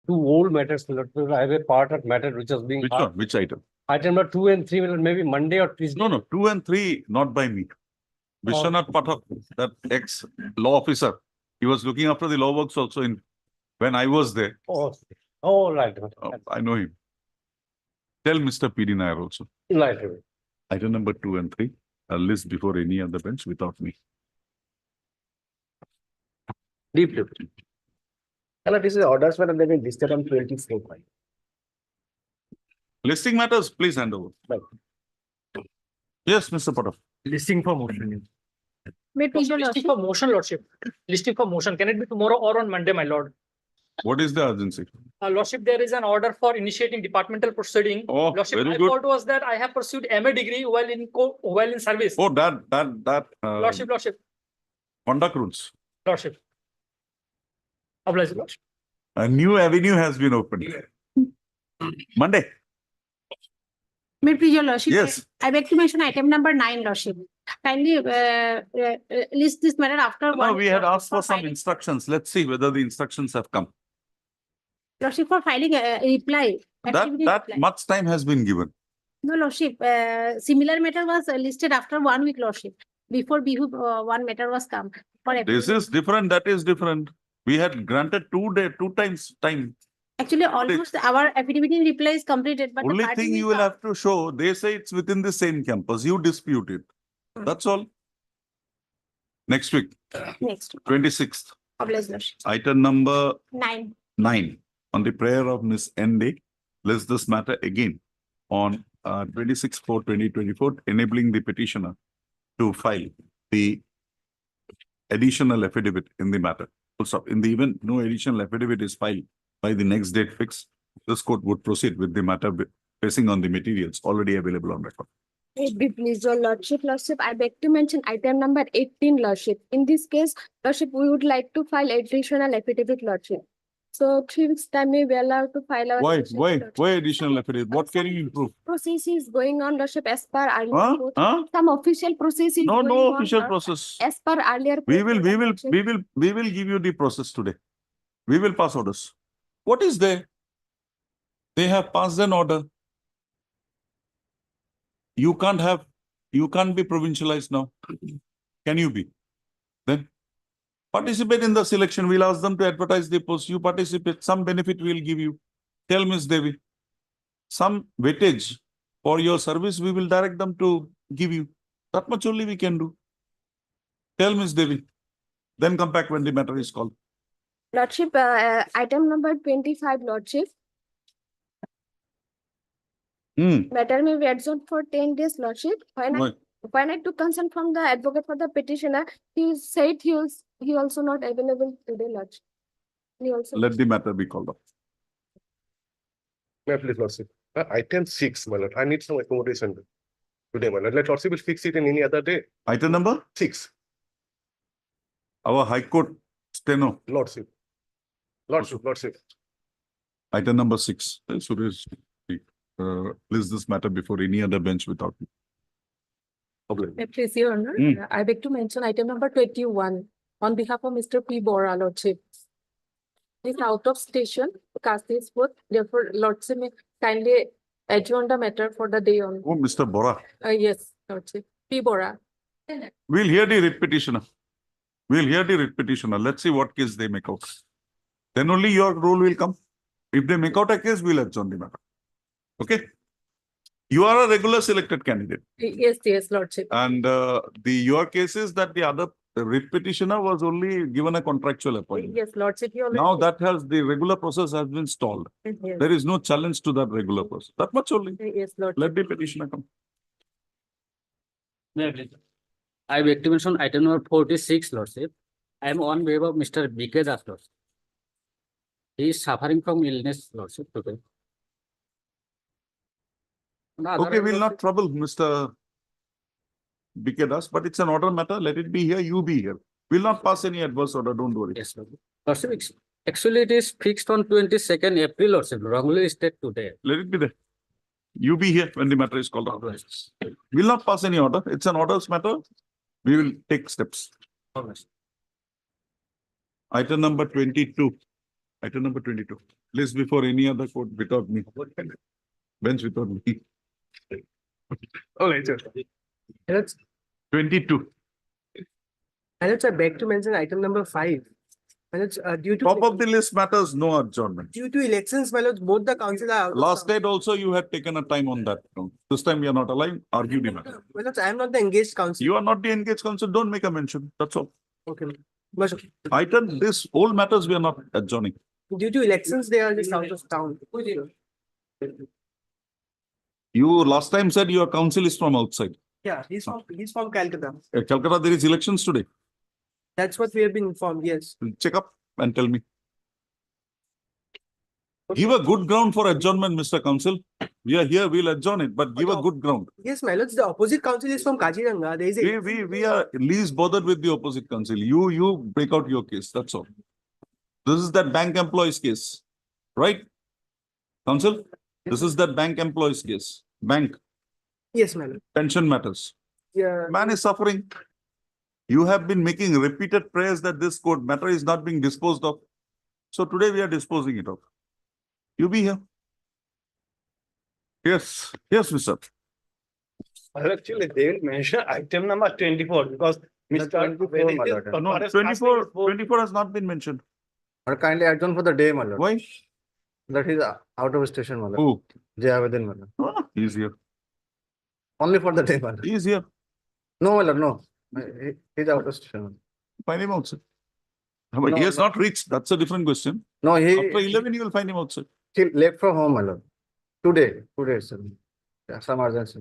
two old matters, my lord. I have a part of matter which is being. Which one? Which item? Item number 2 and 3, my lord, maybe Monday or Tuesday. No, 2 and 3, not by me. Vishwanath Pathak, that ex-law officer, he was looking after the law works also when I was there. Oh, right. I know him. Tell Mr. P.D. Nair also. Right. Item number 2 and 3, a list before any other bench without me. Deeply. And this is orders where they've been listed on 24. Listing matters, please hand over. Right. Yes, Mr. Pathak. Listing for motion. Listing for motion, Lordship. Listing for motion. Can it be tomorrow or on Monday, my Lord? What is the urgency? Lordship, there is an order for initiating departmental proceeding. Oh, Lordship, very my good. fault was that I have pursued MA degree while in service. Oh, Lordship. Conduct rules. Lordship. Oblige, Lordship. A new avenue has been opened. Monday. Your Lordship, Yes. I beg to mention item number 9, Lordship. Kindly list this matter after No, one. we had asked for some filing. instructions. Let's see whether the instructions have come. Lordship, for filing a reply. activity That reply. much time has been given. No, Lordship. Similar matter was listed after 1 week, Lordship. Before Bihu, one matter was come. This is different. That is different. We had granted 2 times time. Actually, almost our affidavit in reply is completed. But Only the party thing you will have to show, they say it's within the same campus. You dispute it. That's all. Next week, Next. 26th. Oblige, Lordship. Item number 9. 9. On the prayer of Miss N.D. List this matter again on 26/4/2024, enabling the petitioner to file the additional affidavit in the matter. Also, in the event no additional affidavit is filed by the next date fixed, this court would proceed with the matter basing on the materials already available on record. Please, your Lordship, I beg to mention item number 18, Lordship. In this case, Lordship, we would like to file additional affidavit, Lordship. So 3 weeks time may be allowed to file our. Why additional affidavit? What can you improve? Process is going on, Lordship, as per earlier. Huh? Some official process is No, going no on, official Lord. process. As per earlier. We will give you the process today. We will pass orders. What is there? They have passed an order. You can't be provincialized now. Can you be? Then participate in the selection. We'll ask them to advertise the post. You participate. Some benefit we'll give you. Tell Ms. Devi. Some weightage for your service, we will direct them to give you. That much only we can do. Tell Ms. Devi. Then come back when the matter is called. Lordship, item number 25, Lordship. Matter may be adjourned for 10 days, Lordship. When I took consent from the advocate for the petitioner, he said he also not available today, Lordship. Let the matter be called up. May I please, Lordship? Item 6, my lord. I need some accommodation today, my lord. Let Lordship will fix it in any other day. Item number 6. Our High Court steno. Lordship. Item number 6. Suresh, list this matter before any other bench without me. Please, Your Honor, I beg to mention item number 21 on behalf of Mr. P. Bora, Lordship. He is out of station, cast his vote. Therefore, Lordship may kindly adjourn the matter for the day on. Oh, Mr. Bora. Yes, Lordship. P. Bora. We'll hear the writ petitioner. Let's see what case they make out. Then only your role will come. If they make out a case, we'll adjourn the matter. Okay? You are a regular selected candidate. Yes, Lordship. And your case is that the other writ petitioner was only given a contractual appointment. Yes, Lordship. Now that the regular process has been stalled. Yes. There is no challenge to that regular process. That much only. Yes, Lordship. Let the petitioner come. I beg to mention item number 46, Lordship. I am on behalf of Mr. B.K. Das, Lordship. He is suffering from illness, Lordship, today. Okay, we'll not trouble Mr. B.K. Das, but it's an order matter. Let it be here, you be here. We'll not pass any adverse order, don't worry. Yes, Lordship. Actually, it is fixed on 22nd April, Lordship. Wrongly stated today. Let it be there. You be here when the matter is called out. We'll not pass any order. It's an orders matter. We will take steps. Item number 22. list before any other court without me. Bench without me. All right, sir. And it's, 22. and it's I beg to mention item number 5. And it's due to Top of the list matters, no adjournment. due to elections, my lords, both the council are out of Last town. night also you had taken a time on that. This time we are not alive, argue the matter. My lords, I am not the engaged council. You are not the engaged counsel, don't make a mention, that's all. Okay. But Item, this whole matters we are not adjourning. due to elections, they are just out of town. You last time said your counsel is from outside. Yeah, he's from Calcutta. Calcutta, there is elections today. That's what we have been informed, yes. Check up and tell me. Give a good ground for adjournment, Mr. Counsel. We are here, we'll adjourn it, but give a good ground. Yes, my lords, the opposite council is from Kaziranga. There is a. We are least bothered with the opposite counsel. You break out your case, that's all. This is that bank employees case, right? Counsel, this is that bank employees case. Bank, Yes, my lord. pension matters. Yeah. Man is suffering. You have been making repeated prayers that this court matter is not being disposed of. So today we are disposing it of. You be here. Yes, yes, Mr. Well, actually, they will mention item number 24 because Mr. 24, when it my is lord. No, for a 24, casting vote, 24 has not been mentioned. Or kindly adjourn for the day, my lord. Why? That is out of station, my lord. Who? Jayavedin, my lord. No, no, he's here. Only for the day, my lord. He's here. No, my lord, no. He's out of station. Find him outside. But he No, has no. not reached. That's a different question. No, After he 11, you will find him outside. left from home, my lord. Today, sir. Yeah, some urgency.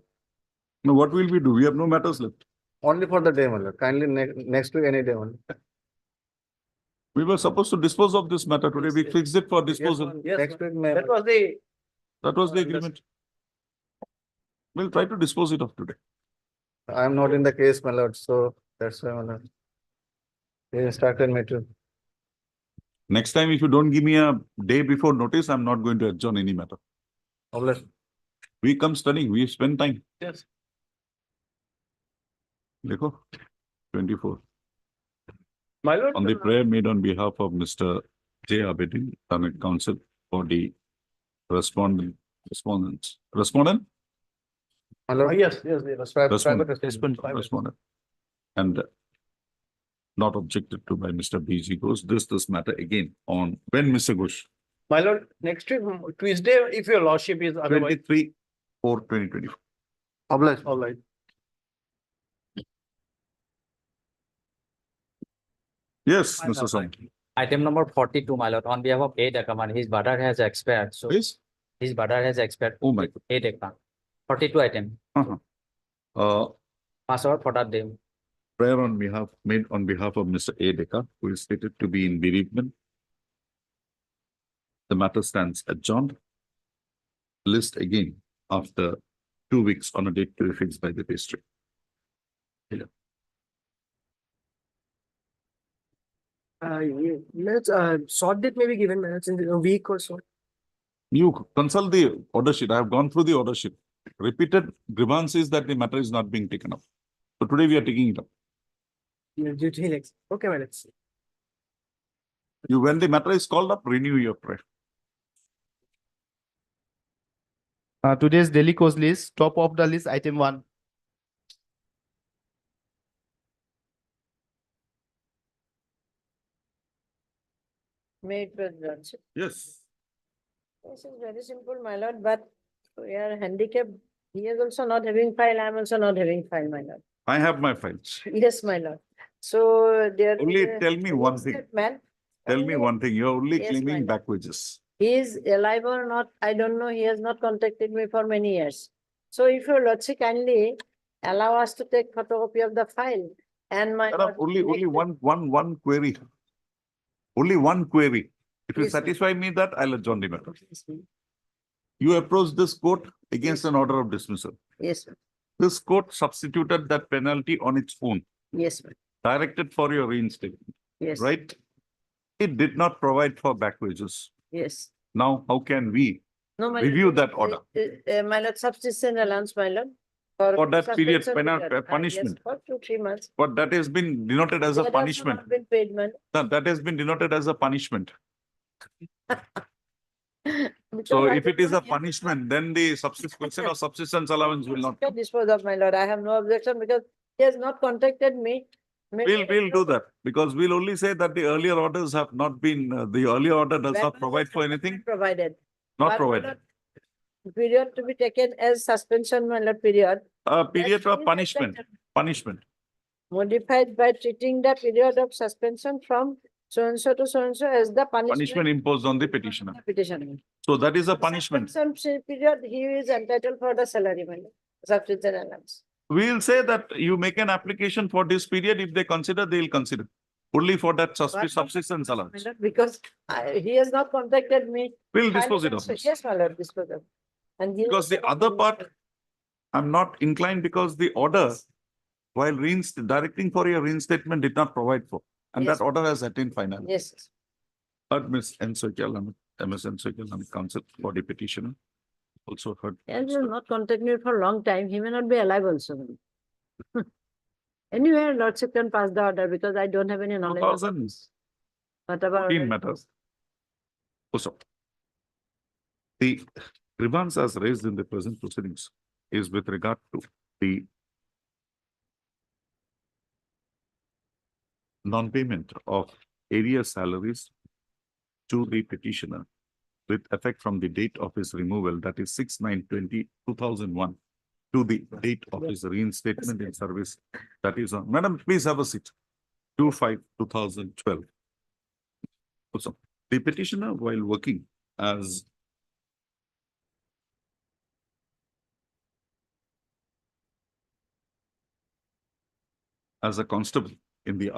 Now, what will we do? We have no matters left. Only for the day, my lord. Kindly next week, any day, my lord. We were supposed to dispose of this matter today. We fixed it for disposal. yes, Next week, may. that was the That was the agreement. We'll try to dispose it of today. I am not in the case, my lord, so that's why, my lord. He instructed me to. Next time, if you don't give me a day before notice, I'm not going to adjourn any matter. Obliged. We come studying, we spend time. yes. Dekho, 24. My lord, On the prayer made on behalf of Mr. J. Abedin, Senate Counsel for the respondent. My lord. yes, Private Respondent. respondent. Respondent. And not objected to by Mr. B.G. Ghosh. This matter again on when, Mr. Ghosh? my lord, next week, Tuesday, if your lordship is otherwise. 23/4/2024. Obliged. All right. Yes, Mr. Song. Item number 42, my lord, on behalf of A. Dekaman, his brother has expired, so Please. his brother has expired. Oh my God. A. Dekaman. 42 item, pass out for that day. Prayer made on behalf of Mr. A. Deka, who is stated to be in bereavement. The matter stands adjourned. List again after 2 weeks on a date to be fixed by the district. Yeah, let's short date may be given, my lords, in a week or so. You consult the order sheet. I have gone through the order sheet. Repeated grievances that the matter is not being taken up. So today we are taking it up. Yeah, due to elections. Okay, my lords. You, when the matter is called up, renew your prayer. Today's daily course list, top of the list, item 1. May it be lordship. Yes. This is very simple, my lord, but we are handicapped. He is also not having file, I am also not having file, my lord. I have my files. Yes, my lord. So there. Only is a tell me one thing. Man, Tell me one thing. You are only Yes, claiming my lord. back wages. he is alive or not, I don't know. He has not contacted me for many years. So if your lordship kindly allow us to take photocopy of the file and my. There are lord, only make one query. Only one query. If you Yes, sir. satisfy me that, I'll adjourn the matter. You approach this court against an order of dismissal. Yes, sir. This court substituted that penalty on its own, Yes, sir. directed for your reinstatement, Yes. right? It did not provide for back wages. Yes. Now, how can we, No, my. Review lord, that order. My lord, substitution allowance, my lord. For that period, suspension period. Yes, punishment, for 2-3 months. but that has been denoted as a That also punishment. not been paid, man. That has been denoted as a punishment. Because So I if it don't is know a he has punishment, then the question of subsistence allowance will not. dispose of, my lord. I have no objection because he has not contacted me. Maybe We'll do that because we'll only say that the earlier orders have not been, the earlier order does not When provide for was anything, provided. not But, my provided. lord, period to be taken as suspension, my lord, period. A period That of is punishment, accepted. punishment. Modified by treating the period of suspension from so and so to so and so as the Punishment punishment. imposed on the petitioner. Petitioner. So that is a punishment. Suspension period, he is entitled for the salary, my lord, substitution allowance. We'll say that you make an application for this period. If they consider, they'll consider. Only for that But- subsistence My allowance. lord, because he has not contacted me. We'll dispose it of So, this. yes, my lord, dispose of. And he- Because the other part, I'm not inclined because the order, while directing for your reinstatement, did not provide for. And Yes. that order has attained finality. Yes. Heard Ms. Nsokal, MS Nsokal, counsel for the petitioner. Also heard. He has not contacted me for a long time. He may not be alive also. Anyway, lordship can pass the order because I don't have any knowledge. of 2014 Whatever. order- matters. Also, the grievance as raised in the present proceedings is with regard to the non-payment of area salaries to the petitioner with effect from the date of his removal, that is 6/9/2001, to the date of his reinstatement in service, that is on, madam, please have a seat, 2/5/2012. Also, the petitioner, while working as a constable in the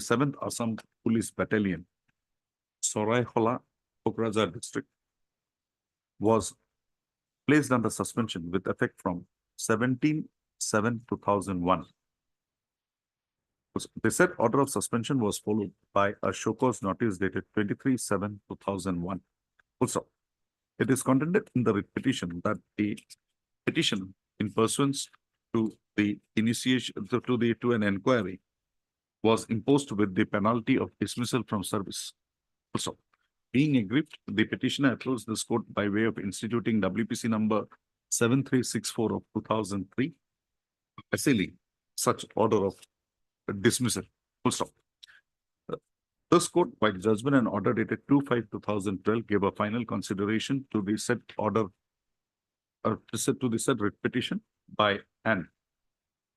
7th Assam Police Battalion, Soraihola, Pokrajhar district, was placed under suspension with effect from 17/7/2001. The said order of suspension was followed by a show cause notice dated 23/7/2001. Also, it is contended in the writ petition that the petitioner, in pursuance to the initiation to an inquiry, was imposed with the penalty of dismissal from service. Also, being aggrieved, the petitioner approached this court by way of instituting WPC number 7364 of 2003, assailing such order of dismissal. Full stop. This court, by judgment and order dated 2/5/2012, gave a final consideration to the said order, to the said writ petition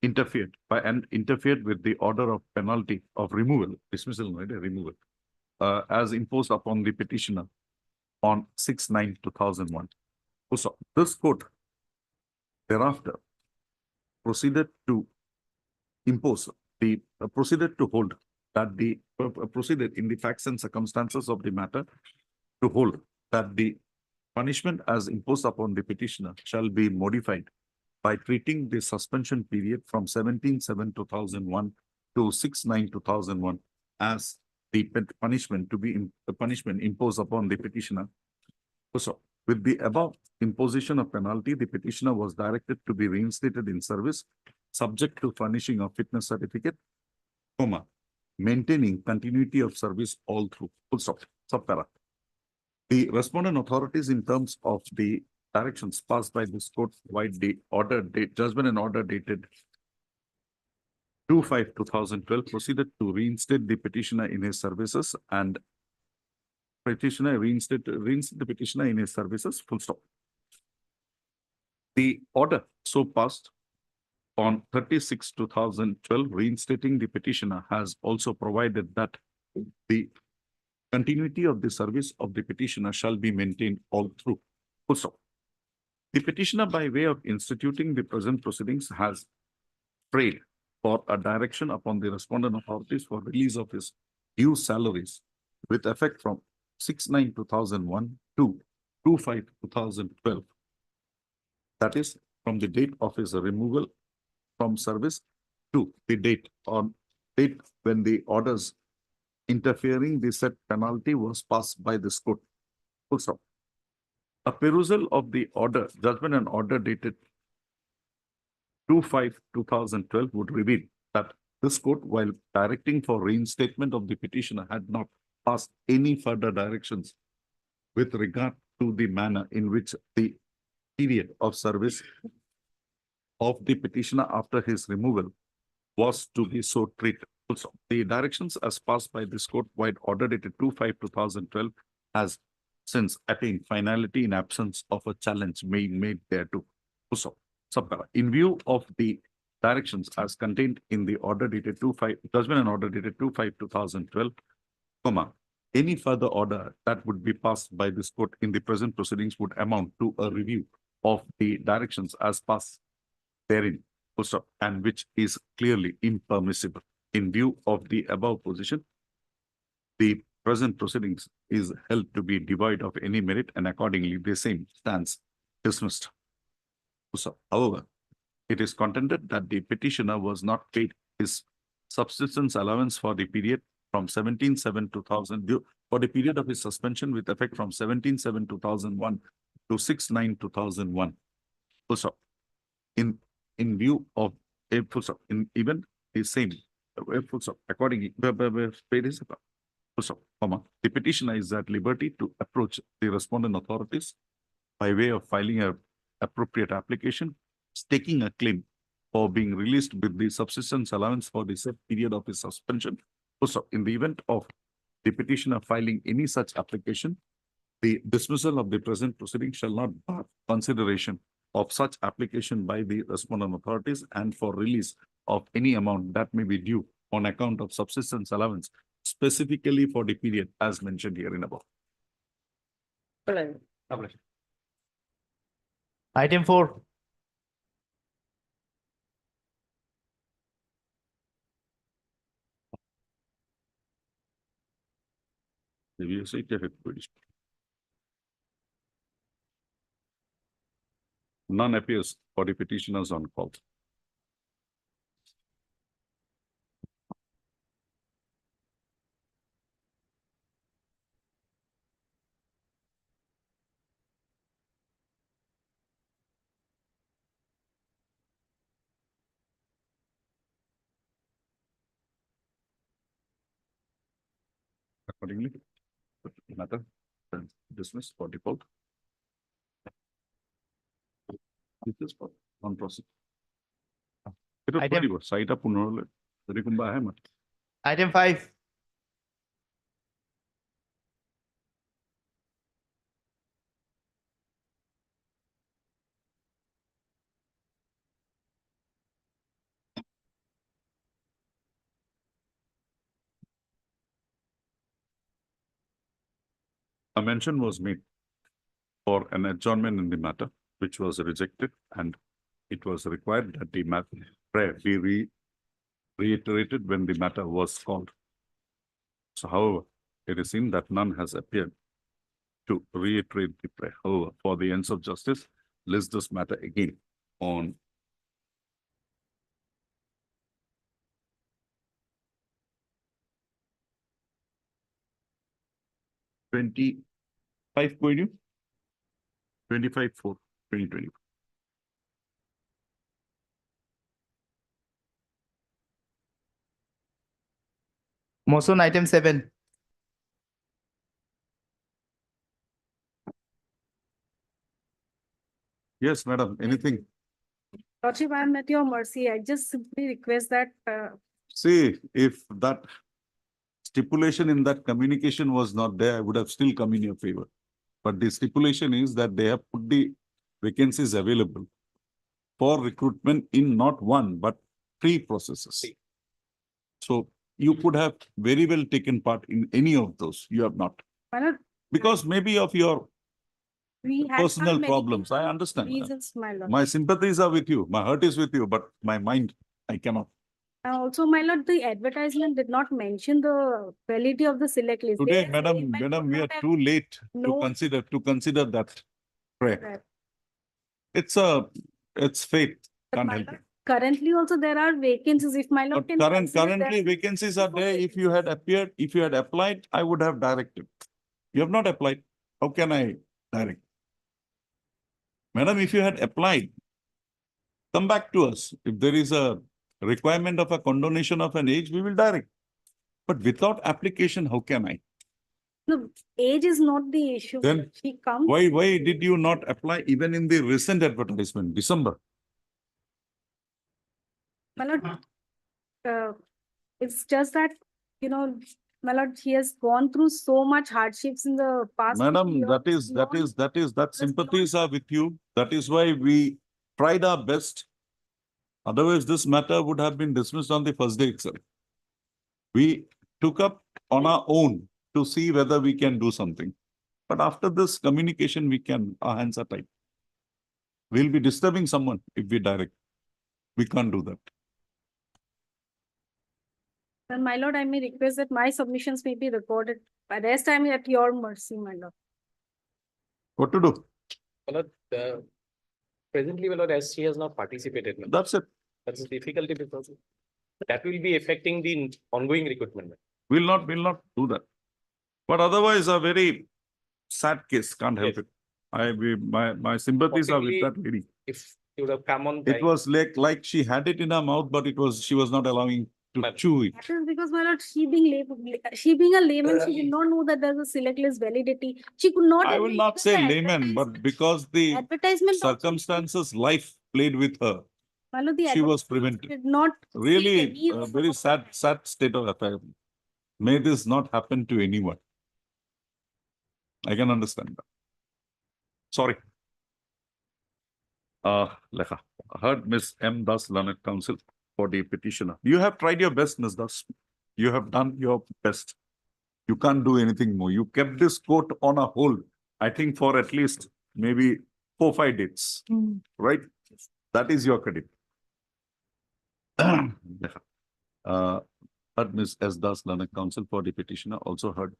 interfered with the order of penalty of removal, dismissal, right, removal, as imposed upon the petitioner on 6/9/2001. Also, this court thereafter proceeded to hold that proceeded in the facts and circumstances of the matter to hold that the punishment as imposed upon the petitioner shall be modified by treating the suspension period from 17/7/2001 to 6/9/2001 as the punishment imposed upon the petitioner. So, with the above imposition of penalty, the petitioner was directed to be reinstated in service, subject to furnishing a fitness certificate, maintaining continuity of service all through. Full stop. Subpara. The respondent authorities, in terms of the directions passed by this court, wide the judgment and order dated 2/5/2012, proceeded to reinstate the petitioner in his services, and reinstate the petitioner in his services. Full stop. The order so passed on 36/2012, reinstating the petitioner, has also provided that the continuity of the service of the petitioner shall be maintained all through. Full stop. The petitioner, by way of instituting the present proceedings, has prayed for a direction upon the respondent authorities for release of his due salaries with effect from 6/9/2001 to 2/5/2012. That is, from the date of his removal from service to the date when the orders interfering the said penalty was passed by this court. Full stop. A perusal of the order, judgment and order dated 2/5/2012 would reveal that this court, while directing for reinstatement of the petitioner, had not passed any further directions with regard to the manner in which the period of service of the petitioner after his removal was to be so treated. Also, the directions as passed by this court wide order dated 2/5/2012 has since attained finality in absence of a challenge being made thereto. Also, subpara, in view of the directions as contained in the order dated 2/5, judgment and order dated 2/5/2012, comma, any further order that would be passed by this court in the present proceedings would amount to a review of the directions as passed therein, also, and which is clearly impermissible. In view of the above position, the present proceedings is held to be devoid of any merit, and accordingly the same stands dismissed. Also, however, it is contended that the petitioner was not paid his subsistence allowance for the period from 17/7/2000 for the period of his suspension with effect from 17/7/2001 to 6/9/2001. Also, in view of a full stop, in even the same full stop, accordingly, paid his full stop, comma, the petitioner is at liberty to approach the respondent authorities by way of filing a appropriate application, staking a claim for being released with the subsistence allowance for the said period of his suspension. Also, in the event of the petitioner filing any such application, the dismissal of the present proceeding shall not bar consideration of such application by the respondent authorities and for release of any amount that may be due on account of subsistence allowance, specifically for the period as mentioned here in above. Item 4. None appears for the petitioners on call. Accordingly, the matter is dismissed for default. This is for non-process. Item- Site up Item 5. A mention was made for an adjournment in the matter, which was rejected, and it was required that the prayer be reiterated when the matter was called. So, however, it is seen that none has appeared to reiterate the prayer. However, for the ends of justice, list this matter again on (25) 25/4/2020. Motion item 7. Yes, madam, anything? Lordship, I am at your mercy. I just simply request that, See, if that stipulation in that communication was not there, I would have still come in your favor. But the stipulation is that they have put the vacancies available for recruitment in not one, but 3 processes. So you could have very well taken part in any of those. You have not. my lord, Because maybe of your we had personal some many problems. I understand. madam. reasons, my lord. My sympathies are with you. My heart is with you, but my mind, I cannot. Also, my lord, the advertisement did not mention the validity of the select list. Today, Their madam, statement would we are not have- too late to No. consider that prayer. Right. It's fate. But Can't my help lord, it. currently also there are vacancies. If my lord But can consider currently that- vacancies are there. If you had appeared, if you had applied, I would have directed. You have not applied. How can I direct? Madam, if you had applied, come back to us. If there is a requirement of a condonation of an age, we will direct. But without application, how can I? No, age is not the issue. Then She comes. why did you not apply even in the recent advertisement, December? My lord, it's just that, my lord, he has gone through so much hardships in the past. few Madam, years that sympathies are with you. That is why we tried our best. Otherwise, this matter would have been dismissed on the first day itself. We took up on our own to see whether we can do something. But after this communication, our hands are tied. We'll be disturbing someone if we direct. We can't do that. And my lord, I may request that my submissions may be recorded. By the rest, I'm at your mercy, my lord. What to do? Well, presently, well, as she has not participated, ma'am. That's it. That's the difficulty because that will be affecting the ongoing recruitment. Ma'am. We'll not do that. But otherwise, a very sad case. Can't help Yes. it. My sympathies are with that lady. If you would have come on It time, was like she had it in her mouth, but she was not allowing to Madam. chew it. That is because, my lord, she being a layman, she did not know that there's a select list validity. She could not. I will even not read say the layman, but advertisement. because the Advertisement. also- circumstances, life played with her, My lord, the she was advertisement prevented. did not. say Really, any a of very the- sad state of affair. May this not happen to anyone. I can understand that. Sorry. Lekha, heard Miss M. Das, learned counsel for the petitioner. You have tried your best, Miss Das. You have done your best. You can't do anything more. You kept this court on a hold, I think, for at least maybe 4-5 days, right? That is your credit. Heard Ms. S. Das, learned counsel for the petitioner. Also heard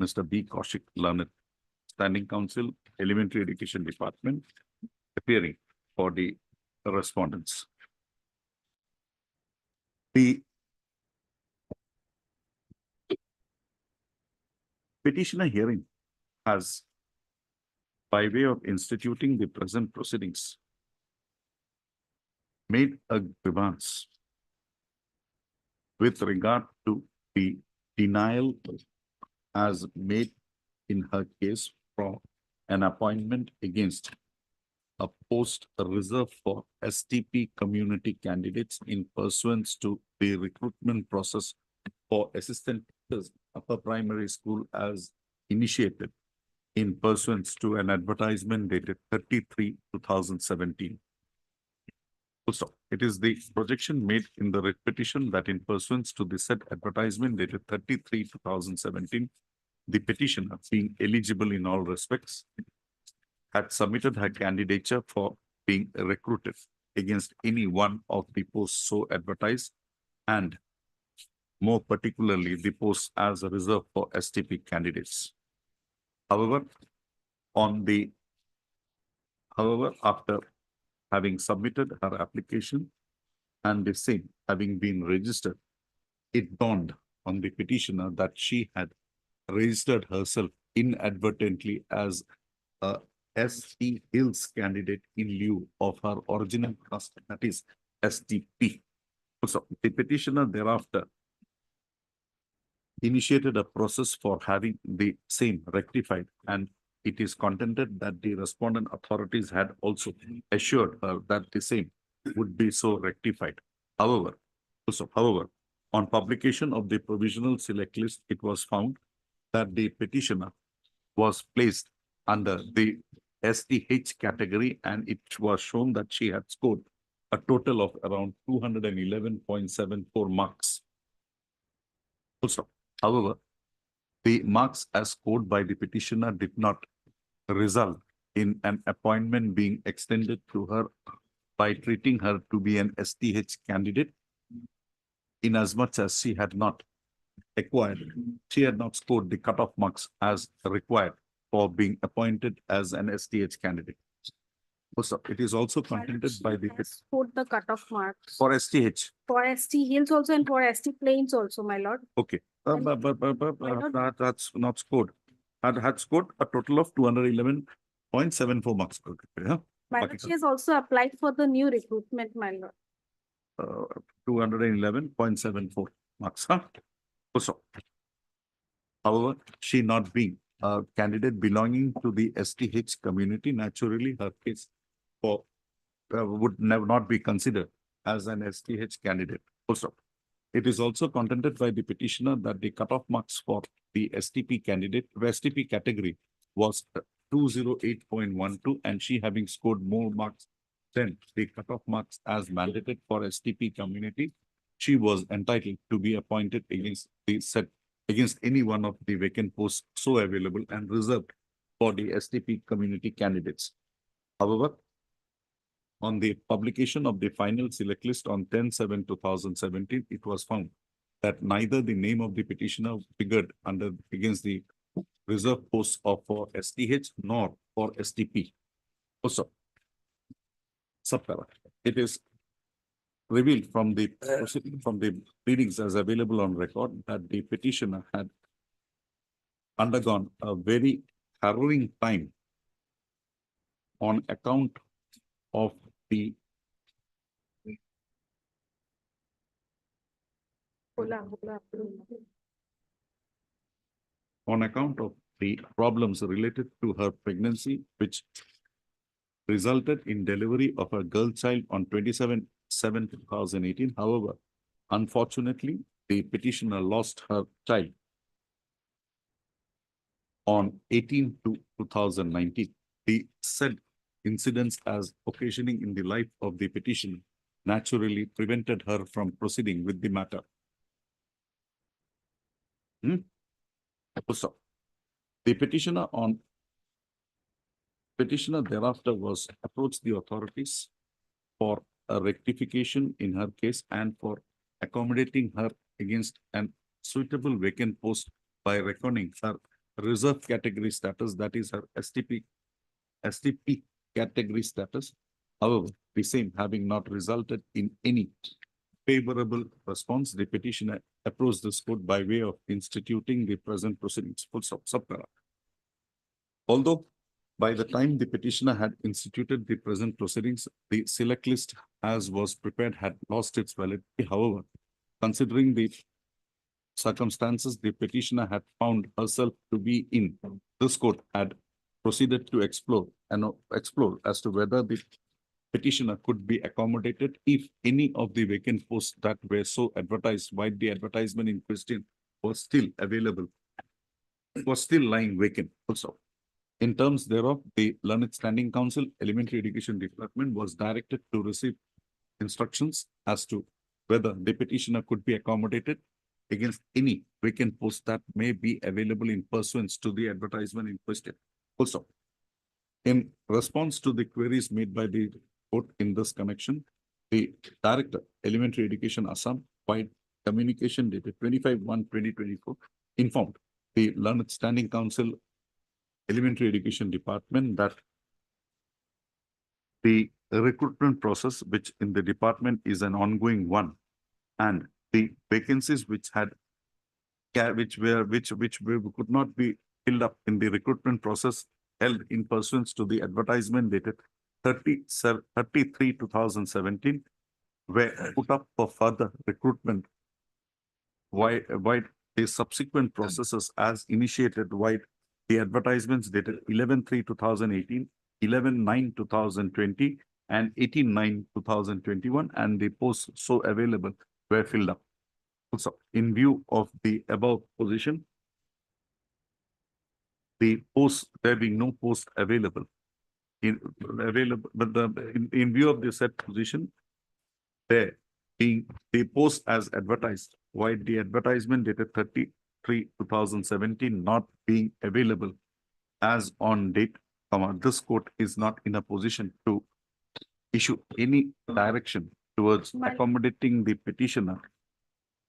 Mr. B. Kaushik, learned standing counsel, Elementary Education Department, appearing for the respondents. The petitioner hearing has, by way of instituting the present proceedings, made a grievance with regard to the denial as made in her case for an appointment against a post reserved for STP community candidates in pursuance to the recruitment process for assistant teachers upper primary school as initiated in pursuance to an advertisement dated 33/2017. Also, it is the projection made in the writ petition that in pursuance to the said advertisement dated 33/2017, the petitioner, being eligible in all respects, had submitted her candidature for being recruited against any one of the posts so advertised, and more particularly the posts as reserved for STP candidates. However, after having submitted her application and the same having been registered, it dawned on the petitioner that she had registered herself inadvertently as a ST Hills candidate in lieu of her original caste, that is STP. So the petitioner thereafter initiated a process for having the same rectified, and it is contended that the respondent authorities had also assured her that the same would be so rectified. However, on publication of the provisional select list, it was found that the petitioner was placed under the STH category, and it was shown that she had scored a total of around 211.74 marks. Also, however, the marks as scored by the petitioner did not result in an appointment being extended to her by treating her to be an STH candidate, inasmuch as she had not scored the cutoff marks as required for being appointed as an STH candidate. Also, it is also contended by the Put the cutoff marks for STH. for ST Hills also and for ST Plains also, my lord. Okay, And- that's not scored. Had scored a total of 211.74 marks. Yeah? My lord, she has also applied for the new recruitment, my lord. 211.74 marks. Huh? Also, However, she not being a candidate belonging to the STH community, naturally her case for would never not be considered as an STH candidate. Also, it is also contended by the petitioner that the cutoff marks for the STP candidate, STP category was 208.12, and she having scored more marks than the cutoff marks as mandated for STP community, she was entitled to be appointed against any one of the vacant posts so available and reserved for the STP community candidates. However, on the publication of the final select list on 10/7/2017, it was found that neither the name of the petitioner figured against the reserve posts for STH nor for STP. Also, subparagraph. It is revealed from the pleadings as available on record that the petitioner had undergone a very harrowing time on account of the problems related to her pregnancy, which resulted in delivery of a girl child on 27/7/2018. However, unfortunately, the petitioner lost her child on 18/2/2019. The said incidents as occasioning in the life of the petitioner naturally prevented her from proceeding with the matter. So, the petitioner thereafter was approached the authorities for a rectification in her case and for accommodating her against an suitable vacant post by reckoning her reserve category status, that is her STP category status. However, the same having not resulted in any favorable response, the petitioner approached this court by way of instituting the present proceedings. Full stop. Subparagraph. Although by the time the petitioner had instituted the present proceedings, the select list as was prepared had lost its validity. However, considering the circumstances the petitioner had found herself to be in, this court had proceeded to explore as to whether the petitioner could be accommodated if any of the vacant posts that were so advertised while the advertisement in question was still available, was still lying vacant also. In terms thereof, the Learned Standing Council, Elementary Education Department was directed to receive instructions as to whether the petitioner could be accommodated against any vacant posts that may be available in pursuance to the advertisement in question. Also, in response to the queries made by the court in this connection, the Director, Elementary Education Assam, by communication dated 25/1/2024, informed the Learned Standing Council, Elementary Education Department that the recruitment process, which in the department is an ongoing one, and the vacancies which could not be filled up in the recruitment process held in pursuance to the advertisement dated 30/3/2017 were put up for further recruitment. Why the subsequent processes as initiated while the advertisements dated 11/3/2018, 11/9/2020, and 18/9/2021, and the posts so available were filled up. Also, in view of the above position, the posts, there being no post available, in view of the said position, there being the post as advertised, while the advertisement dated 30/3/2017 not being available as on date, this court is not in a position to issue any direction towards accommodating the petitioner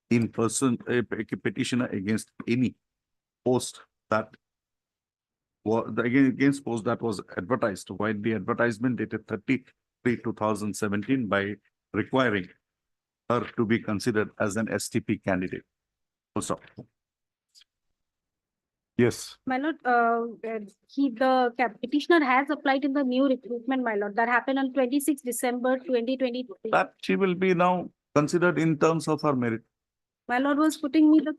in person, a petitioner against any post that was against post that was advertised while the advertisement dated 30/3/2017 by requiring her to be considered as an STP candidate. Also, yes. My lord, the petitioner has applied in the new recruitment, my lord. That happened on 26 December 2023. That she will be now considered in terms of her merit. My lord was putting me the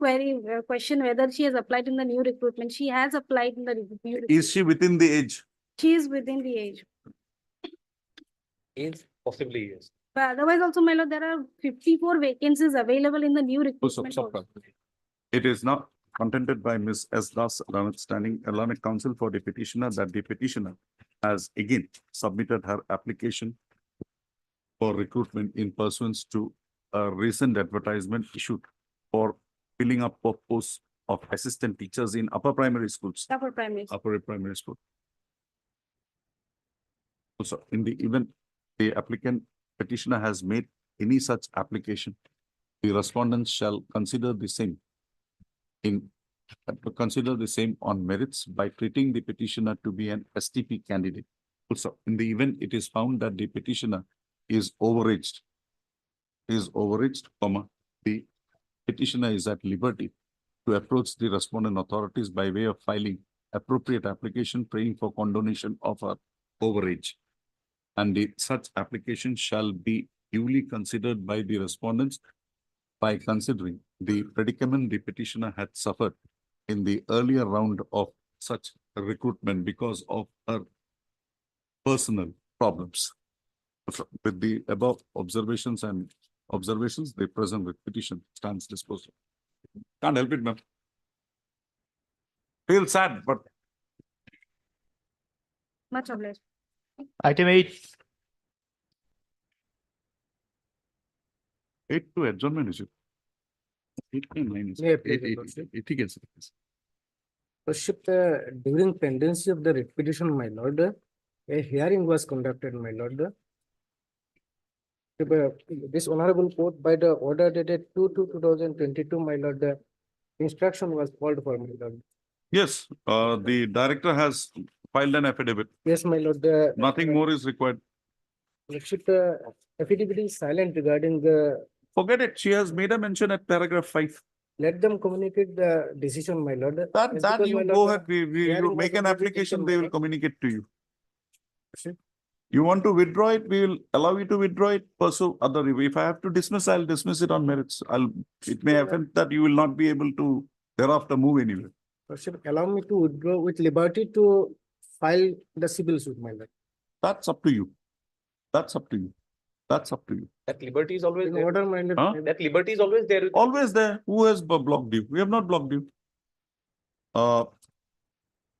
question whether she has applied in the new recruitment. She has applied in the new recruitment. Is she within the age? She is within the age. Is possibly yes. But otherwise also, my lord, there are 54 vacancies available in the new Also, recruitment. stop. It is now contended by Ms. S. Das, standing learned counsel for the petitioner, that the petitioner has again submitted her application for recruitment in pursuance to a recent advertisement issued for filling up of posts of assistant teachers in upper primary schools. Upper primary. Upper primary school. Also, in the event the applicant petitioner has made any such application, the respondents shall consider the same on merits by treating the petitioner to be an STP candidate. Also, in the event it is found that the petitioner is overaged, the petitioner is at liberty to approach the respondent authorities by way of filing appropriate application praying for condonation of her overage. And such application shall be duly considered by the respondents by considering the predicament the petitioner had suffered in the earlier round of such recruitment because of her personal problems. With the above observations, the present petition stands disposed of. Can't help it, ma'am. Feel sad, but Much obliged. Item 8. 8 to adjournment is it? 8 to 9 is Yeah, it? please, 8, Lordship. 8, yes, yes. Lordship, during pendency of the writ petition, my lord, a hearing was conducted, my lord. This honorable court by the order dated 2/2/2022, my lord, the instruction was called for, my lord. Yes, the director has filed an affidavit. Yes, my lord, Nothing more is required. Lordship, the affidavit is silent regarding the, Forget it. She has made a mention at paragraph 5. let them communicate the decision, my lord. Yes, That because, you my go lord, ahead, you hearing make was an already application, taken, they my will lord. communicate to you. Lordship. You want to withdraw it, we will allow you to withdraw it, pursue other review. If I have to dismiss, I'll dismiss it on merits. It may happen that you will not be able to thereafter move anywhere. Lordship, allow me to withdraw with liberty to file the civil suit, my lord. That's up to you. That's up to you. That's up to you. That liberty is always In there. order, my lord. Huh? That liberty is always there. Always there. Who has blocked you? We have not blocked you.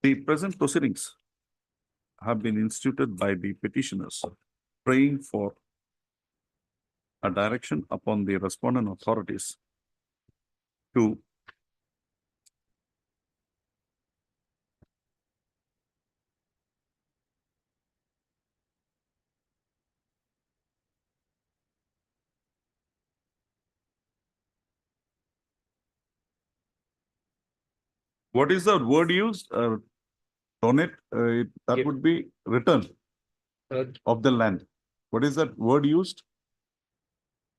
The present proceedings have been instituted by the petitioners, praying for a direction upon the respondent authorities to what is the word used? Donate, that Give. would be return of the land. What is that word used?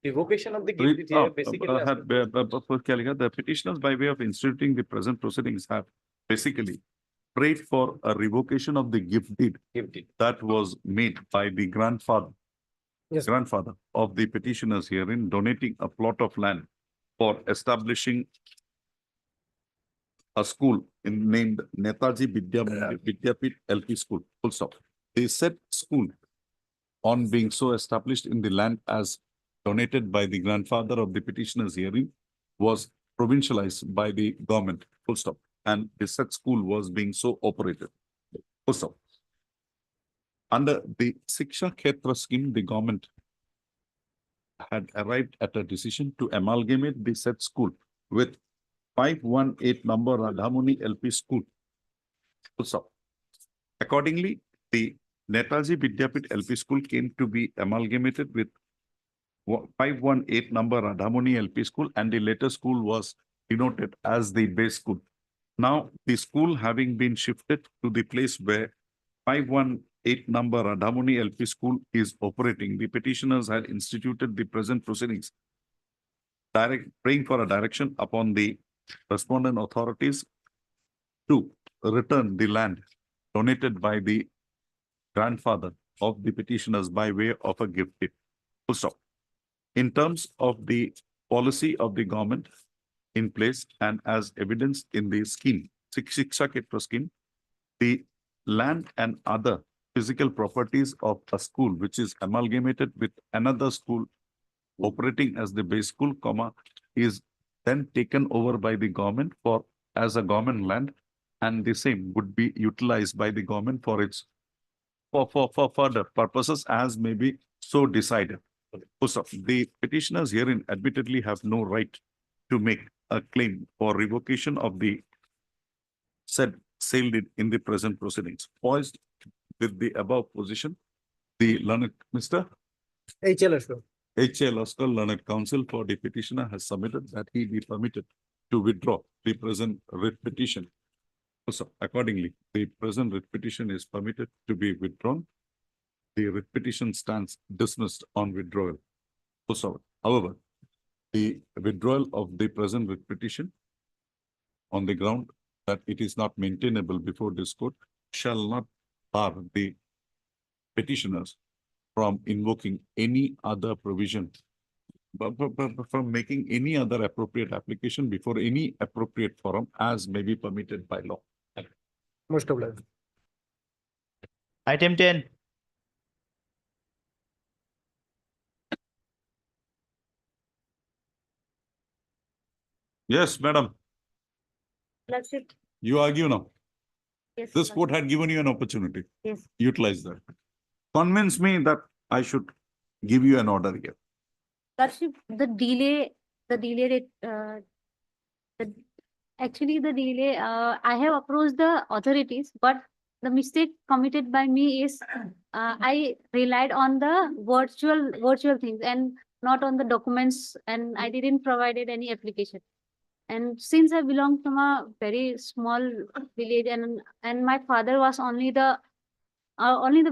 Revocation of the gift is here basically. The petitioners by way of instituting the present proceedings have basically prayed for a revocation of the gift deed Gift deed. that was made by the grandfather Yes. of the petitioners herein, donating a plot of land for establishing a school named Netaji Vidyapit LP School. Full stop. They said school, on being so established in the land as donated by the grandfather of the petitioners herein, was provincialized by the government. Full stop. And the said school was being so operated. Full stop. Under the Shiksha Kshetra scheme, the government had arrived at a decision to amalgamate the said school with 518 number Radhamuni LP School. Full stop. Accordingly, the Netaji Vidyapit LP School came to be amalgamated with 518 number Radhamuni LP School, and the later school was denoted as the base school. Now, the school having been shifted to the place where 518 number Radhamuni LP School is operating, the petitioners had instituted the present proceedings, praying for a direction upon the respondent authorities to return the land donated by the grandfather of the petitioners by way of a gift deed. Full stop. In terms of the policy of the government in place and as evidenced in the scheme, Shiksha Ketra scheme, the land and other physical properties of a school which is amalgamated with another school operating as the base school, is then taken over by the government as a government land, and the same would be utilized by the government for its for further purposes as may be so decided. So the petitioners herein admittedly have no right to make a claim for revocation of the said sale deed in the present proceedings. Poised with the above position, the learned Mr. HL Ashok. H.A. Laskar Learned Counsel for the petitioner has submitted that he be permitted to withdraw the present writ petition. So accordingly, the present writ petition is permitted to be withdrawn. The writ petition stands dismissed on withdrawal. So, however, the withdrawal of the present writ petition on the ground that it is not maintainable before this court shall not bar the petitioners from invoking any other provision, from making any other appropriate application before any appropriate forum as may be permitted by law. Most obliged. Item 10. Yes, madam, Lordship, you argue now. yes. This court had given you an opportunity. Yes. Utilize that. Convince me that I should give you an order here. Lordship, the delay, actually the delay, I have approached the authorities, but the mistake committed by me is I relied on the virtual things and not on the documents, and I didn't provided any application. And since I belong from a very small village and my father was only the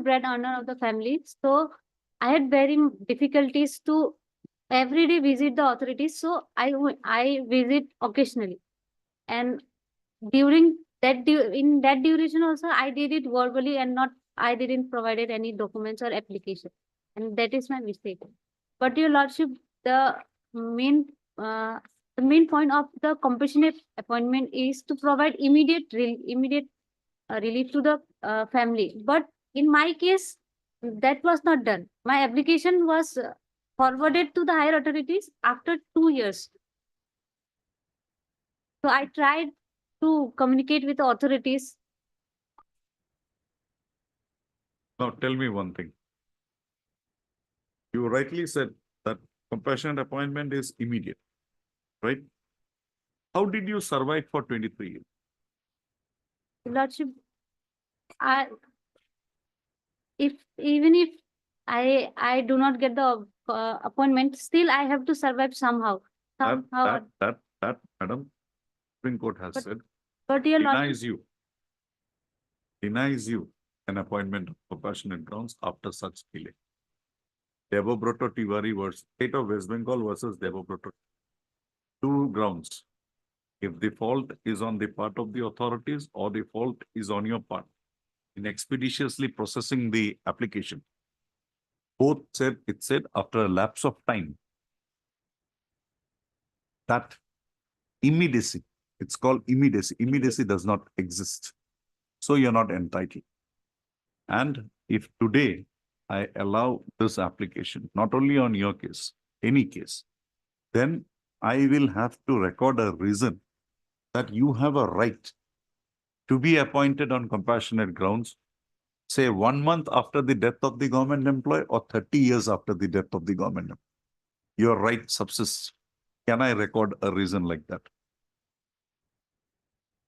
bread earner of the family, so I had very difficulties to every day visit the authorities. So I visit occasionally, and during that in that duration also I did it verbally and not I didn't provided any documents or application, and that is my mistake. But your lordship, the main point of the compassionate appointment is to provide immediate relief to the family. But in my case, that was not done. My application was forwarded to the higher authorities after 2 years. So I tried to communicate with the authorities. Now tell me one thing. You rightly said that compassionate appointment is immediate, right? How did you survive for 23 years? Lordship, even if I do not get the appointment, still I have to survive somehow. That, madam, Supreme Court has said, But your lordship, denies you an appointment of compassionate grounds after such delay. Devobroto Tiwari versus State of West Bengal versus Devobroto. 2 grounds. If the fault is on the part of the authorities or the fault is on your part in expeditiously processing the application. Both said, it said after a lapse of time, that immediacy, it's called immediacy. Immediacy does not exist. So you're not entitled. And if today I allow this application, not only on your case, any case, then I will have to record a reason that you have a right to be appointed on compassionate grounds, say 1 month after the death of the government employee or 30 years after the death of the government employee. Your right subsists. Can I record a reason like that?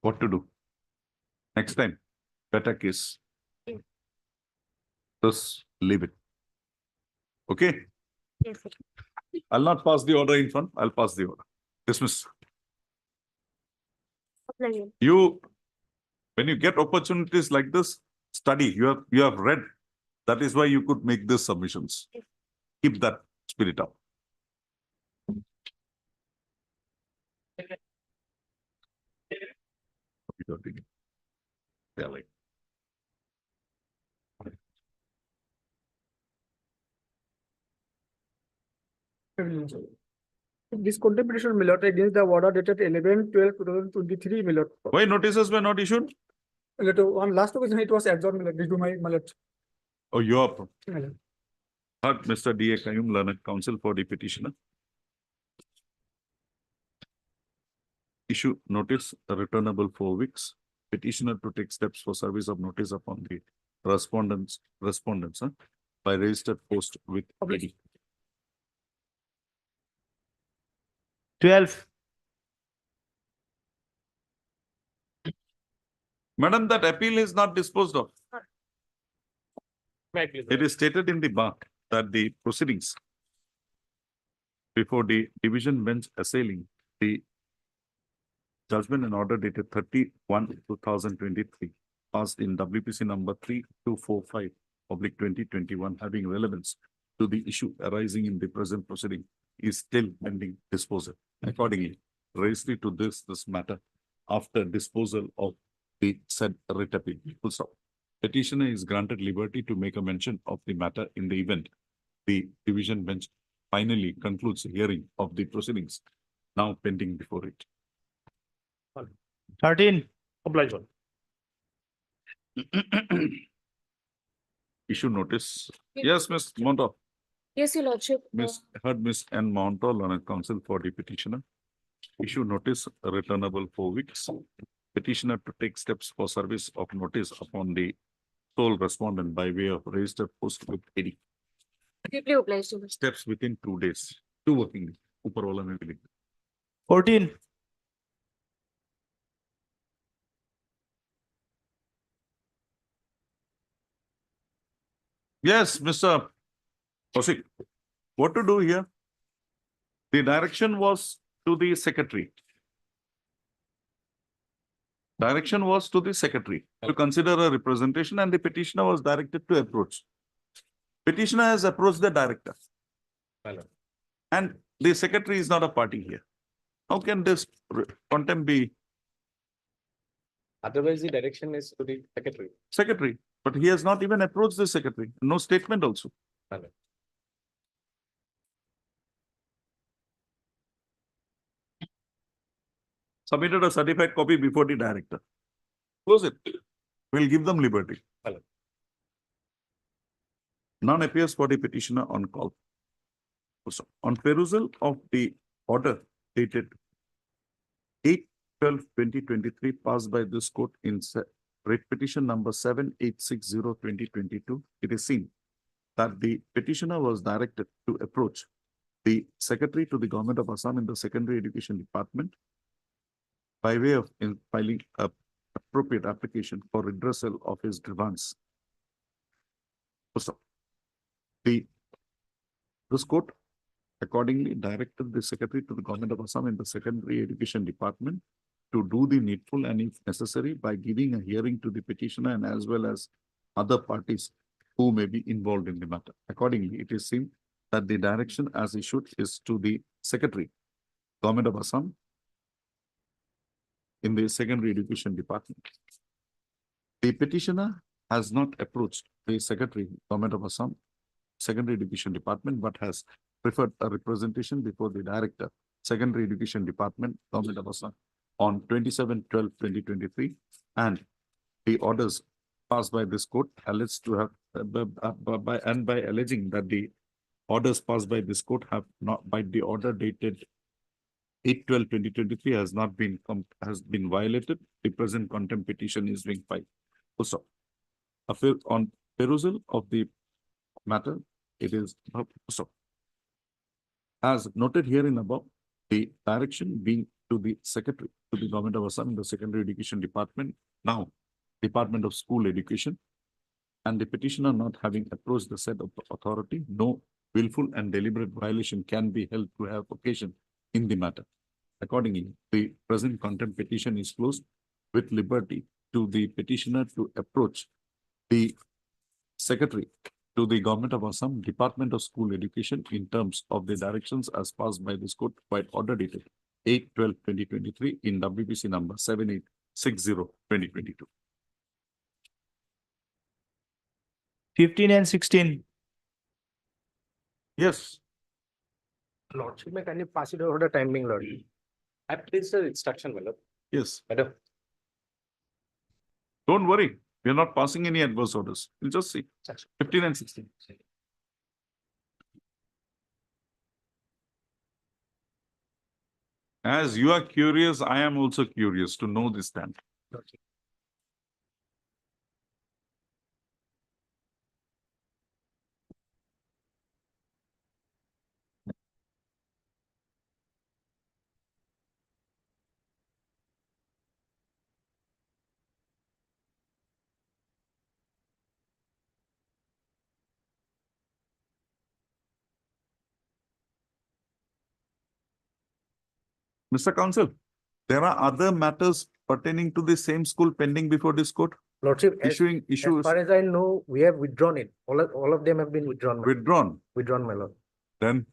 What to do? Next time, better case. Just leave it. Okay? yes, sir. I'll not pass the order in front. I'll pass the order. Dismiss. Pleasure. You, when you get opportunities like this, study. You have read. That is why you could make these submissions. Keep that spirit up. Yeah, like. This contempt petition, my lord, against the order dated 11/12/2023, my lord. Why notices were not issued? My lord, on last occasion, it was adjourned, my lord, due to my lord. Oh, you are My lord. heard Mr. D.A. Kayum, learned counsel for the petitioner. Issue notice returnable 4 weeks. Petitioner to take steps for service of notice upon the respondents by registered post with ED. 12. Madam, that appeal is not disposed of. May I please? It is stated in the bar that the proceedings before the division bench assailing the judgment and order dated 31/2023 passed in WPC number 3245/2021 having relevance to the issue arising in the present proceeding is still pending disposal. Accordingly, registry to this matter after disposal of the said writ appeal. Full stop. Petitioner is granted liberty to make a mention of the matter in the event the division bench finally concludes the hearing of the proceedings now pending before it. 13. Oblige one. Issue notice. Yes, Ms. Monto. Yes, your lordship. Heard Ms. N. Monto, learned counsel for the petitioner. Issue notice returnable 4 weeks. Petitioner to take steps for service of notice upon the sole respondent by way of registered post with ED. Deeply obliged, your lordship. Steps within 2 days, 2 working days. Upar wala mein bhi likh. 14. Yes, Mr. Kosik, what to do here? The direction was to the secretary. Direction was to the secretary to consider a representation and the petitioner was directed to approach. Petitioner has approached the director. Hello. And the secretary is not a party here. How can this contempt be Otherwise, the direction is to the secretary. secretary? But he has not even approached the secretary. No statement also. Hello. Submitted a certified copy before the director. Close it. We'll give them liberty. Hello. None appears for the petitioner on call. Also, on perusal of the order dated 8/12/2023 passed by this court in writ petition number 7860/2022, it is seen that the petitioner was directed to approach the secretary to the government of Assam in the secondary education department by way of filing a appropriate application for redressal of his grievance. Also, this court accordingly directed the secretary to the government of Assam in the secondary education department to do the needful and if necessary by giving a hearing to the petitioner and as well as other parties who may be involved in the matter. Accordingly, it is seen that the direction as issued is to the secretary, government of Assam, in the secondary education department. The petitioner has not approached the secretary, government of Assam, secondary education department, but has preferred a representation before the director, secondary education department, government of Assam, on 27/12/2023, and the orders passed by this court alleged to have by alleging that the orders passed by this court have not by the order dated 8/12/2023 has been violated. The present contempt petition is being filed. Also, on perusal of the matter, it is so. As noted here in above, the direction being to the secretary to the government of Assam, the secondary education department, now Department of School Education, and the petitioner not having approached the said authority, no willful and deliberate violation can be held to have occasion in the matter. Accordingly, the present contempt petition is closed with liberty to the petitioner to approach the secretary to the government of Assam, Department of School Education in terms of the directions as passed by this court by order dated 8/12/2023 in WPC number 7860/2022. 15 and 16. Yes. Lordship, may kindly pass it over the time being, Lord. I placed the instruction, my lord. Yes. Madam, Don't worry. We are not passing any adverse orders. We'll just see. 15 and 16. As you are curious, I am also curious to know this stand. Mr. Counsel, there are other matters pertaining to the same school pending before this court, Lordship, as issuing issues far as I know, we have withdrawn it. All of them have been withdrawn. withdrawn. Withdrawn, my lord. Then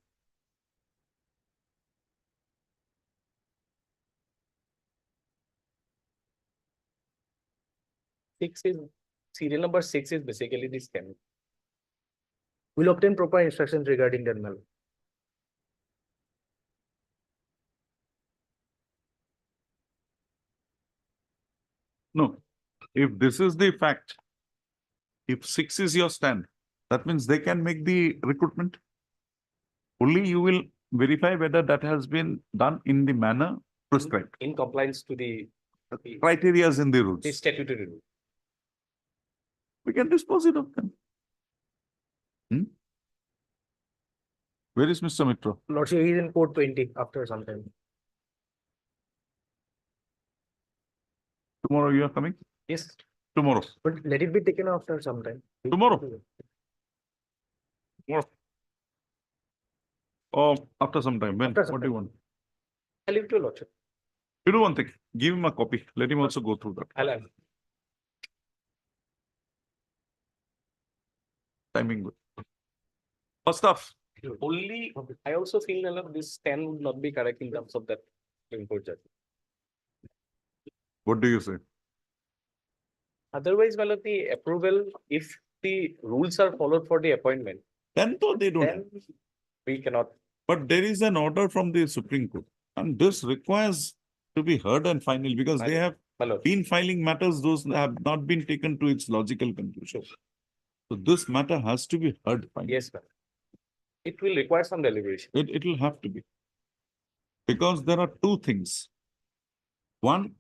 serial number 6 is basically the scam. We'll obtain proper instructions regarding that, my lord. no, if this is the fact, if 6 is your stand, that means they can make the recruitment. Only you will verify whether that has been done in the manner prescribed. In compliance to the Criterias in the rules. statutory rule. We can dispose it of them. Where is Mr. Mitra? Lordship, he is in court 20 after some time. Tomorrow you are coming? Yes. Tomorrow. But let it be taken after some time. Tomorrow. Tomorrow. Or after some time. When? After some What do you want? I'll leave it to your lordship. You do one thing. Give him a copy. Let him also go through that. I'll Timing good. First off, only, I also feel that this 10 would not be correct in terms of that import judgment. what do you say? Otherwise, well, the approval, if the rules are followed for the appointment, Then though they don't. then we cannot. But there is an order from the Supreme Court. And this requires to be heard and final because they have My lord. been filing matters, those have not been taken to its logical conclusion. So this matter has to be heard finally. Yes, ma'am. It will require some deliberation. It will have to be. Because there are two things. One,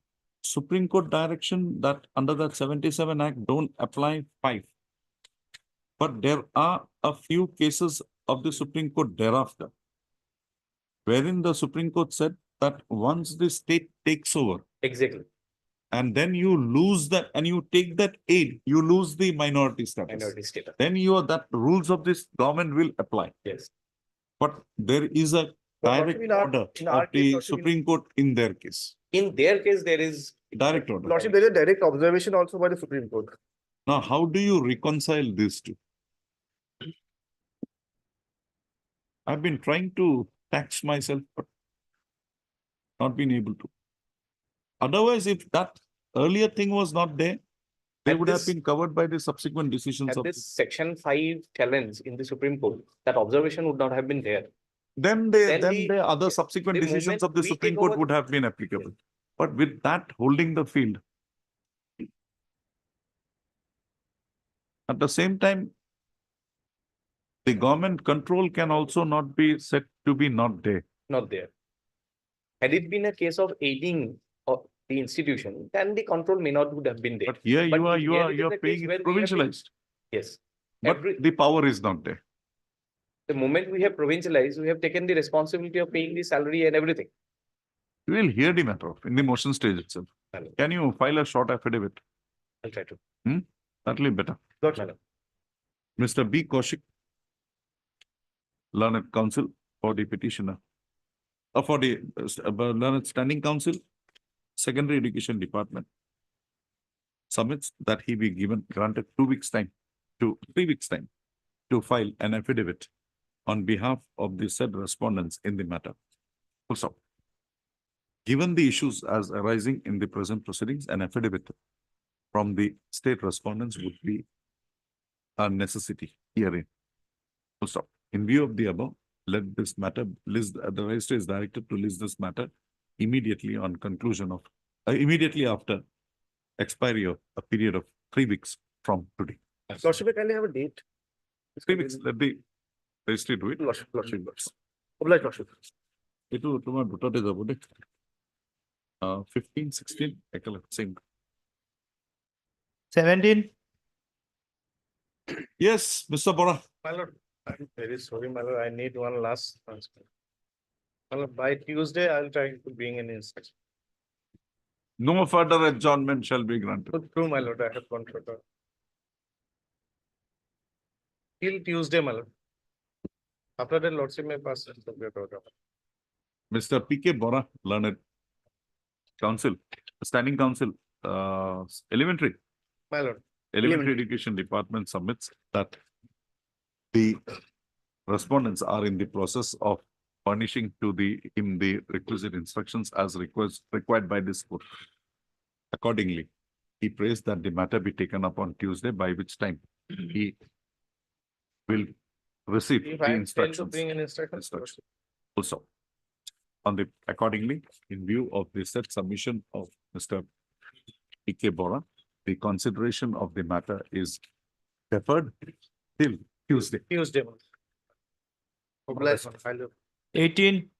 Supreme Court direction that under that 77 Act don't apply 5. But there are a few cases of the Supreme Court thereafter, wherein the Supreme Court said that once the state takes over Exactly. and then you lose that and you take that aid, you lose the minority status. Minority status. Then that rules of this government will apply. Yes. But there is a direct in our- order in our of case, the also Supreme Court in their case. In their case, there is. Direct order. Lordship, there is a direct observation also by the Supreme Court. Now, how do you reconcile these two? I've been trying to tax myself, but not been able to. Otherwise, if that earlier thing was not there, they At would this- have been covered by the subsequent decisions At of. this section 5 challenge in the Supreme Court, that observation would not have been there. Then then the other subsequent the decisions moment of the we Supreme take Court over- would have been applicable. But with that holding the field, at the same time, the government control can also not be said to be not there. Not there. Had it been a case of aiding of the institution, then the control may not would have been there. But here But you here it is are a case paying where it we have been- provincialized, Yes. but the power is not there. The moment we have provincialized, we have taken the responsibility of paying the salary and everything. We will hear the matter of in the motion stage itself. Madam. Can you file a short affidavit? I'll try to. That will be better. Madam. Mr. B. Kaushik, Learned Counsel for the petitioner, for the Learned Standing Counsel, Secondary Education Department, submits that he be granted 3 weeks time to file an affidavit on behalf of the said respondents in the matter. Full stop. Given the issues as arising in the present proceedings, an affidavit from the state respondents would be a necessity herein. Full stop. In view of the above, let this matter list, the registry is directed to list this matter immediately on conclusion of, immediately after expiry of a period of 3 weeks from today. Lordship, can I have a date? 3 weeks, let the registry do it. Lordship. Oblige, Lordship. It will tomorrow, but is about it. 15, 16, same. 17. Yes, Mr. Bora. My lord, I'm very sorry, my lord. I need one last transfer. My lord, by Tuesday, I'll try to bring an instruction. No further adjournment shall be granted. True, my lord, I have contract. Till Tuesday, my lord. After that, lordship may pass. Mr. P.K. Bora, learned council, standing council, elementary. My lord. Elementary Education Department submits that the respondents are in the process of furnishing to him the requisite instructions as required by this court. Accordingly, he prays that the matter be taken up on Tuesday, by which time he will receive If the I fail to instructions. bring an instruction. Also, accordingly, in view of the said submission of Mr. P.K. Bora, the consideration of the matter is deferred till Tuesday. Tuesday. my lord. Oblige, my lord. 18.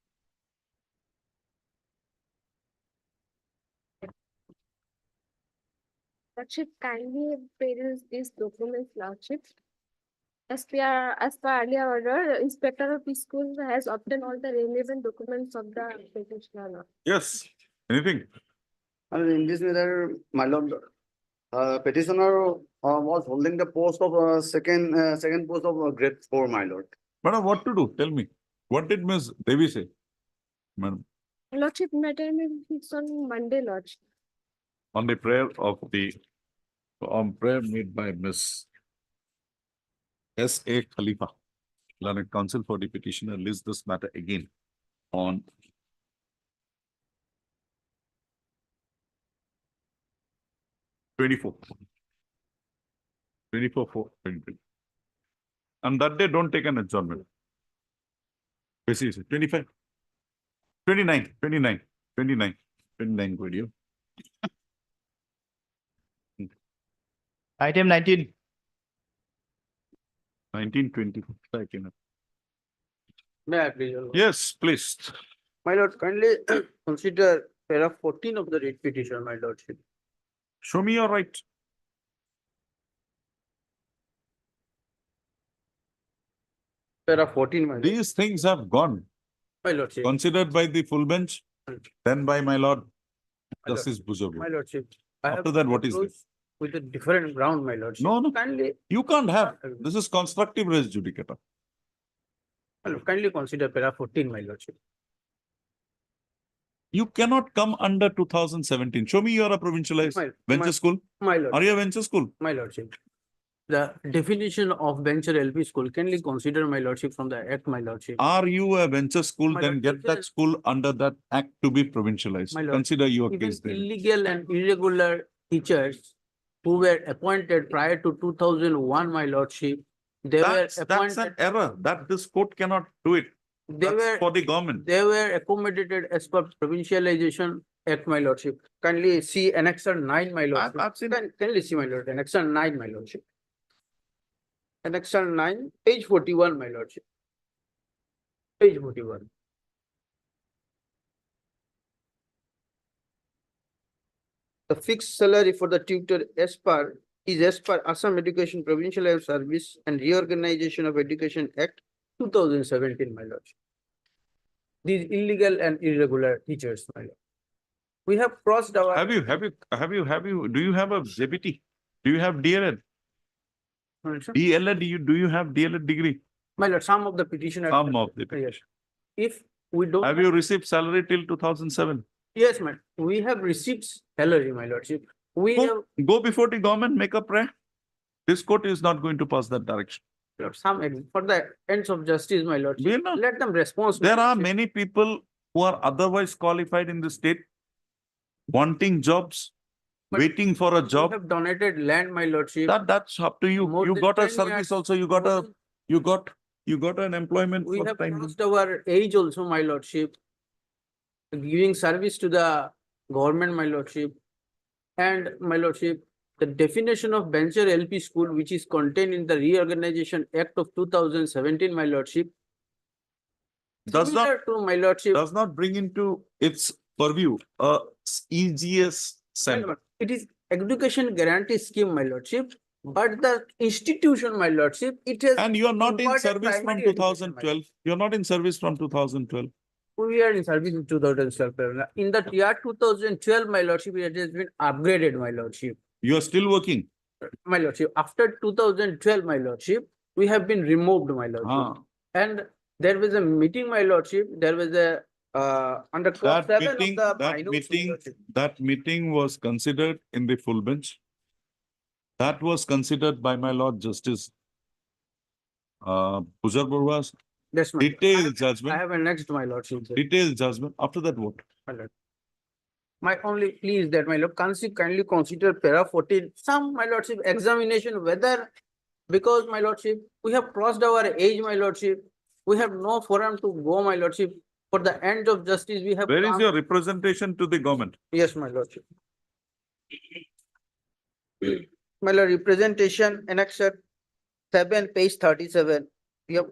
Lordship, kindly peruse these documents, Lordship. As per earlier order, Inspector of the School has obtained all the relevant documents of the petitioner. Yes, anything? And in this matter, my lord, petitioner was holding the post of second post of grade 4, my lord. Madam, what to do? Tell me. What did Ms. Devi say? Madam, Lordship, matter may be fixed on Monday, Lordship. on the prayer made by Ms. S.A. Khalifa, learned counsel for the petitioner, lists this matter again on 24. 24/4/2020. And that day, don't take an adjournment. Basically, 25, 29 video. Item 19. 1920. May I please? Your lord? Yes, please. My lord, kindly consider paragraph 14 of the writ petition, my lordship. Show me your right. Paragraph 14, my lord. These things have gone, My lordship. considered by the full bench, then by my lord, My Justice Buzoglu. My lordship. I After have that, what is approached this? with a different ground, my lordship. No, no. Kindly, You can't have. This is constructive res judicata. my lord, kindly consider paragraph 14, my lordship. You cannot come under 2017. Show me you are a provincialized venture school. My lord, Are you a venture school? my lordship. The definition of venture LP school, kindly consider, my lordship, from the act, my lordship. Are you a venture school? My Then lord, get venture- that school under that act to be provincialized. My lord, Consider your Even case there. illegal and irregular teachers who were appointed prior to 2001, my lordship, they were That's an appointed, error. That this court cannot do it. they That's were, for the government. they were accommodated as per provincialization act, my lordship. Kindly see Annexure 9, my lordship. I've seen Kindly see, my lord, Annexure 9, my lordship. Annexure 9, page 41, my lordship. Page 41. The fixed salary for the tutor is as per Assam Education Provincial Health Service and Reorganization of Education Act 2017, my lordship. These illegal and irregular teachers, my lord. We have crossed our. do you have a JBT? Do you have DLED? DLED, do you have DLED degree? My lord, some of the petitioners. Some of the Yes. If we don't. Have you received salary till 2007? Yes, ma'am. We have received salary, my lordship. We have. Go before the government, make a prayer. This court is not going to pass that direction. For the ends of justice, my lordship. Will not. Let them respond. There are many people who are otherwise qualified in the state, wanting jobs, But waiting for a We job. have donated land, my lordship. That's up to you. More You than got a 10 service years. also. You More got You got an employment We for have time. crossed our age also, my lordship. Giving service to the government, my lordship. And my lordship, the definition of venture LP school, which is contained in the Reorganization Act of 2017, my lordship. Does not, Similar to my lordship. does not bring into its purview a EGS center. It is education guarantee scheme, my lordship, but the institution, my lordship, it has. And you are not in imparted service from primary education, my 2012. You're not in service from 2012. We are in service in 2012. In the year 2012, my lordship, it has been upgraded, my lordship. You are still working. My lordship, after 2012, my lordship, we have been removed, my lordship. Ah. And there was a meeting, my lordship, there was a, under clause That 7 meeting, of the. that minutes, my meeting, lordship. that meeting was considered in the full bench. That was considered by my Lord Justice Pujar Barua's Yes, my lord. detailed I judgment, have a next, my lordship. detailed judgment. After that, what? My lord. My only plea is that, my lord, kindly consider para 14, some, my lordship, examination whether, because, my lordship, we have crossed our age, my lordship, we have no forum to go, my lordship, for the end of justice, we have. Where is come- your representation to the government? Yes, my lordship. My lord, representation, annexure 7, page 37, we have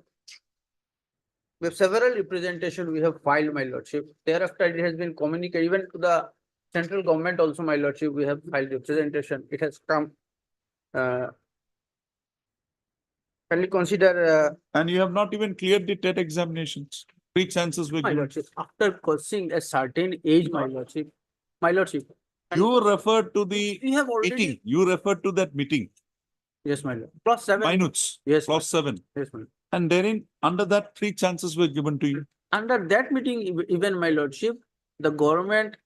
several representation we have filed, my lordship. Thereafter, it has been communicated even to the central government also, my lordship, we have filed representation. It has come. Can you consider, And you have not even cleared the TET examinations. 3 chances were my given. lordship, after crossing a certain age, my lordship, my lordship. You referred to the We have already. meeting. You referred to that meeting. Yes, my lord. Clause 7. Minutes. Yes, Clause 7. yes, my lord. And therein, under that, 3 chances were given to you. Under that meeting, even my lordship, the government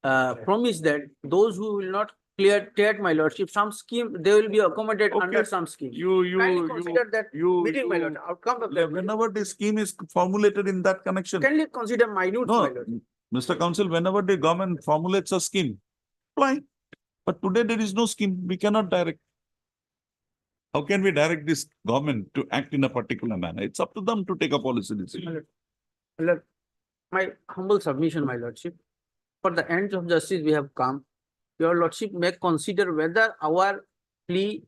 promised that those who will not clear TET, my lordship, some scheme, they will be accommodated under Okay. some scheme. You Kindly consider that meeting, my lord, outcome of that. meeting. whenever the scheme is formulated in that connection. Kindly consider minute, No, my lord. Mr. Counsel, whenever the government formulates a scheme, apply. But today there is no scheme. We cannot direct. How can we direct this government to act in a particular manner? It's up to them to take a policy My decision. lord. My lord, my humble submission, my lordship, for the ends of justice we have come. Your lordship may consider whether our plea.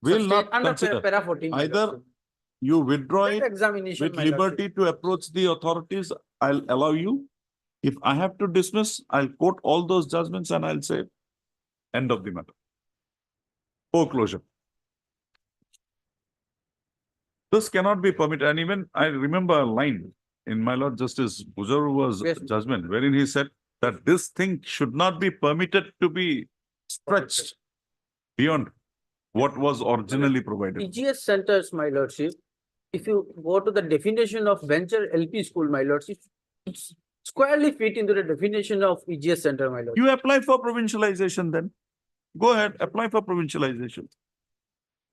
Will sustain- not under consider. para 14. my Either lordship. you withdraw That it examination, with my lordship. liberty to approach the authorities, I'll allow you. If I have to dismiss, I'll quote all those judgments and I'll say, end of the matter. Foreclosure. This cannot be permitted. And even I remember a line in my Lord Justice Pujarua's Yes. judgment, wherein he said that this thing should not be permitted to be stretched beyond what was originally provided. EGS centers, my lordship, if you go to the definition of venture LP school, my lordship, it's squarely fit into the definition of EGS center, my lord. You apply for provincialization then. Go ahead, apply for provincialization.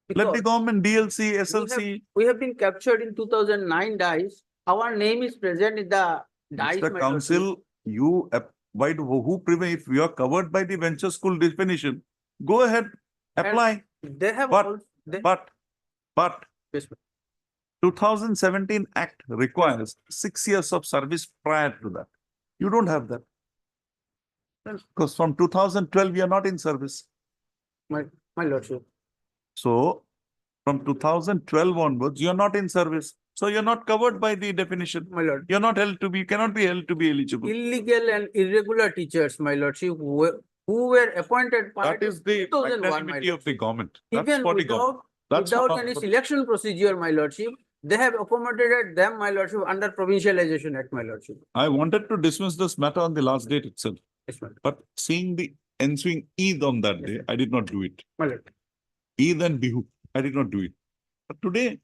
Let the Because government DLC, SLC. we have been captured in 2009 dice. Our name is present in the dice. Mr. my Counsel, you, who prevent, if you are covered by the venture school definition, go ahead, apply. lordship. They have. But- all- they- But Yes, ma'am. 2017 Act requires 6 years of service prior to that. You don't have that. Because from 2012, you are not in service. my lordship. So from 2012 onwards, you are not in service. So you're not covered by the definition. My lord. You're not held to be, cannot be held to be eligible. Illegal and irregular teachers, my lordship, who were appointed. prior That to is the 2001, my magnanimity of the lordship. government. That's Even for the government. That's without not any for- selection procedure, my lordship, they have accommodated them, my lordship, under Provincialization Act, my lordship. I wanted to dismiss this matter on the last date itself, Yes, my lord. but seeing the ensuing Eid on that day, I did not do it. My lord. Eid and Bihu, I did not do it. But today,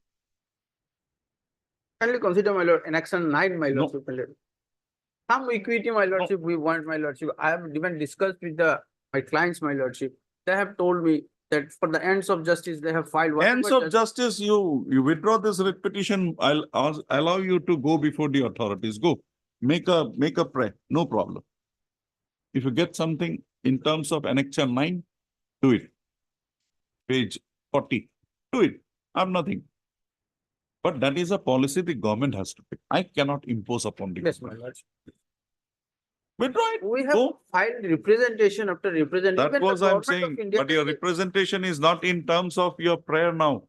Kindly consider, my lord, Annexion 9, my No. lordship. My lord. Some equity, my lordship, we want, my lordship. I have even discussed with my clients, my lordship. They have told me that for the ends of justice, they have filed. whatever ends of judge- justice, you withdraw this writ petition, allow you to go before the authorities. Go, make a prayer, no problem. If you get something in terms of Annexion 9, do it. Page 40, do it. I have nothing. But that is a policy the government has to pick. I cannot impose upon the Yes, my government. lord. Withdraw it. We have Go. filed representation after representation. That Even the was I'm Government of saying, India but your has- representation is not in terms of your prayer now.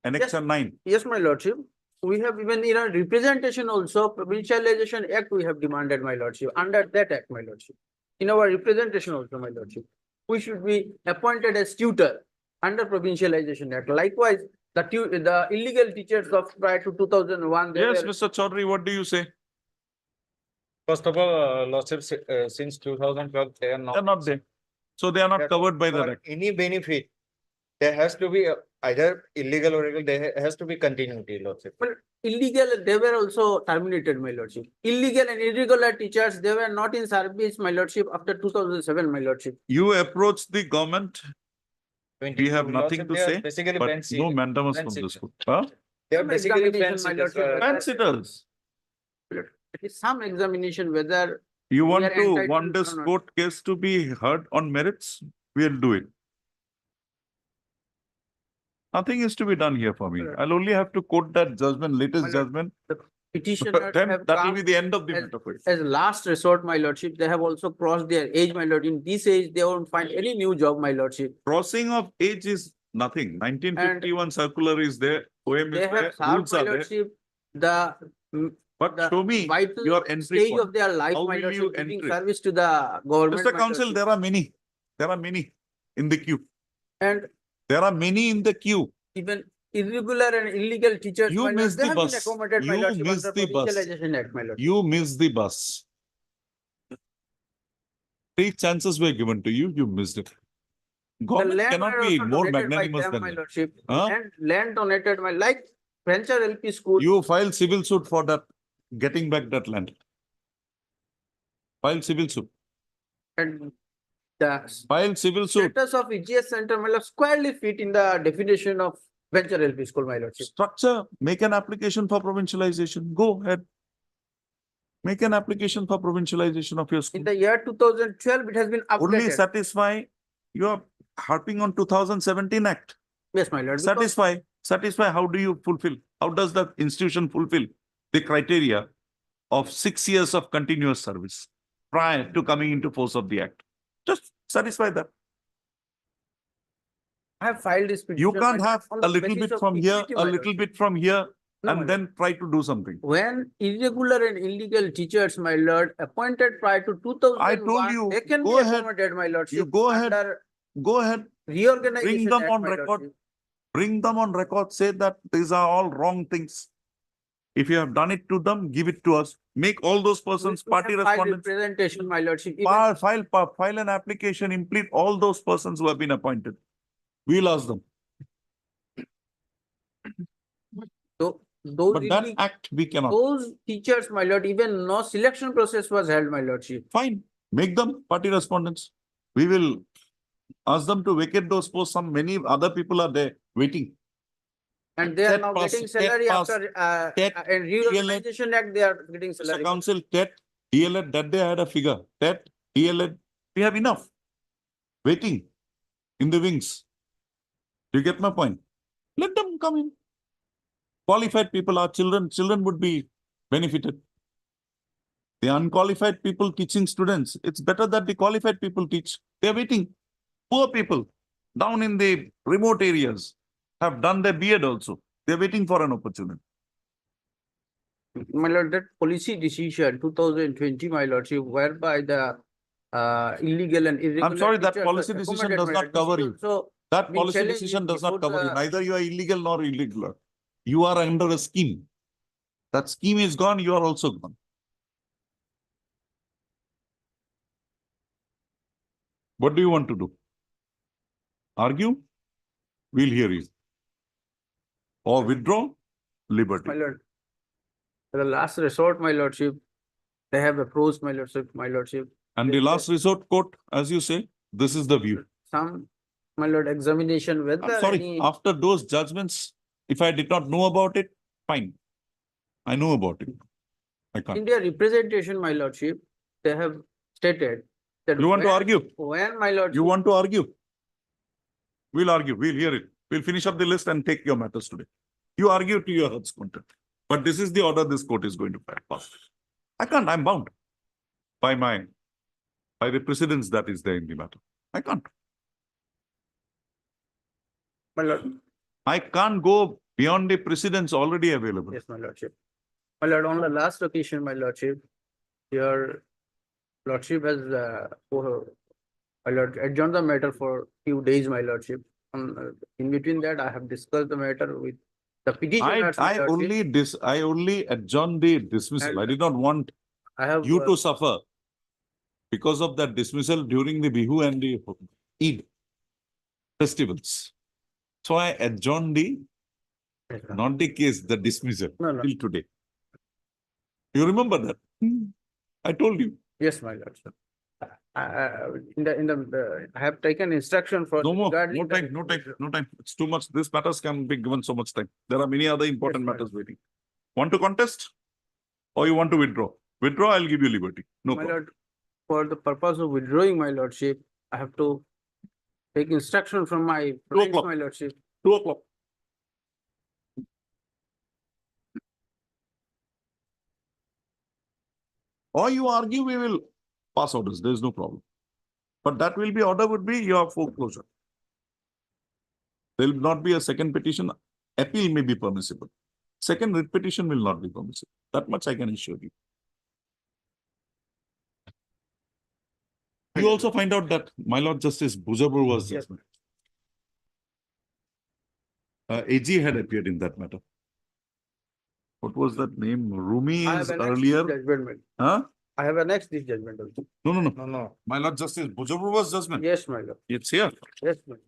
Annexure 9. Yes, my lordship. We have even in our representation also, Provincialization Act, we have demanded, my lordship, under that act, my lordship. In our representation also, my lordship, we should be appointed as tutor under Provincialization Act. Likewise, the illegal teachers of prior to 2001. they Yes, were- Mr. Chaudhary, what do you say? First of all, lordship, since 2012, they are They're not there. So they are not That- covered by the for act. any benefit, there has to be either illegal or illegal, there has to be continuity, lordship. Well, illegal, they were also terminated, my lordship. Illegal and irregular teachers, they were not in service, my lordship, after 2007, my lordship. You approach the government, we have 22, nothing lordship, to they are say, Basically, but bench no seat- mandamus bench from the seat. school. Huh? They are Some basically examination, bench my sitters, lordship. Considers. It is some examination whether You We want are to, entitled want this or not. court case to be heard on merits, we'll do it. Nothing is to be done here for me. Correct. I'll only have to quote that judgment, latest lord, judgment. petitioners Then have that will come be the end of the as- matter for you. as last resort, my lordship. They have also crossed their age, my lord. In this age, they won't find any new job, my lordship. Crossing of age is nothing. 1951 circular is there, OM They is there, have served, rules my are there. lordship, the But the show me vital your entry stage point. of their life, How my will lordship, you giving enter it? service to the government. Mr. my Council, lordship. there are many. There are many in the queue. And There are many in the queue. even irregular and illegal teachers, You my lord, miss they the have been bus. accommodated, my You lordship, miss under the bus. Provincialization Act, my lord. You missed the bus. 3 chances were given to you, you missed it. The Government land cannot were be also more donated by magnanimous them, than my that. lordship. Huh? And land donated, my, like Venture LP School. You file civil suit for that, getting back that land. File civil suit. And the File civil suit. status of EGS Center, my lord, squarely fit in the definition of Venture LP School, my lordship. Structure, make an application for provincialization. Go ahead. Make an application for provincialization of your school. In the year 2012, it has been Only updated. satisfy, you are harping on 2017 Act. Yes, my lord. because- Satisfy, how do you fulfill? How does the institution fulfill the criteria of 6 years of continuous service prior to coming into force of the Act? Just satisfy that. I have filed this petition. You my can't lord, have on a the little basis bit of from here, equity, a my little lordship. bit from here, No, my and lord. then try to do something. When irregular and illegal teachers, my lord, appointed prior to 2001, you, they can go be ahead. accommodated, my lordship. You go ahead. Under Go ahead, Reorganization bring them Act, on my record. lordship. Bring them on record, say that these are all wrong things. If you have done it to them, give it to us. Make all those persons We party have filed respondents. representation, my lordship. Even File an application, implement all those persons who have been appointed. We'll ask them. those But that illegal- act, we cannot. those teachers, my lord, even no selection process was held, my lordship. Fine, make them party respondents. We will ask them to vacate those posts. Many other people are there waiting. And they are TET now pass, getting TET salary pass, after, TET, and Reorganization Act, they are getting Mr. salary. Council, TET, DLED, that day I had a figure. TET, DLED, we have enough. Waiting in the wings. Do you get my point? Let them come in. Qualified people, our children would be benefited. The unqualified people teaching students, it's better that the qualified people teach. They're waiting. Poor people down in the remote areas have done their B.Ed also. They're waiting for an opportunity. My lord, that policy decision 2020, my lordship, whereby the illegal and irregular. I'm sorry, that teachers policy were decision accommodated, does my not lord. This cover is you. also That been policy challenged decision does not before cover you. the- Neither you are illegal nor irregular. You are under a scheme. That scheme is gone, you are also gone. What do you want to do? Argue? We'll hear you. Or withdraw? Liberty. My lord. The last resort, my lordship, they have approached, my lordship. And the last resort court, as you say, this is the view. Some, my lord, examination whether I'm sorry, any. after those judgments, if I did not know about it, fine. I know about it. I In can't. their representation, my lordship, they have stated that. You want to when- argue? When, my lord. You want to argue? We'll argue. We'll hear it. We'll finish up the list and take your matters today. You argue to your heart's content. But this is the order this court is going to pass. I can't, I'm bound by the precedence that is there in the matter. I can't. My lord, I can't go beyond the precedence already available. yes, my lordship. My lord, on the last occasion, my lordship, your lordship has, my lord, adjourned the matter for few days, my lordship. In between that, I have discussed the matter with the petitioners. my lordship. I only adjourned the dismissal. I did not want I have, you to suffer because of that dismissal during the Bihu and the Eid festivals. So I adjourned the, yes, sir. not the case, the dismissal No. till today. You remember that? I told you. Yes, my lordship. I have taken instruction for. No more, regarding no time, no time, no time. It's too much. These matters can be given so much time. There are many other important Yes, matters waiting. Want to contest? Or you want to withdraw? Withdraw, I'll give you liberty. No My problem. lord, for the purpose of withdrawing, my lordship, I have to take instruction from my friends, o'clock. my lordship. 2 o'clock. Or you argue, we will pass orders. There is no problem. But that will be, order would be your foreclosure. There will not be a second petition. Appeal may be permissible. Second writ petition will not be permissible. That much I can assure you. You also find out that my Lord Justice Bujabur was Yes. judgment. AG had appeared in that matter. What was that name? Rumi I is have annexed this earlier. judgment. Huh? I have annexed this judgment also. No. No. My Lord Justice Bujabur was judgment. Yes, my lord. It's here. Yes, my lord.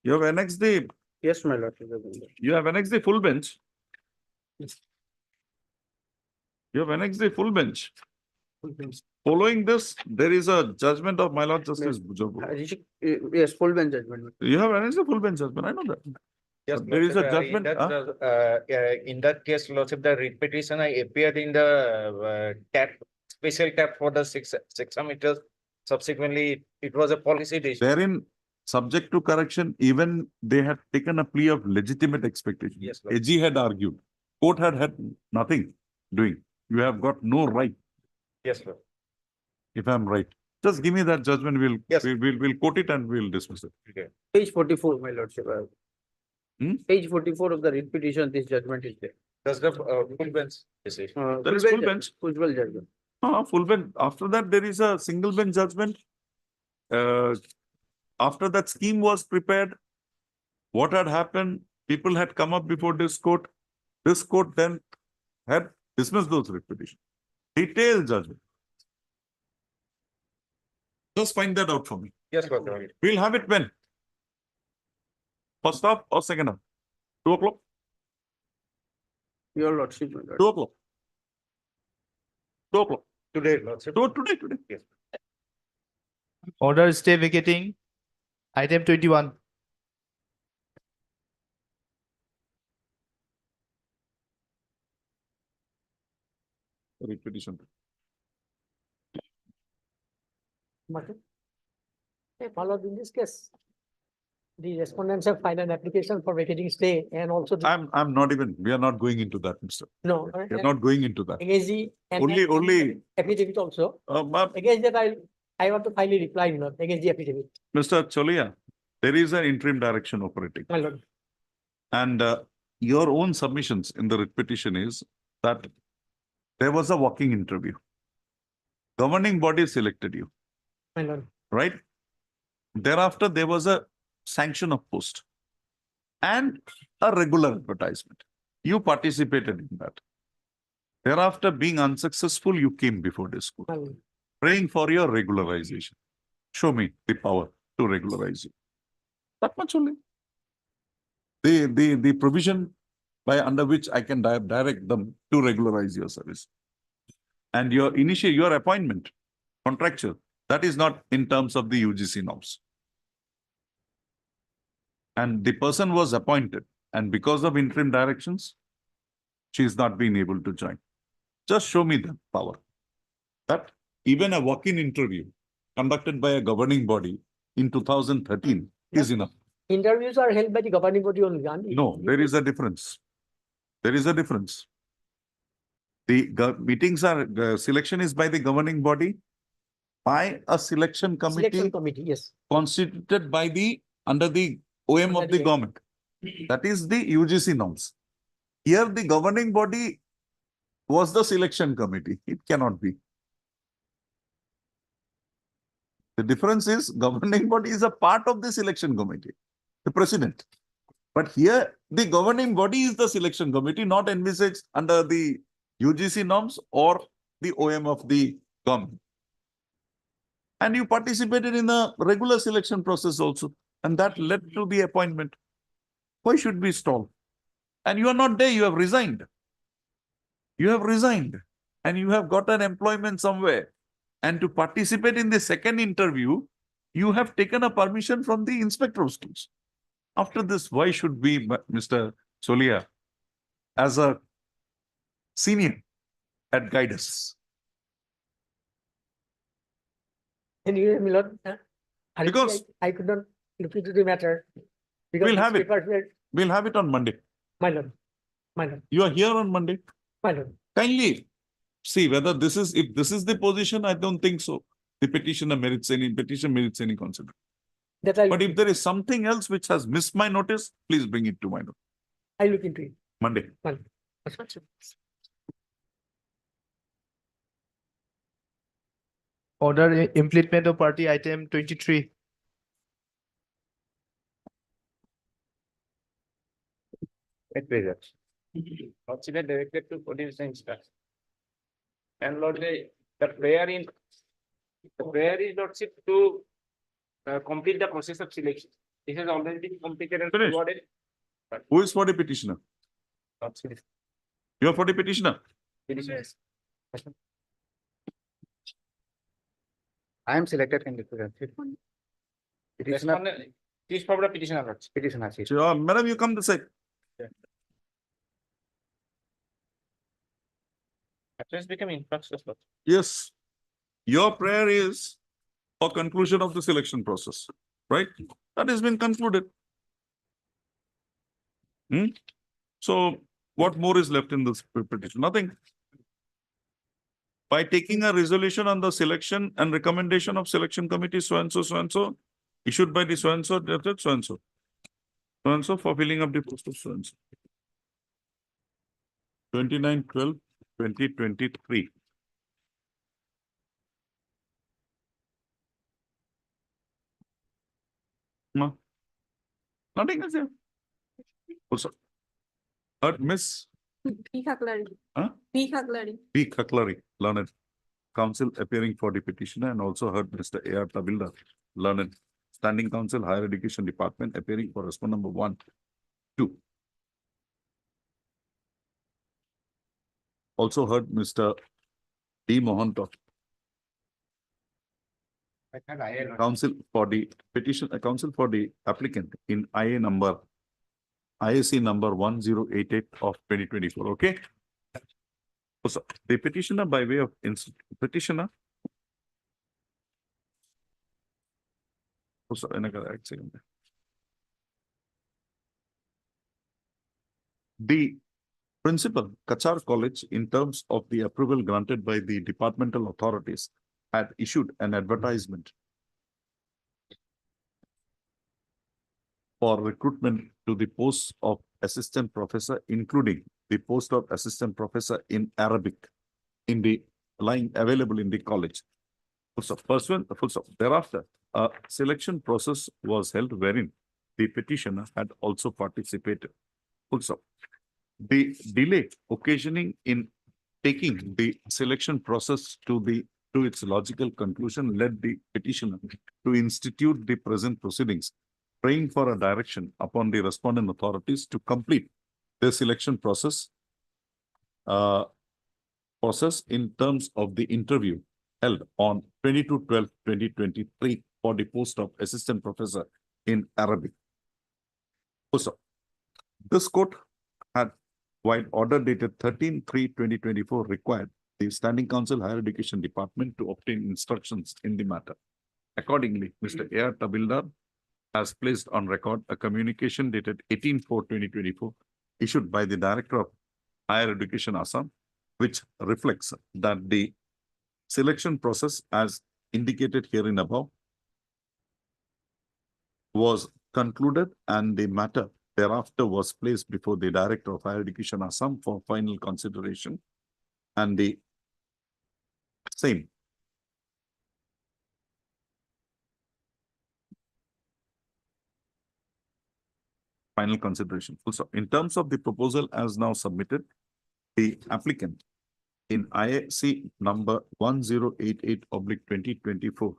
You have annexed the, Yes, my lord. you have annexed the full bench. You have annexed the full bench. Following this, there is a judgment of my Lord Justice Bujabur. Yes, full bench judgment. You have annexed the full bench judgment. I know that. Yes, But there is a Lordship, judgment. in that case, Lordship, the writ petition, I appeared in the special tab for the six meters. Subsequently, it was a policy decision. Therein, subject to correction, even they had taken a plea of legitimate expectation. Yes, Lord. AG had argued. Court had nothing doing. You have got no right, Yes, Lord. if I'm right. Just give me that judgment. Yes. We'll quote it and we'll dismiss it. Okay. Page 44, my lordship. Hmm? Page 44 of the writ petition, this judgment is there. That's the full bench decision. There is full bench. Full judgment. Full bench. After that, there is a single bench judgment. After that scheme was prepared, what had happened, people had come up before this court. This court then had dismissed those writ petitions. Detailed judgment. Just find that out for me. Yes, Lord. We'll have it when? First half or second half? 2 o'clock? Your lordship, my lord. 2 o'clock. 2 o'clock. Today, Lordship. Today. Yes. Order stay vacating. Item 21. Writ petition. Hey, followed in this case. The respondents have filed an application for vacating stay and also. I'm not even, we are not going into that, Mr. No. We are not going into that. Against the. Only, Affidavit also. ma'am, Against that, I want to file a reply, against the affidavit. Mr. Cholia, there is an interim direction operating. My lord. And your own submissions in the writ petition is that there was a walking interview. Governing body selected you, My lord. right? Thereafter, there was a sanction of post and a regular advertisement. You participated in that. Thereafter, being unsuccessful, you came before this court, My lord. praying for your regularization. Show me the power to regularize you. That much only. The provision by under which I can direct them to regularize your service. And your appointment, contractual, that is not in terms of the UGC norms. And the person was appointed, and because of interim directions, she is not being able to join. Just show me the power. That even a walk-in interview conducted by a governing body in 2013 is enough. Interviews are held by the governing body only. No, there is a difference. There is a difference. The meetings are, the selection is by the governing body, by a selection Selection committee committee, yes. constituted by the, under the OM of Under the the- government. That is the UGC norms. Here, the governing body was the selection committee. It cannot be. The difference is governing body is a part of the selection committee, the president. But here, the governing body is the selection committee, not envisaged under the UGC norms or the OM of the government. And you participated in the regular selection process also, and that led to the appointment. Why should we stall? And you are not there, you have resigned. You have resigned and you have got an employment somewhere. And to participate in the second interview, you have taken a permission from the inspector of schools. After this, why should we, Mr. Solia, as a senior, at guide us? And you, my lord, Because- I could not look into the matter. Because We'll have these it. papers were- We'll have it on Monday. My lord, my lord, You are here on Monday. my lord. Kindly see whether this is, if this is the position, I don't think so. The petition merits any consideration. That I, But if there is something else which has missed my notice, please bring it to my notice. I look into it. Monday. My lord. Order implementation of party item 23. Consider directed to petition instruction. And Lord, the prayer is Lordship to complete the process of selection. This has already been completed and Finished. forwarded. Who is for the petitioner? Lordship is- You are for the petitioner? petition is- I am selected and represented. Petitioner, Respondent, this for the petitioner, Lordship. petitioner. So, madam, you come this side. Address become infrastructure, Lordship. Yes. Your prayer is for conclusion of the selection process, right? That has been concluded. So what more is left in this petition? Nothing. By taking a resolution on the selection and recommendation of selection committee so and so, issued by the so and so for filling up the post of so and so. 29/12/2023. No. Nothing is there. Also, heard Miss P. Haklari. Huh? P. Haklari. B. Kaklari, learned counsel appearing for the petitioner, and also heard Mr. A.R. Tabildar, learned standing counsel, higher education department, appearing for respondent number 1, 2. Also heard Mr. D. Mohanto, counsel for the petition, counsel for the applicant in IAC number 1088 of 2024. Okay. So the petitioner by way of petitioner. Oh, sorry, the principal, Kachar College, in terms of the approval granted by the departmental authorities, had issued an advertisement for recruitment to the post of assistant professor, including the post of assistant professor in Arabic in the line available in the college. Thereafter, a selection process was held wherein the petitioner had also participated. Also, the delay occasioning in taking the selection process to its logical conclusion led the petitioner to institute the present proceedings, praying for a direction upon the respondent authorities to complete the selection process in terms of the interview held on 22/12/2023 for the post of assistant professor in Arabic. Also, this court had, while order dated 13/3/2024, required the Standing Council Higher Education Department to obtain instructions in the matter. Accordingly, Mr. A.R. Tabildar has placed on record a communication dated 18/4/2024 issued by the Director of Higher Education Assam, which reflects that the selection process as indicated herein above was concluded and the matter thereafter was placed before the Director of Higher Education Assam for final consideration, and the same final consideration. Also, in terms of the proposal as now submitted, the applicant in IAC number 1088/2024,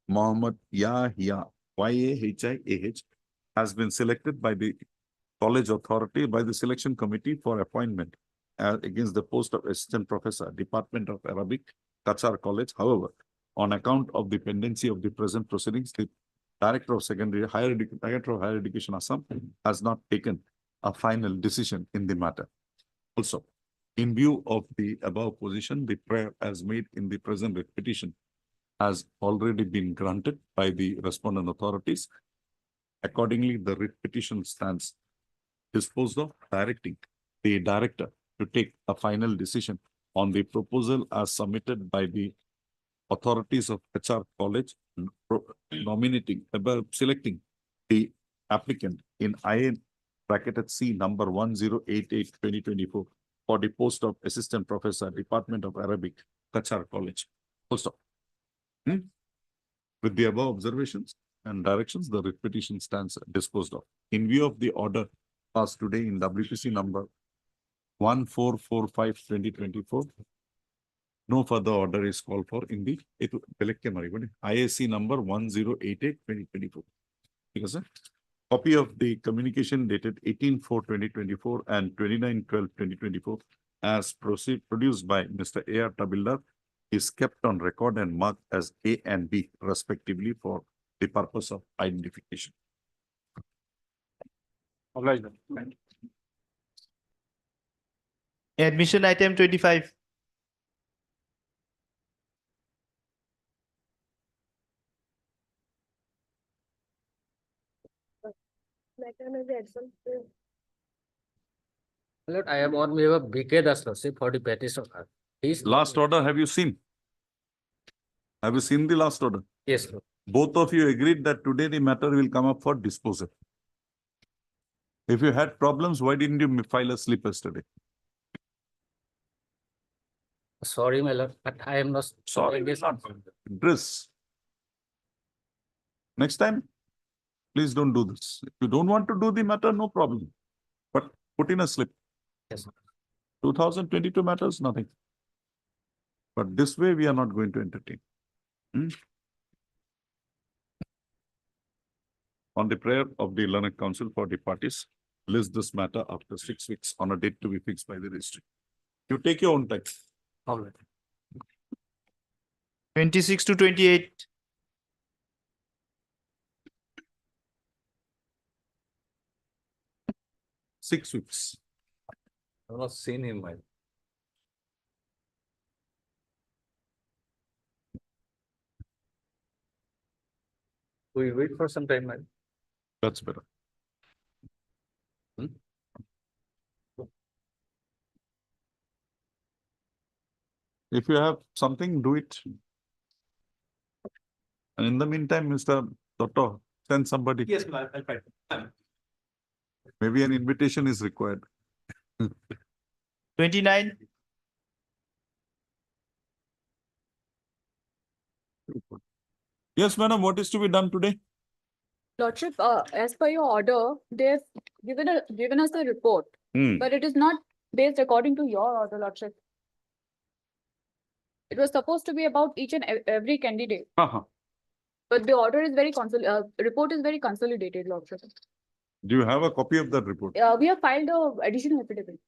Mohammed Yahya, YAHIAH, has been selected by the college authority by the selection committee for appointment against the post of assistant professor, Department of Arabic, Kachar College. However, on account of the pendency of the present proceedings, the Director of Higher Education Assam has not taken a final decision in the matter. Also, in view of the above position, the prayer as made in the present petition has already been granted by the respondent authorities. Accordingly, the writ petition stands disposed of, directing the director to take a final decision on the proposal as submitted by the authorities of HR College, selecting the applicant in IN bracketed C number 1088/2024 for the post of assistant professor, Department of Arabic, Kachar College. Full stop. With the above observations and directions, the writ petition stands disposed of. In view of the order passed today in WPC number 1445/2024, no further order is called for in the IAC number 1088/2024. Because copy of the communication dated 18/4/2024 and 29/12/2024 as produced by Mr. A.R. Tabildar is kept on record and marked as A and B respectively for the purpose of identification. Admission item 25. My lord, I am on behalf of BK Das Lordship for the petition. Last order, have you seen? Have you seen the last order? Yes, Lord. Both of you agreed that today the matter will come up for disposal. If you had problems, why didn't you file a slip yesterday? Sorry, my lord, but I am not Sorry, this. This. Next time, please don't do this. If you don't want to do the matter, no problem. But put in a slip. Yes, sir. 2022 matters, nothing. But this way, we are not going to entertain. On the prayer of the Learned Council for the parties, list this matter after 6 weeks on a date to be fixed by the registry. You take your own time. All right. 26 to 28. Six weeks. I've not seen him, man. We wait for some time, man. That's better. If you have something, do it. And in the meantime, Mr. Dotto, send somebody. Yes, ma'am, I'll find. Maybe an invitation is required. 29. Yes, madam, what is to be done today? Lordship, as per your order, they've given us a report, but it is not based according to your order, Lordship. It was supposed to be about each and every candidate, but the order is report is very consolidated, Lordship. Do you have a copy of that report? We have filed a additional affidavit.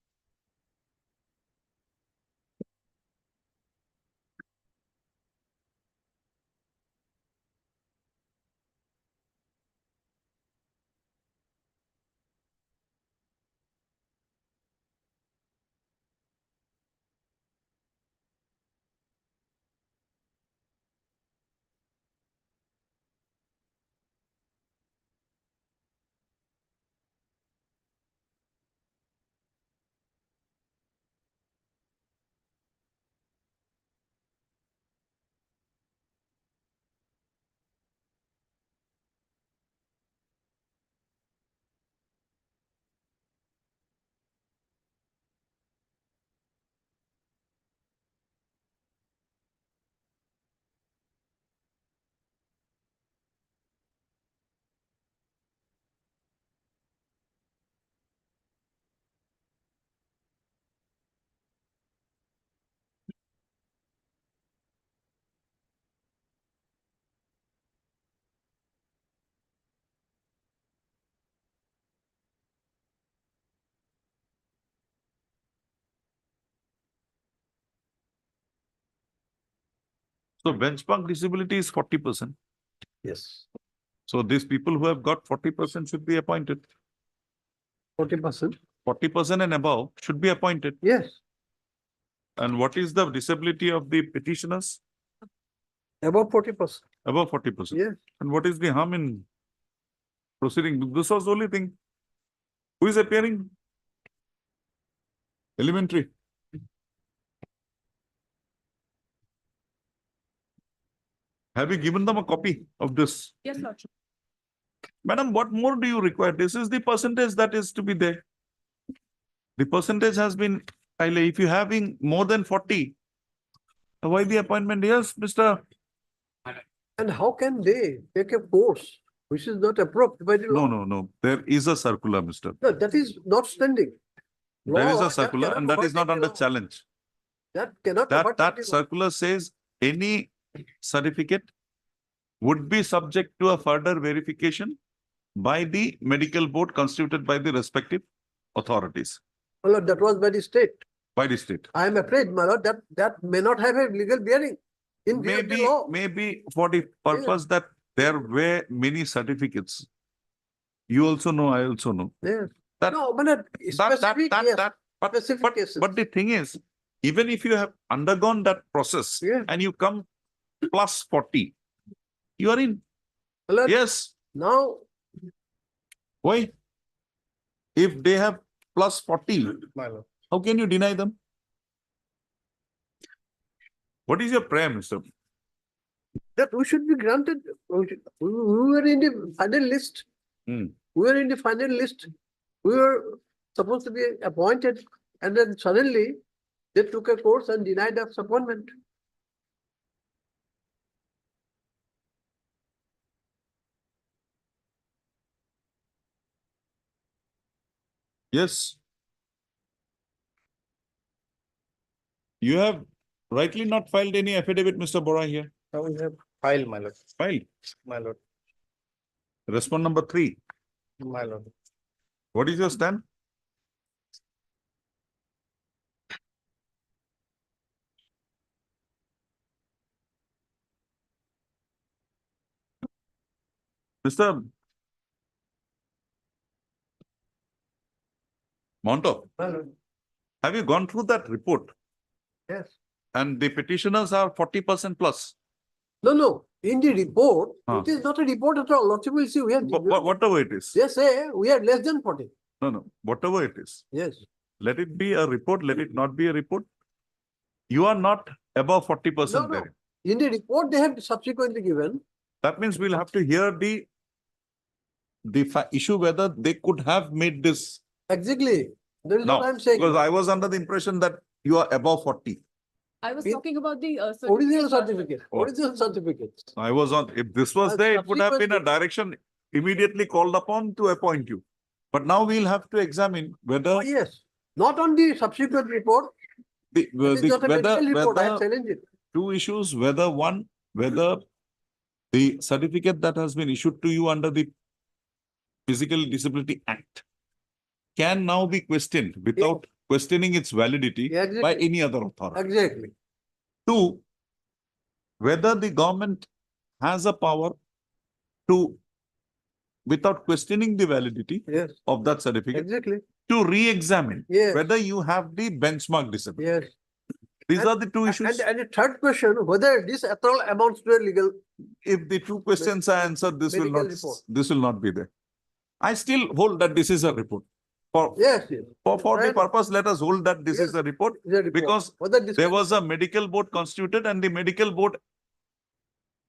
So benchmark disability is 40%. Yes, So these people who have got 40% should be appointed. 40%. 40% and above should be appointed. Yes, And what is the disability of the petitioners? above 40%. Above 40%. Yes. And what is the harm in proceeding? This was the only thing. Who is appearing? Elementary. Have you given them a copy of this? Yes, Lordship. Madam, what more do you require? This is the percentage that is to be there. The percentage has been, if you having more than 40, why the appointment? Yes, Mr. And how can they take a course which is not approved by the law? No. There is a circular, Mr. No, that is not standing. There is Law, a that circular cannot and that is not overtake the under law. challenge. That cannot That overtake the law. circular says any certificate would be subject to a further verification by the medical board constituted by the respective authorities, My lord, that was by the state. by the state. I am afraid, my lord, that may not have a legal bearing in view of the law. Maybe for the purpose that there were many certificates. You also know, I also know. Yes. That- No, my lord, specific, yes, specific cases. But the thing is, even if you have undergone that process Yeah. and you come plus 40, you are in. My lord, Yes. now, Why? If they have plus 40, My lord. how can you deny them? What is your prayer, Mr. that we should be granted, we were in the final list. Hmm. We were in the final list. We were supposed to be appointed, and then suddenly they took a course and denied us appointment. Yes. You have rightly not filed any affidavit, Mr. Bora here. Now we have filed, my lord. Filed. My lord. Respond number 3. My lord. What is your stand? Mr. Monto, My lord, have you gone through that report? yes. And the petitioners are 40% plus. No, in the report, Huh. it is not a report at all. Lordship will see, we have, Whatever it is. they say we are less than 40. No. Whatever it is. Yes. Let it be a report. Let it not be a report. You are not above 40% No. there. In the report, they have subsequently given. That means we'll have to hear the issue whether they could have made this. Exactly. That is Now, what I'm saying. because I was under the impression that you are above 40. I was In- talking about the Original certificate. certificate, original certificate. I was on, if this was there, it would have been a Subsequently- direction immediately called upon to appoint you. But now we'll have to examine whether Oh, yes, not on the subsequent report. It is not a medical report, I challenge it. two issues, whether the certificate that has been issued to you under the Physical Disability Act can now be questioned without questioning its validity Yeah, by exactly. any other authority. Exactly. 2, whether the government has a power to, without questioning the validity Yes, of that certificate, exactly. to re-examine Yes. whether you have the benchmark disability. Yes. These And- are the two issues. And the third question, whether this at all amounts to a legal, If the two questions are answered, this will medical not, report. this will not be there. I still hold that this is a report. For yes. the And- purpose, let us hold that this Yes. is a report, the report. because Whether this. there was a medical board constituted and the medical board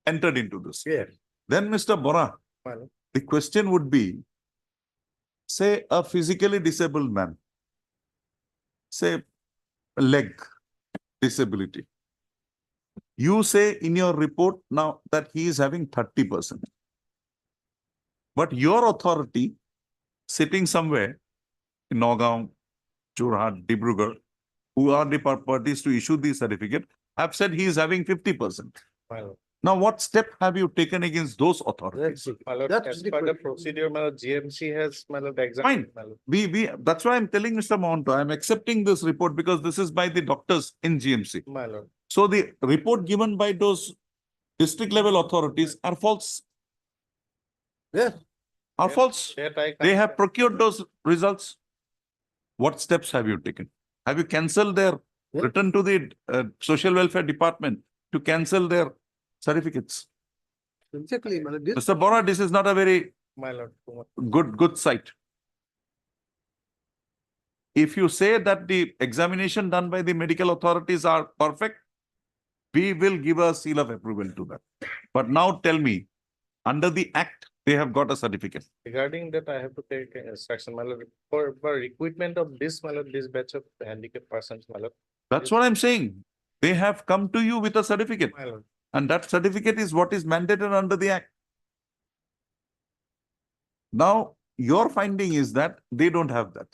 entered into this. Yes. Then, Mr. Bora, Well, the question would be, say a physically disabled man, say a leg disability. You say in your report now that he is having 30%. But your authority sitting somewhere in Nagaon, Jorhat, Dibrugarh, who are the parties to issue the certificate, have said he is having 50%. well, Now, what step have you taken against those authorities? That's it. my lord, That's as the per the question. procedure, my lord, GMC has, my lord, Fine. examined, my lord. That's why I'm telling Mr. Monto, I'm accepting this report because this is by the doctors in GMC. My lord. So the report given by those district level authorities are false. Yes. Are false. They have procured those results. What steps have you taken? Have you cancelled their Yeah. return to the social welfare department to cancel their certificates? Exactly, my lord. This Mr. Bora, this is not a very My lord. good sight. If you say that the examination done by the medical authorities are perfect, we will give a seal of approval to that. But now tell me, under the act, they have got a certificate. Regarding that, I have to take instruction, my lord, for recruitment of this, my lord, this batch of handicapped persons, my lord. That's what I'm saying. They have come to you with a certificate. My lord. And that certificate is what is mandated under the act. Now, your finding is that they don't have that.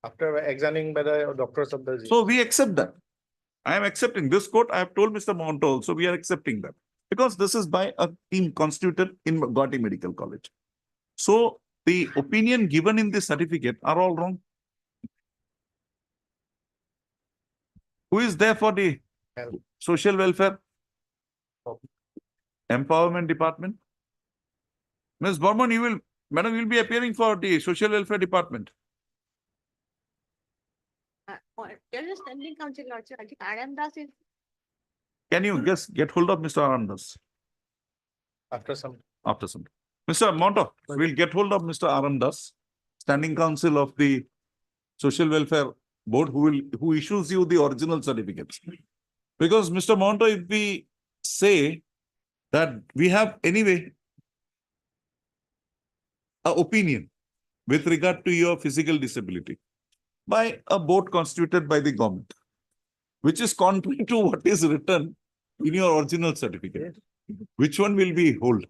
After examining by the doctors of the. So we accept that. I am accepting this quote. I have told Mr. Monto also, we are accepting that. Because this is by a team constituted in Guwahati Medical College. So the opinion given in this certificate are all wrong. Who is there for the social welfare? Empowerment department? Ms. Burman, madam, you will be appearing for the social welfare department. There is standing counsel, Lordship. I think RM Das is. Can you get hold of Mr. Arandas After some. after some? Mr. Monto, we'll get hold of Mr. Arandas, standing counsel of the social welfare board, who issues you the original certificates. Because Mr. Monto, if we say that we have anyway an opinion with regard to your physical disability by a board constituted by the government, which is contrary to what is written in your original certificate. Which one will we hold?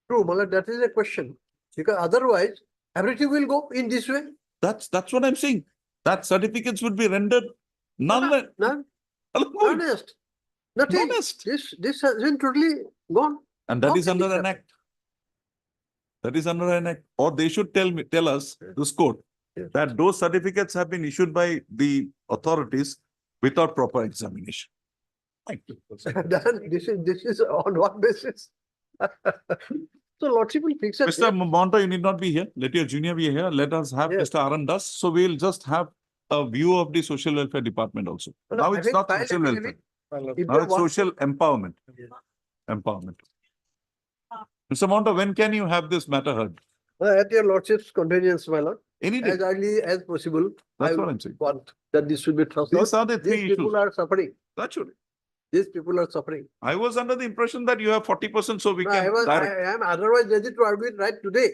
true, my lord, that is a question. Because otherwise, everything will go in this way. That's what I'm saying. That certificates would be rendered null. None, and- honest. Nothing. Honest. This has been totally gone. And that How is can under this an happen? act. That is under an act. Or they should tell us, this court, Yes. that those certificates have been issued by the authorities without proper examination. Thank you. Then this is on what basis? So Lordship will fix it. Mr. Monto, you need not be here. Let your junior be here. Let us have Yes. Mr. Arandas. So we'll just have a view of the social welfare department also. No, Now I it's think not file social welfare. affidavit. My lord. If Now they it's want- social empowerment. Empowerment. Mr. Monto, when can you have this matter heard? At your Lordship's convenience, my lord, Any day. as early as possible. I That's what I'm saying. want that this should be These transferred. are the three These people issues. are suffering. Naturally. These people are suffering. I was under the impression that you have 40%, so we No, can direct. I am otherwise ready to argue it right today.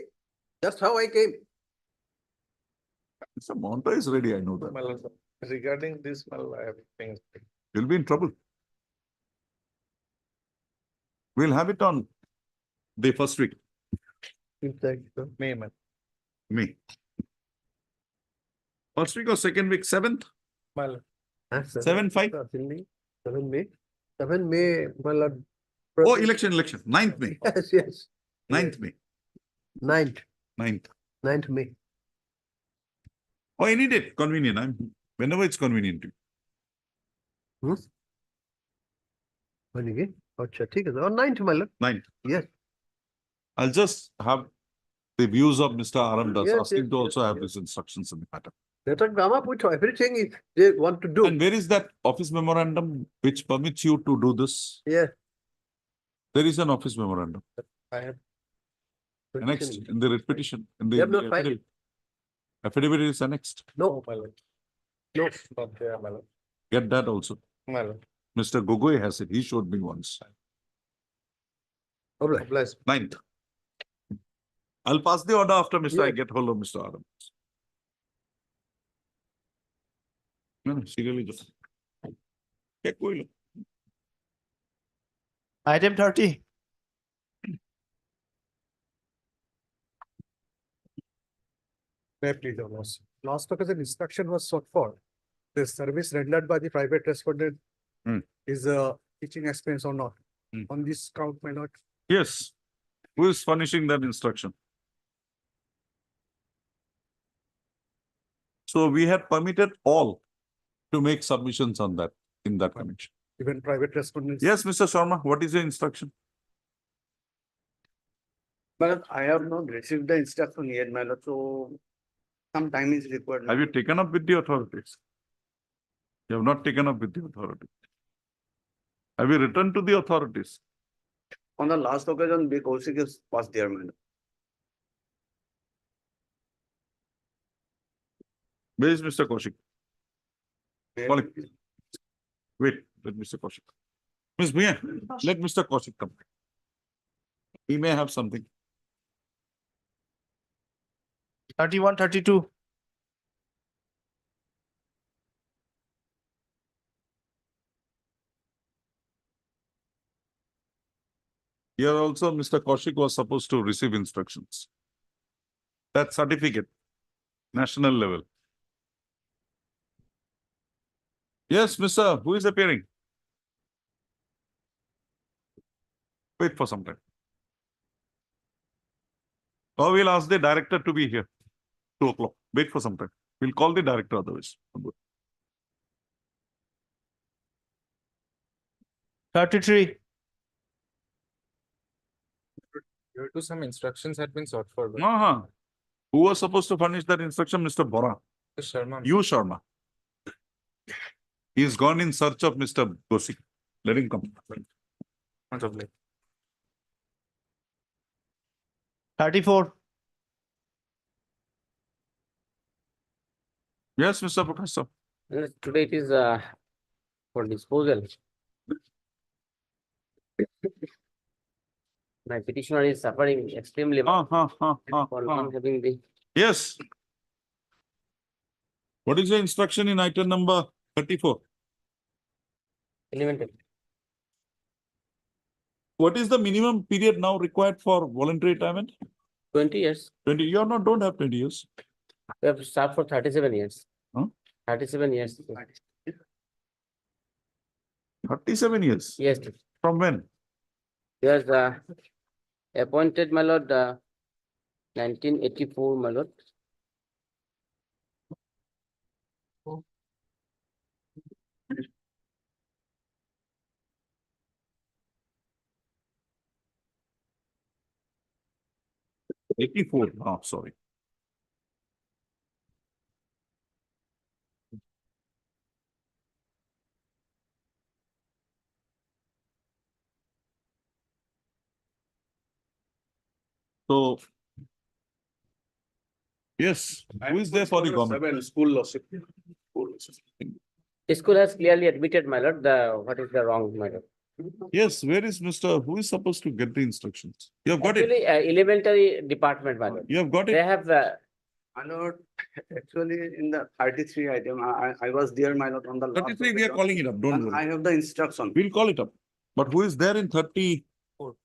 That's how I came. Mr. Monto is ready, I know that. My lord, regarding this, my lord, I have things. You'll be in trouble. We'll have it on the first week, May, man. May. First week or second week, 7th? My lord. 7/5? 7 May, my lord. Oh, election, 9th May, Yes, yes. 9th May, 9th 9th. May. Oh, any date, convenient. Whenever it's convenient to you. बनेगी अच्छा ठीक है और 9th my lord 9th. yes I'll just have the views of Mr. Arandas, Yes, asking yes, to also yes, have yes. his instructions in the matter. let us come up with everything if they want to do And where is that office memorandum which permits you to do this? yeah There is an office memorandum. I have. Annexed in the writ petition. In They the have not filed affidavit. Affidavit is annexed. no My lord. no Not there, my lord. Get that also. My lord. Mr. Gogoi has it. He showed me once. problem Bless. 9th. I'll pass the order after Mr. I Yeah. get hold of Mr. Arandas. No, serially just. Yeah, cool. Item 30. May I please, Your Lordship. Last occasion instruction was sought for. The service rendered by the private respondent Hmm. is a teaching expense or not. Hmm. On this count, my lord. Yes. Who is furnishing that instruction? So we had permitted all to make submissions on that, in that connection. Even private respondents. Yes, Mr. Sharma, what is your instruction? But I have not received the instruction yet, my lord, so some time is required. Have you taken up with the authorities? You have not taken up with the authorities. Have you returned to the authorities? On the last occasion, the Kaushik was there, my lord. Where is Mr. Kaushik? Call him. Wait, let Mr. Kaushik. Miss Mia, let Mr. Kaushik come. He may have something. 31, 32. Here also, Mr. Kaushik was supposed to receive instructions. That certificate, national level. Yes, Mr. Who is appearing? Wait for some time. Or we'll ask the director to be here. 2 o'clock. Wait for some time. We'll call the director otherwise. 33. Here too, some instructions had been sought for. But Who was supposed to furnish that instruction? Mr. Bora. Mr. Sharma. You, Sharma. He is gone in search of Mr. Kaushik. Let him come. Much obliged. 34. Yes, Mr. Professor. Today it is for disposal. My petitioner is suffering extremely much for not having the Yes. What is the instruction in item number 34? elemental. What is the minimum period now required for voluntary retirement? 20 years. 20. You are not, don't have 20 years. We have served for 37 years. Huh? 37 years. 37 years? Yes. From when? He was appointed, my lord, 1984, my lord. '84. Oh, sorry. So, yes, who is there for the government? School lordship. The school has clearly admitted, my lord, what is the wrong, my lord. Yes, where is Mr. Who is supposed to get the instructions? You have got Actually, it. elementary department, my lord. You have got They it. have My lord, actually in the 33 item, I was there, my lord, on the last 33, we are occasion, calling it up. Don't and I worry. have the instruction. We'll call it up. But who is there in 34?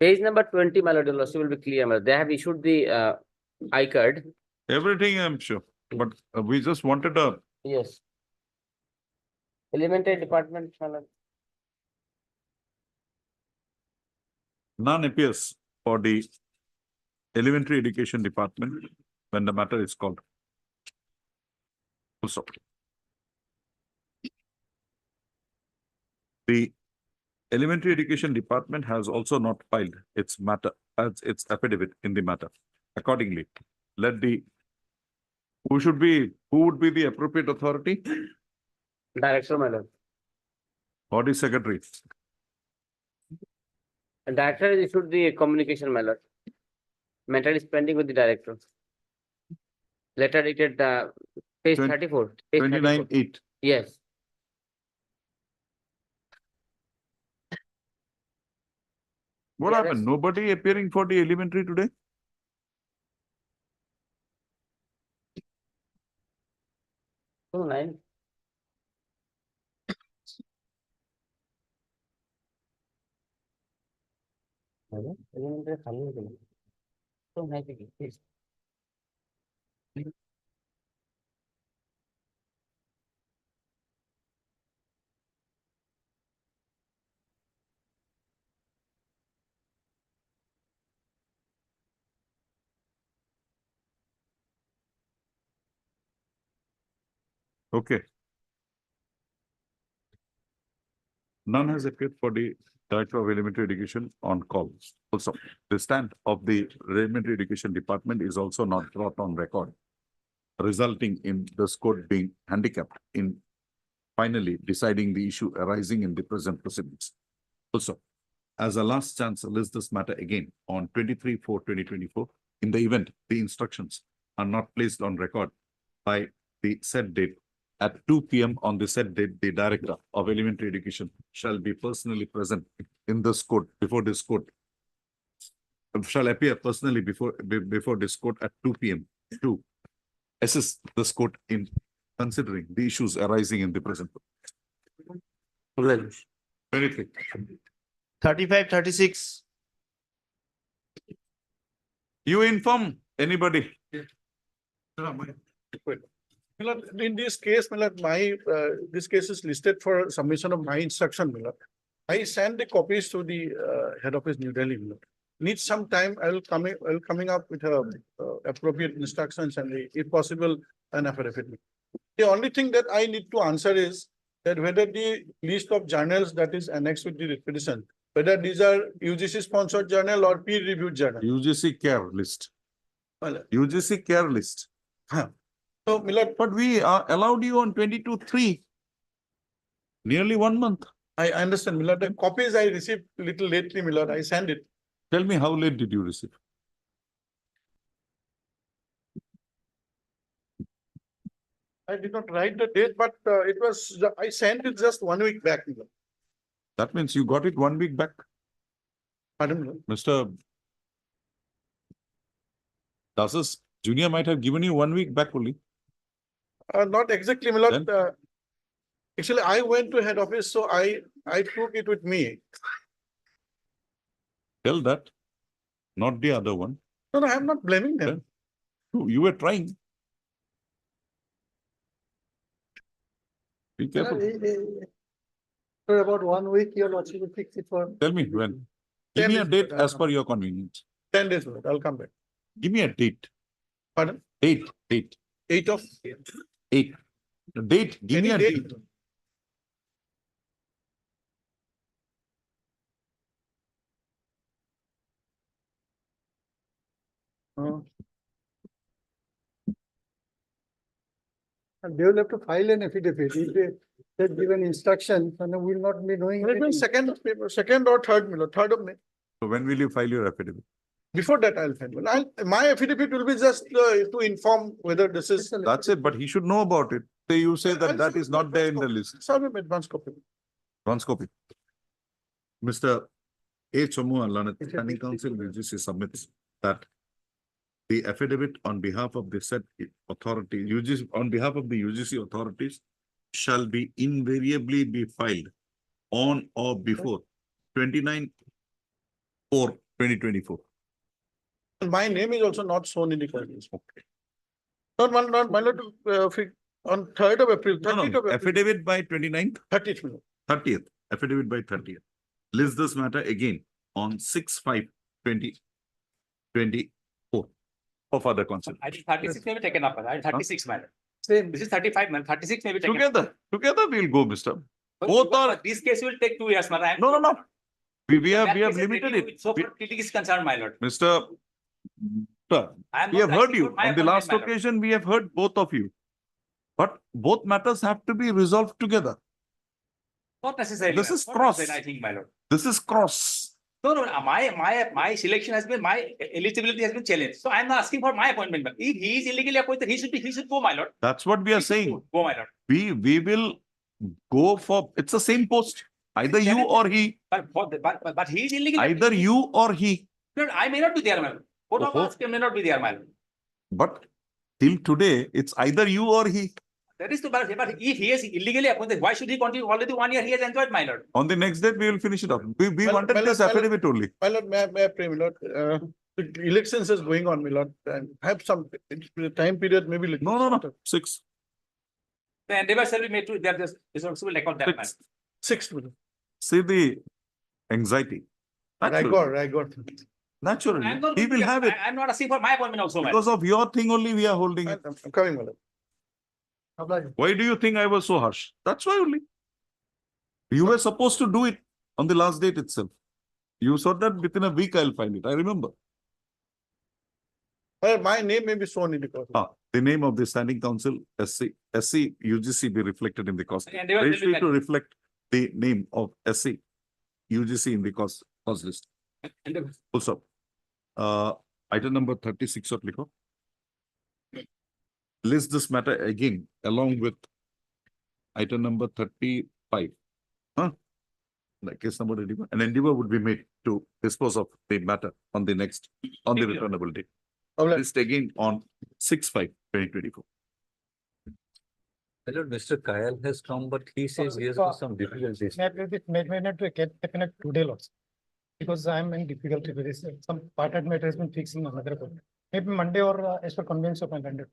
page number 20, my lord, the lordship will be clear, my lord. They have issued the I-card. Everything I'm sure. But we just wanted a. Yes. Elementary department, my lord. None appears for the elementary education department when the matter is called. Full stop. The elementary education department has also not filed its matter as its affidavit in the matter. Accordingly, let the who would be the appropriate authority? Director, my lord. Or the secretary? Director has issued the communication, my lord. Matter is pending with the director. Letter dated page 34. Page 29-8. Yes. What happened? Nobody appearing for the elementary today? Oh, 9. Elementary खाली हो गया। तो 9 पे please. Okay. None has appeared for the Director of Elementary Education on call. Also, the stand of the Elementary Education Department is also not brought on record, resulting in this court being handicapped in finally deciding the issue arising in the present proceedings. Also, as a last chance, list this matter again on 23/4/2024. In the event the instructions are not placed on record by the said date, at 2 p.m. on the said date, the Director of Elementary Education shall be personally present in this court, before this court, shall appear personally before this court at 2 p.m. to assist this court in considering the issues arising in the present. 23. 35, 36. You inform anybody. Milord, in this case, Milord, this case is listed for submission of my instruction, Milord. I send the copies to the head office New Delhi, Milord. Needs some time. I will coming up with appropriate instructions and if possible, an affidavit. The only thing that I need to answer is that whether the list of journals that is annexed with the petition, whether these are UGC sponsored journal or peer reviewed journal. UGC care list. Well, UGC care list. So, Milord, but we allowed you on 22/3. Nearly 1 month. I understand, Milord. The copies I received little lately, Milord. I send it. Tell me, how late did you receive? I did not write the date, but I sent it just 1 week back, Milord. That means you got it 1 week back. Pardon, Milord? Mr. Das's junior might have given you 1 week back only. Not exactly, Milord. Actually, I went to head office, so I took it with me. Tell that, not the other one. No, I am not blaming them. You were trying. Be careful. For about 1 week, your lordship will fix it for. Tell me when. Give me a date as per your convenience. 10 days, Milord. I'll come back. Give me a date. Pardon? Date. 8 of. 8. The date. Give me a date. And they will have to file an affidavit. If they given instructions, and we will not be knowing. It will be second or third, Milord. 3rd of May. So when will you file your affidavit? Before that, I'll file. My affidavit will be just to inform whether this is. That's it, but he should know about it. So you say that is not there in the list. Serve advance copy. Advance copy. Mr. A. Chomu Alanet, Standing Counsel, UGC submits that the affidavit on behalf of the said authority, on behalf of the UGC authorities, shall be invariably be filed on or before 29/4/2024. My name is also not shown in the correspondence. Okay. Not my lord, on 3rd of April. 30th of April. Affidavit by 29th? 30th, Milord. 30th. Affidavit by 30th. List this matter again on 6/5/2024 for further consideration. I think 36 may be taken up. 36, madam. Same. This is 35, man. 36 may be taken Together we'll go, Mr. Both are. This case will take 2 years, madam. No. We have limited it. So far, critical is concerned, my lord. Mr. We have heard you. On the last occasion, we have heard both of you. But both matters have to be resolved together. Not necessarily. This is cross. I think, my lord. This is cross. No. My selection has been, my eligibility has been challenged. So I am asking for my appointment. If he is illegally appointed, he should go, my lord. That's what we are saying. Go, my lord. We will go for, it's the same post. Either you or he. But he is illegally. Either you or he. No, I may not be there, my lord. Both of us may not be there, my lord. But till today, it's either you or he. That is but if he is illegally appointed, why should he continue? Already 1 year he has enjoyed, my lord. On the next date, we will finish it up. We wanted this affidavit only. My lord, may I pray, my lord? The elections is going on, my lord, and have some time period, maybe. No. 6. The endeavor shall be made to, there is will record that. 6. See the anxiety. I got. Naturally, he will have it. I'm not asking for my appointment also, because of your thing only we are holding it. I'm coming, my lord. Why do you think I was so harsh? That's why only. You were supposed to do it on the last date itself. You said that within a week I'll file it. I remember. My name may be shown in the court. The name of the standing council, SC UGC be reflected in the cost. And they were Registry to delivered. reflect the name of SC UGC in the cost list. And Also, item number 36 of Lico. List this matter again along with item number 35. Like case number 81. An endeavor would be made to dispose of the matter on the returnable date. List again on 6/5/2024. My lord, Mr. Kayal has come, but he says he has got some difficulties. May not to get definite today also. Because I'm in difficulty with this. Some part of matter has been fixed in another court. Maybe Monday or as per convenience of my landed.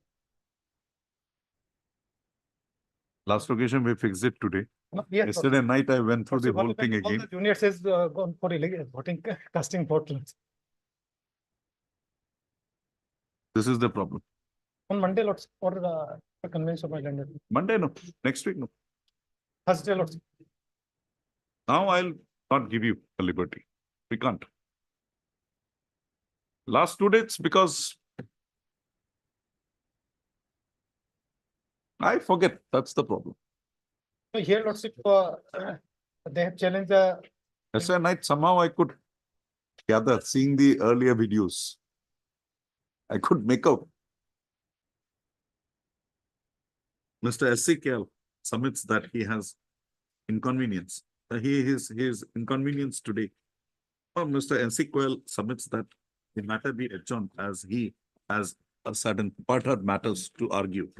Last occasion we fixed it today. Yes. Yesterday night I went through the whole thing All again. the juniors has gone for voting, casting vote. This is the problem. On Monday, lots or convenience of my landed. Monday, no. Next week, no. Thursday, lots. Now I'll not give you a liberty. We can't. Last 2 dates because I forget. That's the problem. So here, lots of they have challenged Yesterday night, somehow I could gather, seeing the earlier videos. I could make out. Mr. SCKL submits that he has inconvenience. He is inconvenienced today. Or Mr. SCKL submits that the matter be adjourned as he has a certain further matters to argue.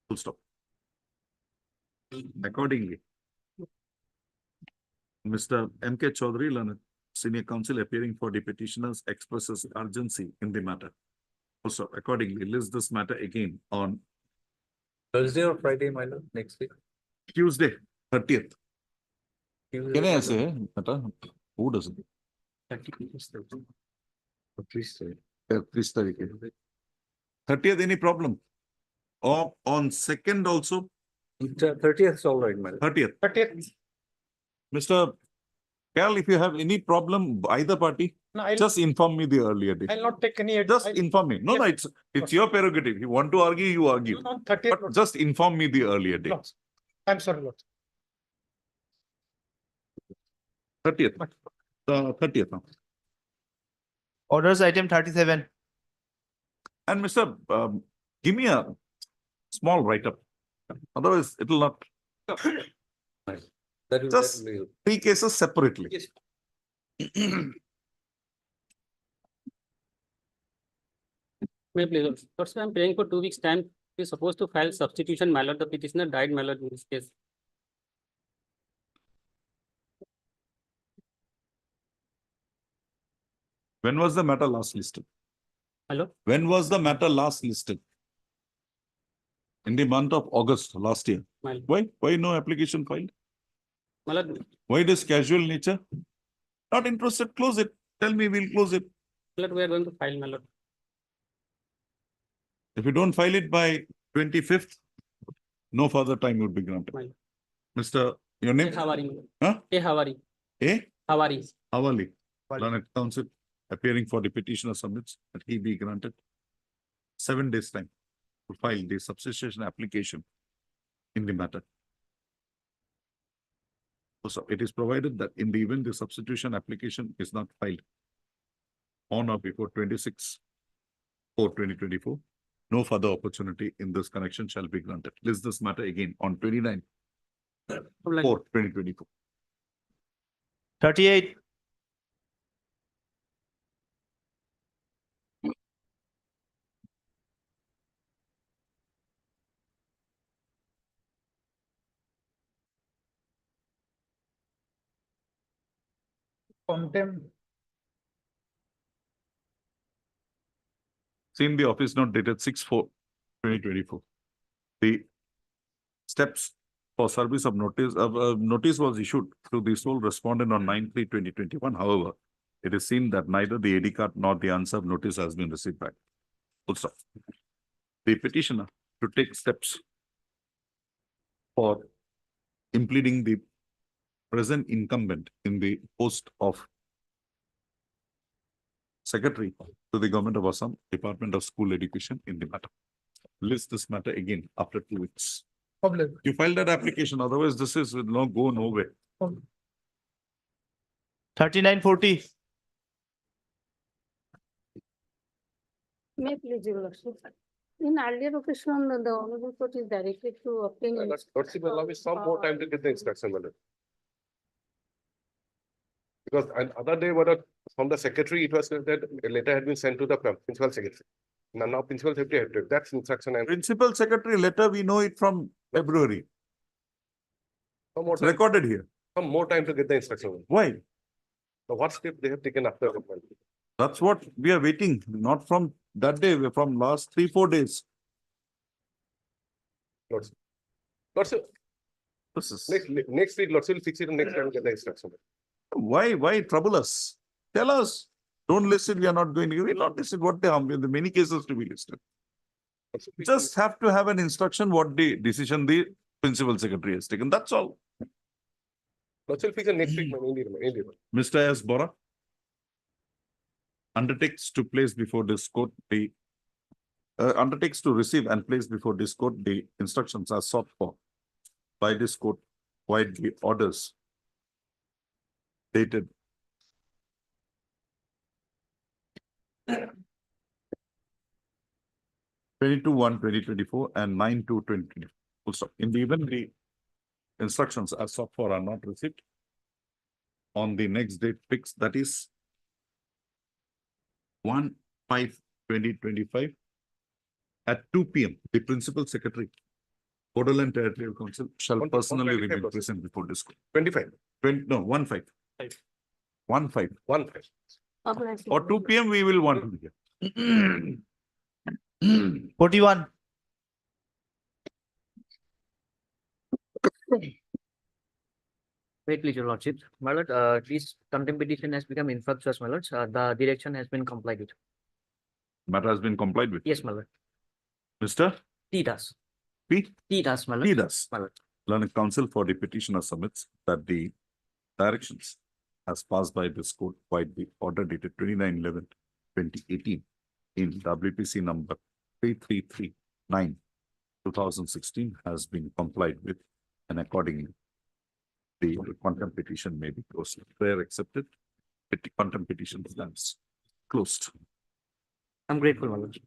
Full stop. Accordingly, Mr. M.K. Chaudhary, Learned, Senior Counsel appearing for the petitioners expresses urgency in the matter. Also, accordingly, list this matter again on Thursday or Friday, my lord, next week. Tuesday, 30th. Tuesday, Can my I lord. say, who doesn't? Please say. 30th, any problem? Or on 2nd also, 30th is all right, my lord. 30th. 30th. Mr. Cal, if you have any problem, either party, No, I'll, just inform me the earlier day. I'll not take any. Just inform me. No, it's your prerogative. You want to argue, you argue. No, 30th. But just inform me the earlier day. Lots. I'm sorry, lots. 30th. 30th now. Orders item 37. And Mr. Give me a small write-up. Otherwise, it will not. That will Just 3 cases separately. Yes. may please. First, I'm paying for 2 weeks time. We're supposed to file substitution, my lord. The petitioner died, my lord, in this case. When was the matter last listed? Hello? When was the matter last listed? In the month of August last year. My lord. Why? Why no application filed? My lord, Why this casual nature? Not interested, close it. Tell me, we'll close it. we are going to file, my lord. If you don't file it by 25th, no further time would be granted. My lord. Mr. Your name? Havari. Huh? Havari. Havari. Hawali. Learned Counsel appearing for the petitioner submits that he be granted 7 days time to file the substitution application in the matter. So it is provided that in the event the substitution application is not filed on or before 26/4/2024, no further opportunity in this connection shall be granted. List this matter again on 29/4/2024. 38. Contempt. Seen the office note dated 6/4/2024. The steps for service of notice notice was issued to the sole respondent on 9/3/2021. However, it is seen that neither the AD card nor the unserved notice has been received back. Full stop. The petitioner to take steps for impleading the present incumbent in the post of Secretary to the Government of Assam, Department of School Education in the matter. List this matter again after 2 weeks. Public. You file that application, otherwise this is will not go nowhere. 3940. May I please, Your Lordship. In earlier occasion, the honorable court is directed to obtain. Lordship, allow me some more time to get the instruction, my lord. Because other day, from the secretary, it was said that a letter had been sent to the principal secretary. Now principal secretary had to, that's instruction. And Principal Secretary letter, we know it from February. some more It's time, recorded here. some more time to get the instruction. Why? So what step they have taken after? That's what we are waiting, not from that day, we're from last 3-4 days. Lordship, This is, next week, Lordship will fix it and next time get the instruction. why trouble us? Tell us. Don't listen, we are not going to, we will not listen what they harm, in the many cases to be listed. Just have to have an instruction what the decision the Principal Secretary has taken, that's all. Lordship will fix it next week, Mr. S. Bora undertakes to place before this court the undertakes to receive and place before this court the instructions as sought for by this court while the orders dated 22/1/2024 and 9/2/2024. Full stop. In the event the instructions as sought for are not received on the next date fixed, that is 1/5/2025 at 2 p.m. The Principal Secretary, Borderland Territorial Council, shall personally remain present before this court. 25. 1/5. 1/5. 1/5. Or 2 p.m. we will want to be here. 41. Wait, please, Your Lordship. My lord, this contempt petition has become infructuous, my lords. The direction has been complied with. Matter has been complied with. Yes, my lord. Mr. T does. P. T does, my lord. He does. My lord. Learned counsel for the petitioner submits that the directions as passed by this court by the order dated 29/11/2018 in WPC number 3339/2016 has been complied with, and accordingly the contempt petition may be closed. Prayer accepted. Contempt petition stands closed. I'm grateful, my lord.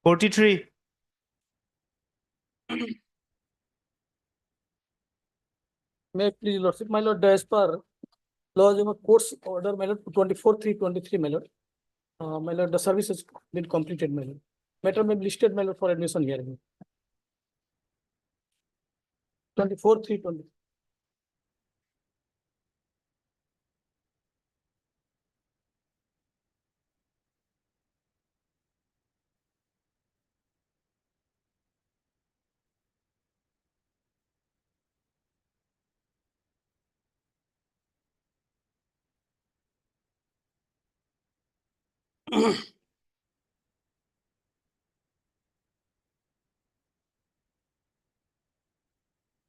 43. May I please, Lordship, my lord, as per laws of a court's order, my lord, 24/3/23, my lord. My lord, the service has been completed, my lord. Matter may be listed, my lord, for admission hearing. 24/3/23.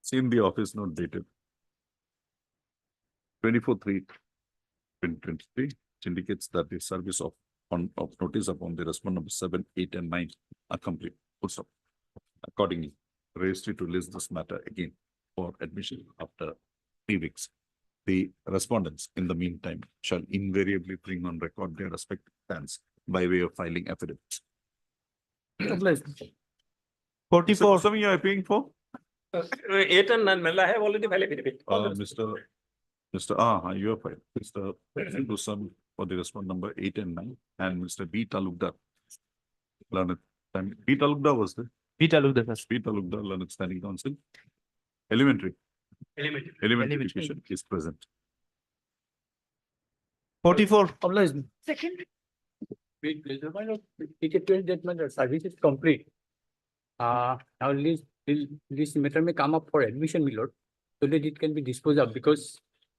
Seen the office note dated 24/3/2023, which indicates that the service of notice upon the respondent number 7, 8, and 9 are complete. Full stop. Accordingly, registry to list this matter again for admission after 3 weeks. The respondents, in the meantime, shall invariably bring on record their respective stands by way of filing affidavits. 44. Something you are paying for? 8 and 9, I have already filed affidavit. You are fine. Mr. Dusam for the respondent number 8 and 9, and Mr. B. Talukdar. Learned B. Talukdar was there. B. Talukdar. B. Talukdar, Learned Standing Council. Elementary education is present. 44. Second. Wait, please, my lord, it is that my lord, service is complete. Now this matter may come up for admission, my lord, so that it can be disposed of, because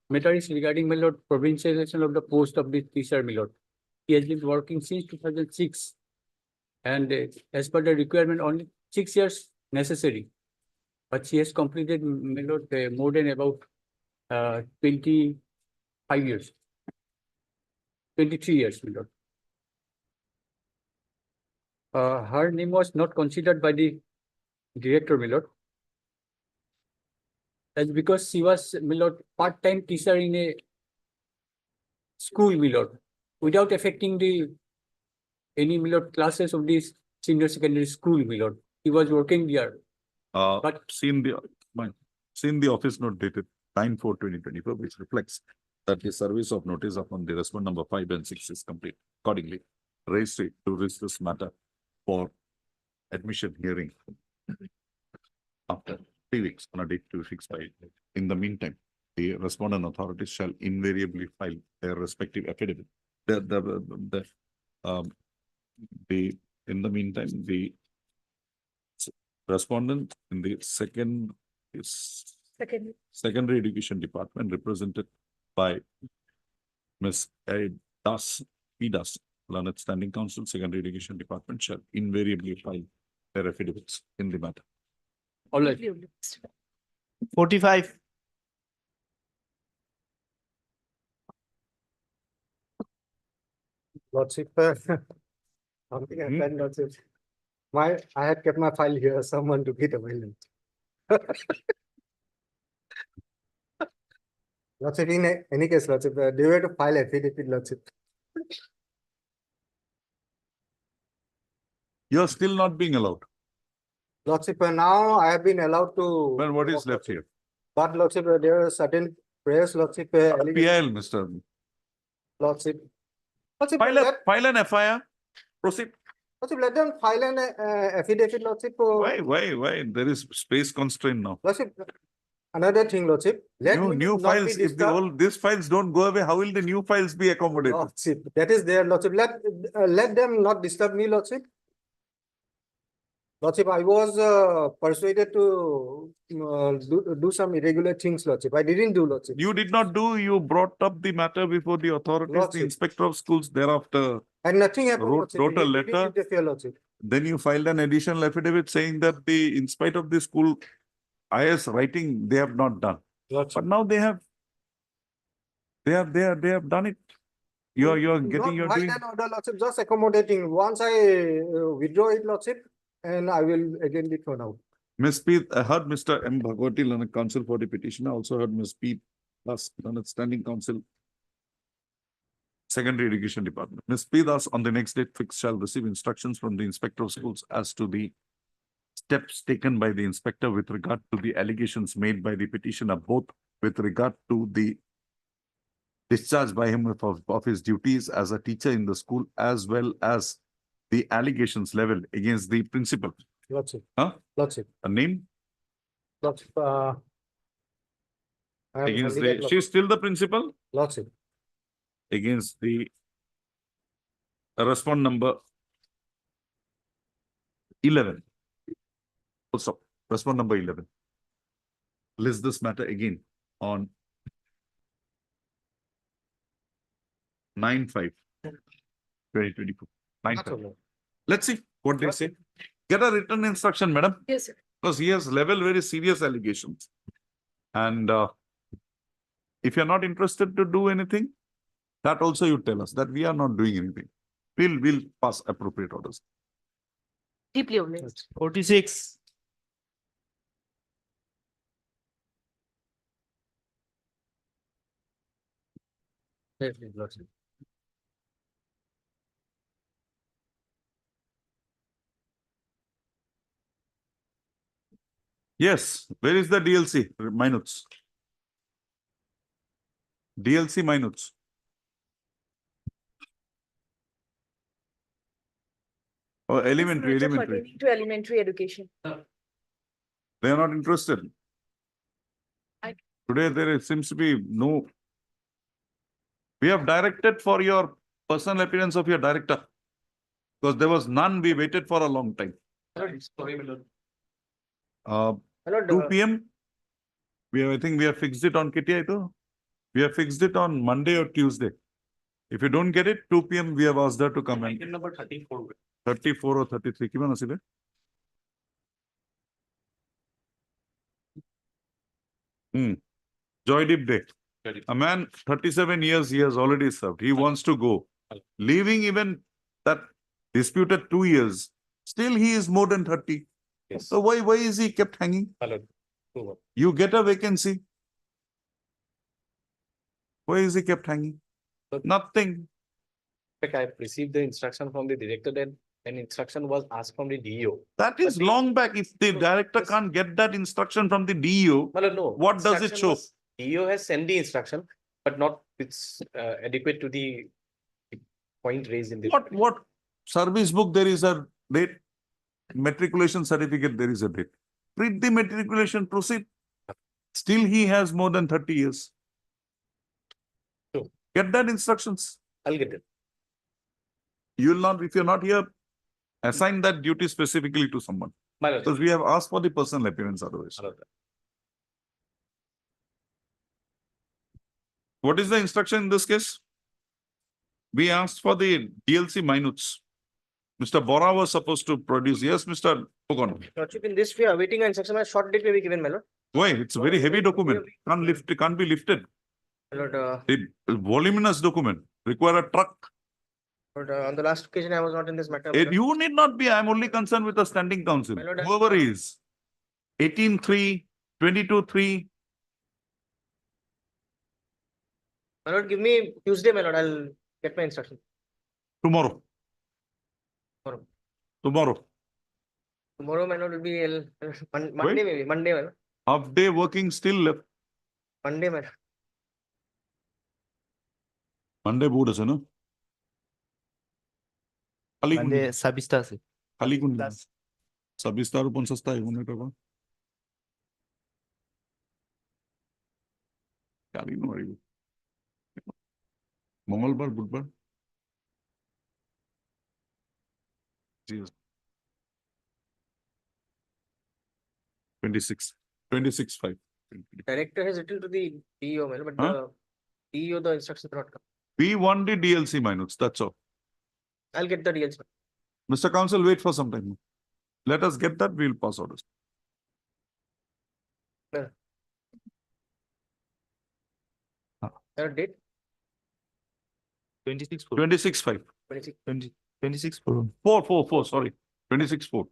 matter is regarding, my lord, provincialization of the post of the teacher, my lord. He has been working since 2006. And as per the requirement, only 6 years necessary. But she has completed, my lord, more than about 25 years. 23 years, my lord. Her name was not considered by the director, my lord. That's because she was, my lord, part-time teacher in a school, my lord, without affecting the any, my lord, classes of this senior secondary school, my lord. He was working there. But Seen the office note dated 9/4/2024, which reflects that the service of notice upon the respondent number 5 and 6 is complete. Accordingly, registry to raise this matter for admission hearing after 3 weeks on a date to fix by. In the meantime, the respondent authorities shall invariably file their respective affidavit. In the meantime, the respondent in the secondary education department, represented by Ms. Das, Learned Standing Counsel, Secondary Education Department, shall invariably file their affidavits in the matter. all right. 45. Lordship, something happened, Lordship. I had kept my file here, someone took it away. Lordship, in any case, Lordship, do you have to file affidavit, Lordship? You're still not being allowed. Lordship, now I have been allowed to. Well, what is left here? But Lordship, there are certain prayers, Lordship. PIL, Mr. Lordship. Lordship, File an FIR. Proceed. Lordship, let them file an affidavit, Lordship. Why? There is space constraint now. Lordship, another thing, Lordship. New files, if these files don't go away, how will the new files be accommodated? Lordship, that is there, Lordship. Let them not disturb me, Lordship. Lordship, I was persuaded to do some irregular things, Lordship. I didn't do, Lordship. You did not do, you brought up the matter before the authorities, Lordship. the inspector of schools thereafter. And nothing happened, wrote Lordship. a He letter. didn't interfere, Lordship. Then you filed an additional affidavit saying that in spite of the school IS writing, they have not done. Lordship. But now they have done it. You're getting, you're Not doing. an order, Lordship, just accommodating. Once I withdraw it, Lordship, and I will again be thrown out. Ms. P, I heard Mr. M. Bhagwati, Learned Counsel for the petition. I also heard Ms. P. Das, Learned Standing Counsel, Secondary Education Department. Ms. P. Das, on the next date fixed, shall receive instructions from the inspector of schools as to the steps taken by the inspector with regard to the allegations made by the petitioner, both with regard to the discharge by him of his duties as a teacher in the school, as well as the allegations leveled against the principal. Lordship. Huh? Lordship. A name? Lordship. Against the, she's still the principal? Lordship. Against the respondent number 11. Also, respondent number 11. List this matter again on 9/5/2024. 9/5. Let's see what they say. Get a written instruction, madam. Yes, sir. Because he has leveled very serious allegations. And if you're not interested to do anything, that also you tell us that we are not doing anything. We'll pass appropriate orders. Deeply obliged. 46. Lordship. Yes, where is the DLC minutes? DLC minutes. Oh, elementary. To elementary education. They are not interested. Today there seems to be no. We have directed for your personal appearance of your director. Because there was none, we waited for a long time. 2 p.m. I think we have fixed it on KTI too. We have fixed it on Monday or Tuesday. If you don't get it, 2 p.m. we have asked her to come in. Item number 34. 34 or 33. Joydeep Day. A man, 37 years he has already served. He wants to go. Leaving even that disputed 2 years, still he is more than 30. Yes. So why is he kept hanging? You get a vacancy. Why is he kept hanging? Nothing. I have received the instruction from the director that an instruction was asked from the DEO. That is But the- long back. If the director yes. can't get that instruction from the DEO, No. what does it instruction show? was- DEO has sent the instruction, but not it's adequate to the point raised in the. What service book there is a date, matriculation certificate there is a date. Read the matriculation, proceed. Still he has more than 30 years. Sure. Get that instructions. I'll get it. You will not, if you're not here, assign that duty specifically to someone. My lord. Because we have asked for the personal appearance otherwise. My lord. What is the instruction in this case? We asked for the DLC minutes. Mr. Bora was supposed to produce. Yes, Mr. Pogon. Lordship, in this, we are awaiting an instruction, a short date may be given, my lord. Why? It's a very heavy document. Can't be lifted. My lord, The voluminous document. Require a truck. on the last occasion, I was not in this matter. You need not be. I'm only concerned with the standing council. My lord, Whoever is. 18-3, 22-3. My lord, give me Tuesday, my lord, I'll get my instruction. Tomorrow. Tomorrow. Tomorrow. Tomorrow, my lord, will be Monday, maybe. Monday, my lord. Half day working still left. Monday, my lord. Monday board আছে না? খালি কোন Monday 26টা আছে। খালি কোন 26 আর 50 টা এমন টাকা খালি নয় মঙ্গলবার বুধবার জি 26/5 Director has written to the DEO, my lord, but Huh? the DEO, the instructions are not come. We want the DLC minutes, that's all. I'll get the DLC. Mr. Council, wait for some time. Let us get that, we'll pass orders. Date? 26 26/5. 26. 4, sorry. 26/4.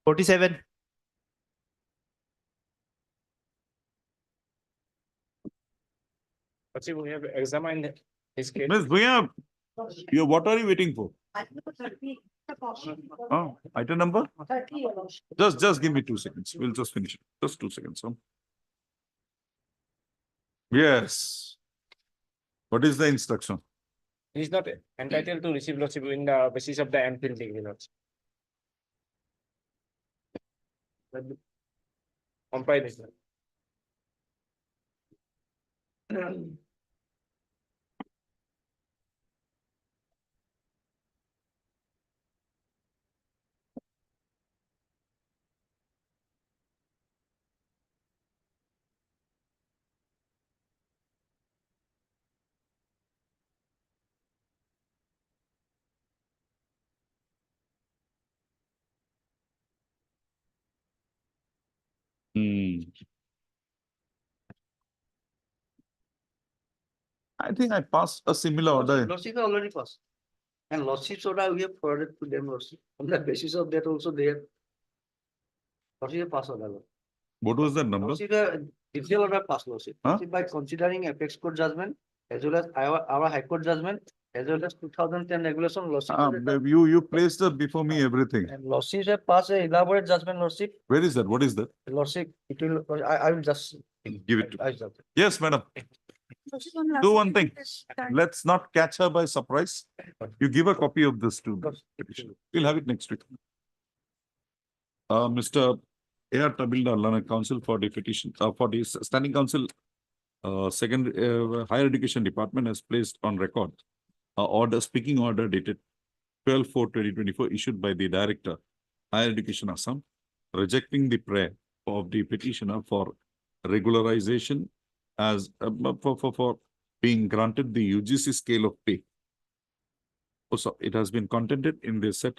47. But see, we have examined his case. Miss Bhuya, what are you waiting for? Item number? Just give me 2 seconds. We'll just finish it. Just 2 seconds. Yes. What is the instruction? He is not entitled to receive lordship in the basis of the MPhil degree lordship. Compilation. I think I passed a similar order. Lordship already passed. And Lordship's order we have forwarded to them also. On the basis of that also they have. Lordship passed order. What was that number? Lordship, detail order passed, Lordship. Huh? Lordship, by considering apex court judgment as well as our high court judgment as well as 2010 regulation, Lordship. You placed before me everything. And Lordship have passed a elaborate judgment, Lordship. Where is that? What is that? Lordship, it will, I will just. Give it to I just. Yes, madam. Do one thing. Let's not catch her by surprise. You give a copy of this to the petition. We'll have it next week. Mr. A.R. Tabildar, Learned Counsel for the petition, for the Standing Council, Higher Education Department has placed on record speaking order dated 12/4/2024 issued by the Director, Higher Education Assam, rejecting the prayer of the petitioner for regularization as for being granted the UGC scale of pay. Also, it has been contended in the said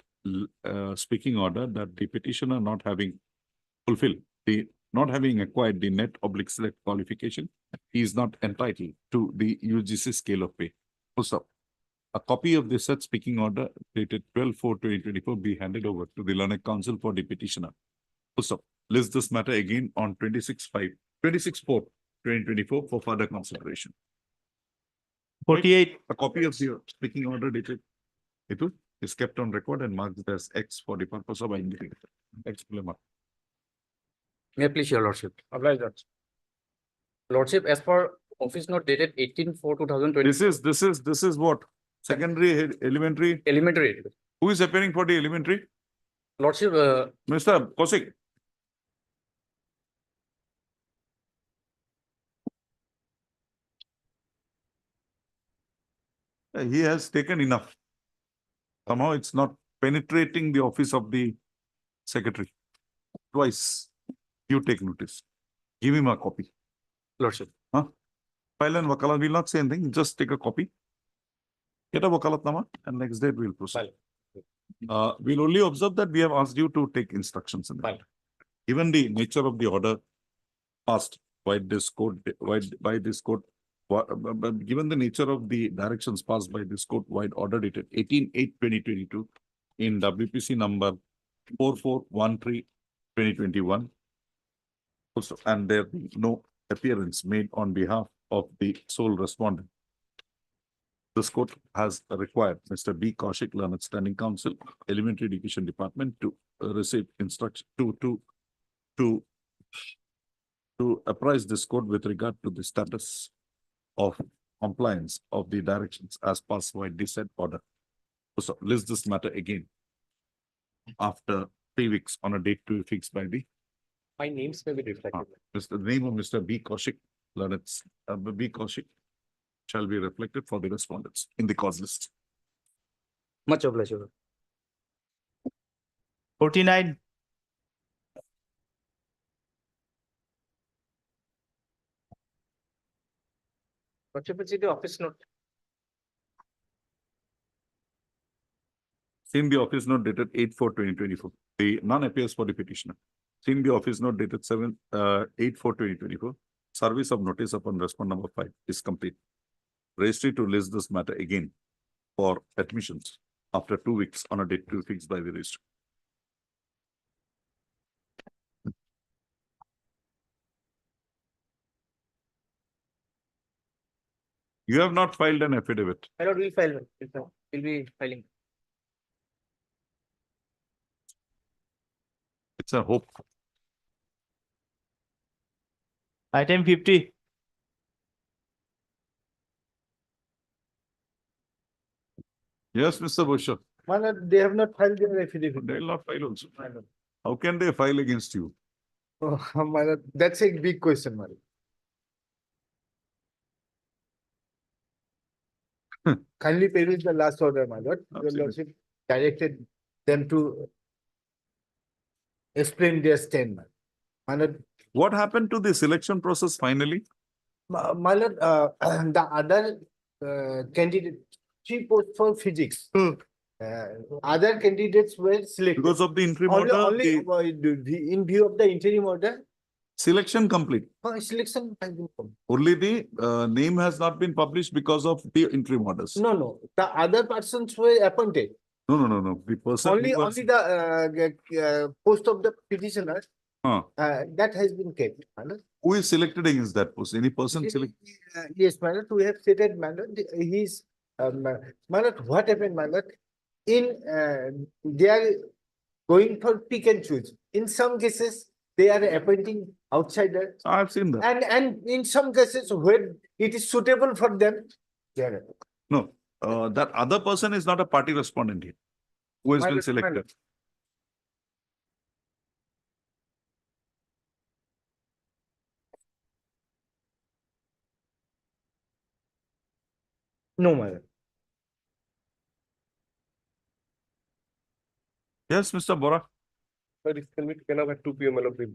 speaking order that the petitioner not having fulfilled the not having acquired the net/select qualification, he is not entitled to the UGC scale of pay. Full stop. A copy of the said speaking order dated 12/4/2024 be handed over to the learned counsel for the petitioner. Full stop. List this matter again on 26/4/2024 for further consideration. 48. A copy of the speaking order dated Itu is kept on record and marked as X for the purpose of indicating. May I please, your lordship. Oblige that. Lordship, as per office note dated 18/4/2020. This is what? Secondary, elementary? Elementary. Who is appearing for the elementary? Lordship, Mr. Kosik. He has taken enough. Somehow it's not penetrating the office of the secretary. Twice. You take notice. Give him a copy. lordship. File and wakalat will not say anything. Just take a copy. Get a wakalatnama and next day we'll proceed. We'll only observe that we have asked you to take instructions in that. Given the nature of the order passed by this court, given the nature of the directions passed by this court wide order dated 18/8/2022 in WPC number 4413/2021, also, and there be no appearance made on behalf of the sole respondent. This court has required Mr. B. Kaushik, Learned Standing Counsel, Elementary Education Department, to receive instruction to apprise this court with regard to the status of compliance of the directions as passed by this said order. So list this matter again after 3 weeks on a date to be fixed by the My names may be reflected. the name of Mr. B. Kaushik, Learned B. Kaushik shall be reflected for the respondents in the cause list. Much obliged. 49. Occupancy the office note. Seen the office note dated 8/4/2024. The none appears for the petitioner. Seen the office note dated 8/4/2024. Service of notice upon respond number 5 is complete. Registry to list this matter again for admissions after 2 weeks on a date to be fixed by the registry. You have not filed an affidavit. My lord, we'll file. We'll be filing. It's a hope. Item 50. Yes, Mr. Busher. They have not filed their affidavit. They will not file also. How can they file against you? Oh, my lord, that's a big question, my lord. Kindly peruse the last order, my lord. Your Absolutely. lordship directed them to explain their stand, my lord. What happened to the selection process finally? My lord, the other candidate, 3 posts for physics. Other candidates were selected. Because of the interim Only, order, in view of the interim order, selection complete. selection has been complete. Only the name has not been published because of the interim orders. No, the other persons were appointed. No. The person Only who was, the post of the petitioner Huh. that has been kept. My lord. Who is selected against that post? Any person selected? Yes, my lord, we have stated, my lord, he's, my lord, what happened, my lord? They are going for pick and choose. In some cases, they are appointing outsiders. I have seen that. And in some cases, when it is suitable for them, they are. No, that other person is not a party respondent here. Who has My been lord, my selected? lord. No, my lord. Yes, Mr. Bora. But it can be taken up at 2 p.m. my lord. B.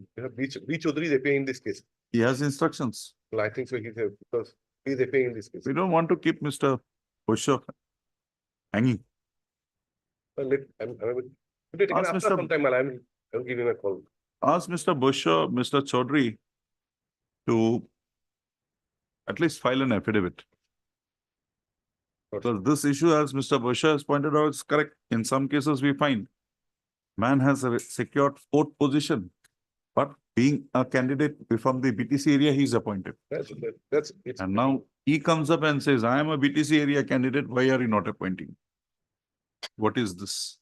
Chaudhary is appearing in this case. He has instructions. Well, I think so. He's because he is appearing in this case. We don't want to keep Mr. Busher hanging. Well, I'm taken Ask after Mr. some time. I'll give him a call. ask Mr. Bush or Mr. Chaudhary to at least file an affidavit. Because this issue, as Mr. Bush has pointed out, is correct. In some cases, we find man has a secured fourth position, but being a candidate from the BTC area, he's appointed. And now he comes up and says, I am a BTC area candidate. Why are you not appointing? What is this?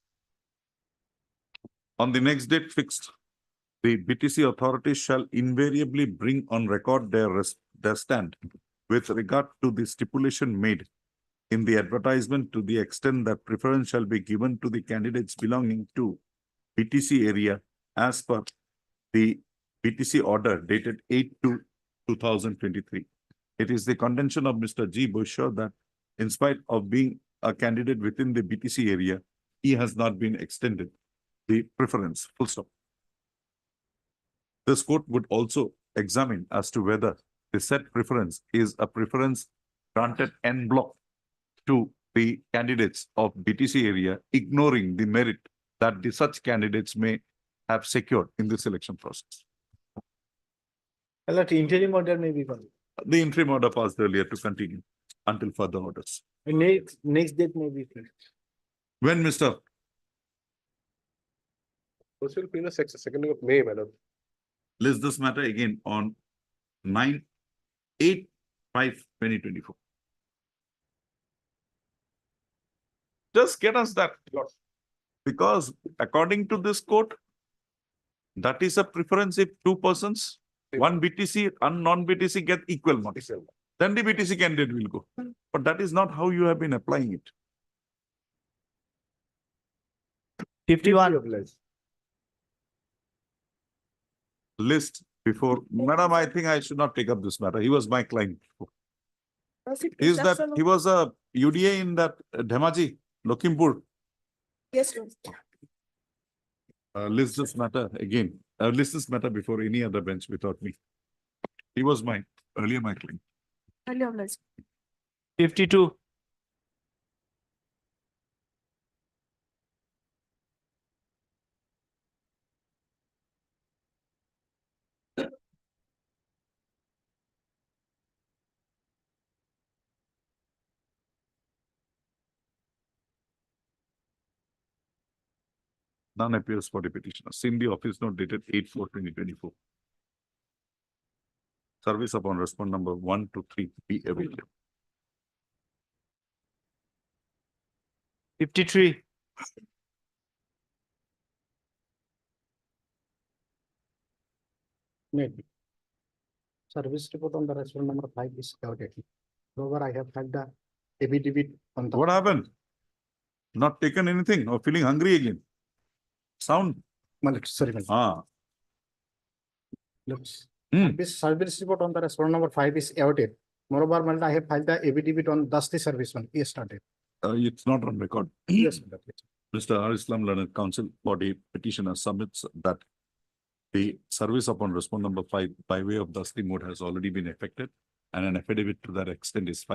On the next date fixed, the BTC authorities shall invariably bring on record their stand with regard to the stipulation made in the advertisement to the extent that preference shall be given to the candidates belonging to BTC area as per the BTC order dated 8/2/2023. It is the contention of Mr. G. Busher that in spite of being a candidate within the BTC area, he has not been extended the preference, full stop. This court would also examine as to whether the said preference is a preference granted en bloc to the candidates of BTC area, ignoring the merit that such candidates may have secured in the selection process. Interim order may be called. The interim order passed earlier to continue until further orders. Next date may be fixed. When, Mr. This will be in the second of May, madam. List this matter again on 9/8/5/2024. Just get us that. Because according to this court, that is a preference if two persons, one BTC and non-BTC get equal marks. Then the BTC candidate will go. But that is not how you have been applying it. 51. List before, madam, I think I should not take up this matter. He was my client. Is that he was a UDA in that Dhemaji, Lokhimpur? Yes, sir. List this matter again. List this matter before any other bench without me. He was earlier my client. 52. None appears for the petitioner. Seen the office note dated 8/4/2024. Service upon respond number 1 to 3 be available. 53. Maybe. Service report on the restaurant number 5 is outdated. However, I have had the affidavit on the. What happened? Not taken anything or feeling hungry again? Sound? Sorry, madam. Ah. Looks. Hmm. This service report on the restaurant number 5 is outdated. Moreover, madam, I have had the affidavit on Dusty service one yesterday. It's not on record. Yes, madam. Mr. R. Islam Learned Counsel body petitioner submits that the service upon respond number 5 by way of Dusty mode has already been effected and an affidavit to that extent has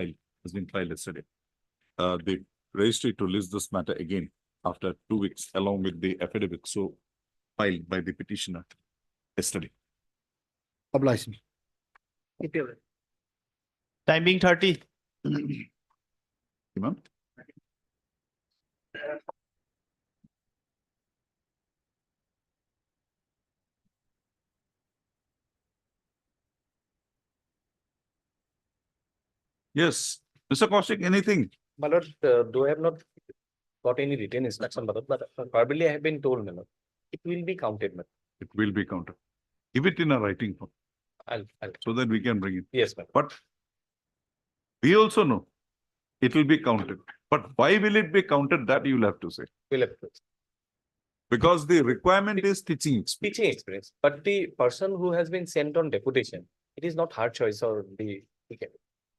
been filed yesterday. The registry to list this matter again after 2 weeks along with the affidavit so filed by the petitioner yesterday. Oblige me. Time being 30. Imam? Yes, Mr. Kaushik, anything? My lord, though I have not got any written instruction, but verbally I have been told, my lord, it will be counted, my lord. It will be counted. Give it in a writing form I'll. so that we can bring it. Yes, ma'am. But we also know it will be counted. But why will it be counted? That you will have to say. We'll have to. Because the requirement is teaching experience. Teaching experience, but the person who has been sent on deputation, it is not her choice or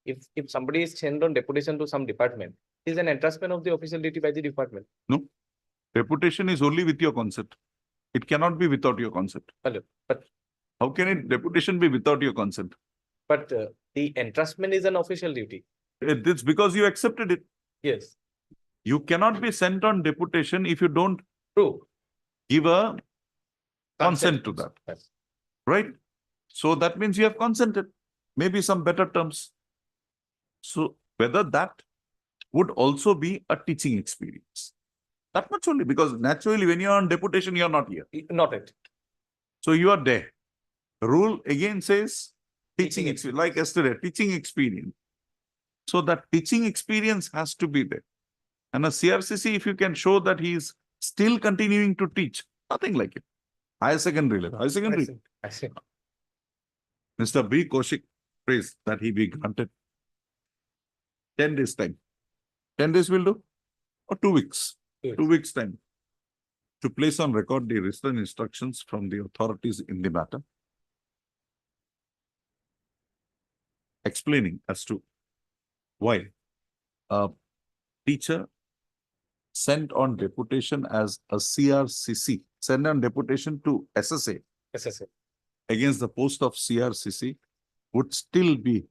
if somebody is sent on deputation to some department, it is an entrustment of the official duty by the department. No, deputation is only with your consent. It cannot be without your consent. Hello, but how can it deputation be without your consent? But the entrustment is an official duty. It's because you accepted it. Yes. You cannot be sent on deputation if you don't True. give a consent to that, Yes. right? So that means you have consented, maybe some better terms. So whether that would also be a teaching experience. That much only, because naturally when you are on deputation, you are not here. Not it. So you are there. Rule again says teaching Teaching experience, like yesterday, teaching experience. So that teaching experience has to be there. And a CRCC, if you can show that he is still continuing to teach, nothing like it. Higher secondary level, higher secondary. I see. Mr. B. Kaushik prays that he be granted 10 days time. 10 days will do? Or 2 weeks? 2 weeks time. To place on record the written instructions from the authorities in the matter, explaining as to why a teacher sent on deputation as a CRCC, sent on deputation to SSA SSA. against the post of CRCC would still be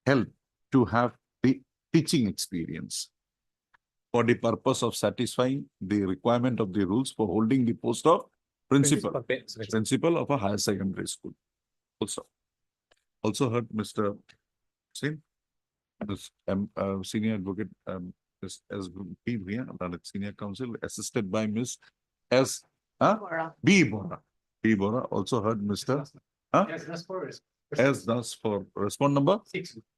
held to have the teaching experience for the purpose of satisfying the requirement of the rules for holding the post of principal of a higher secondary school. Also heard Mr. Singh, senior advocate, as here, senior counsel, assisted by Ms. S. B. Bora. B. Bora also heard Mr. S. Das for respond number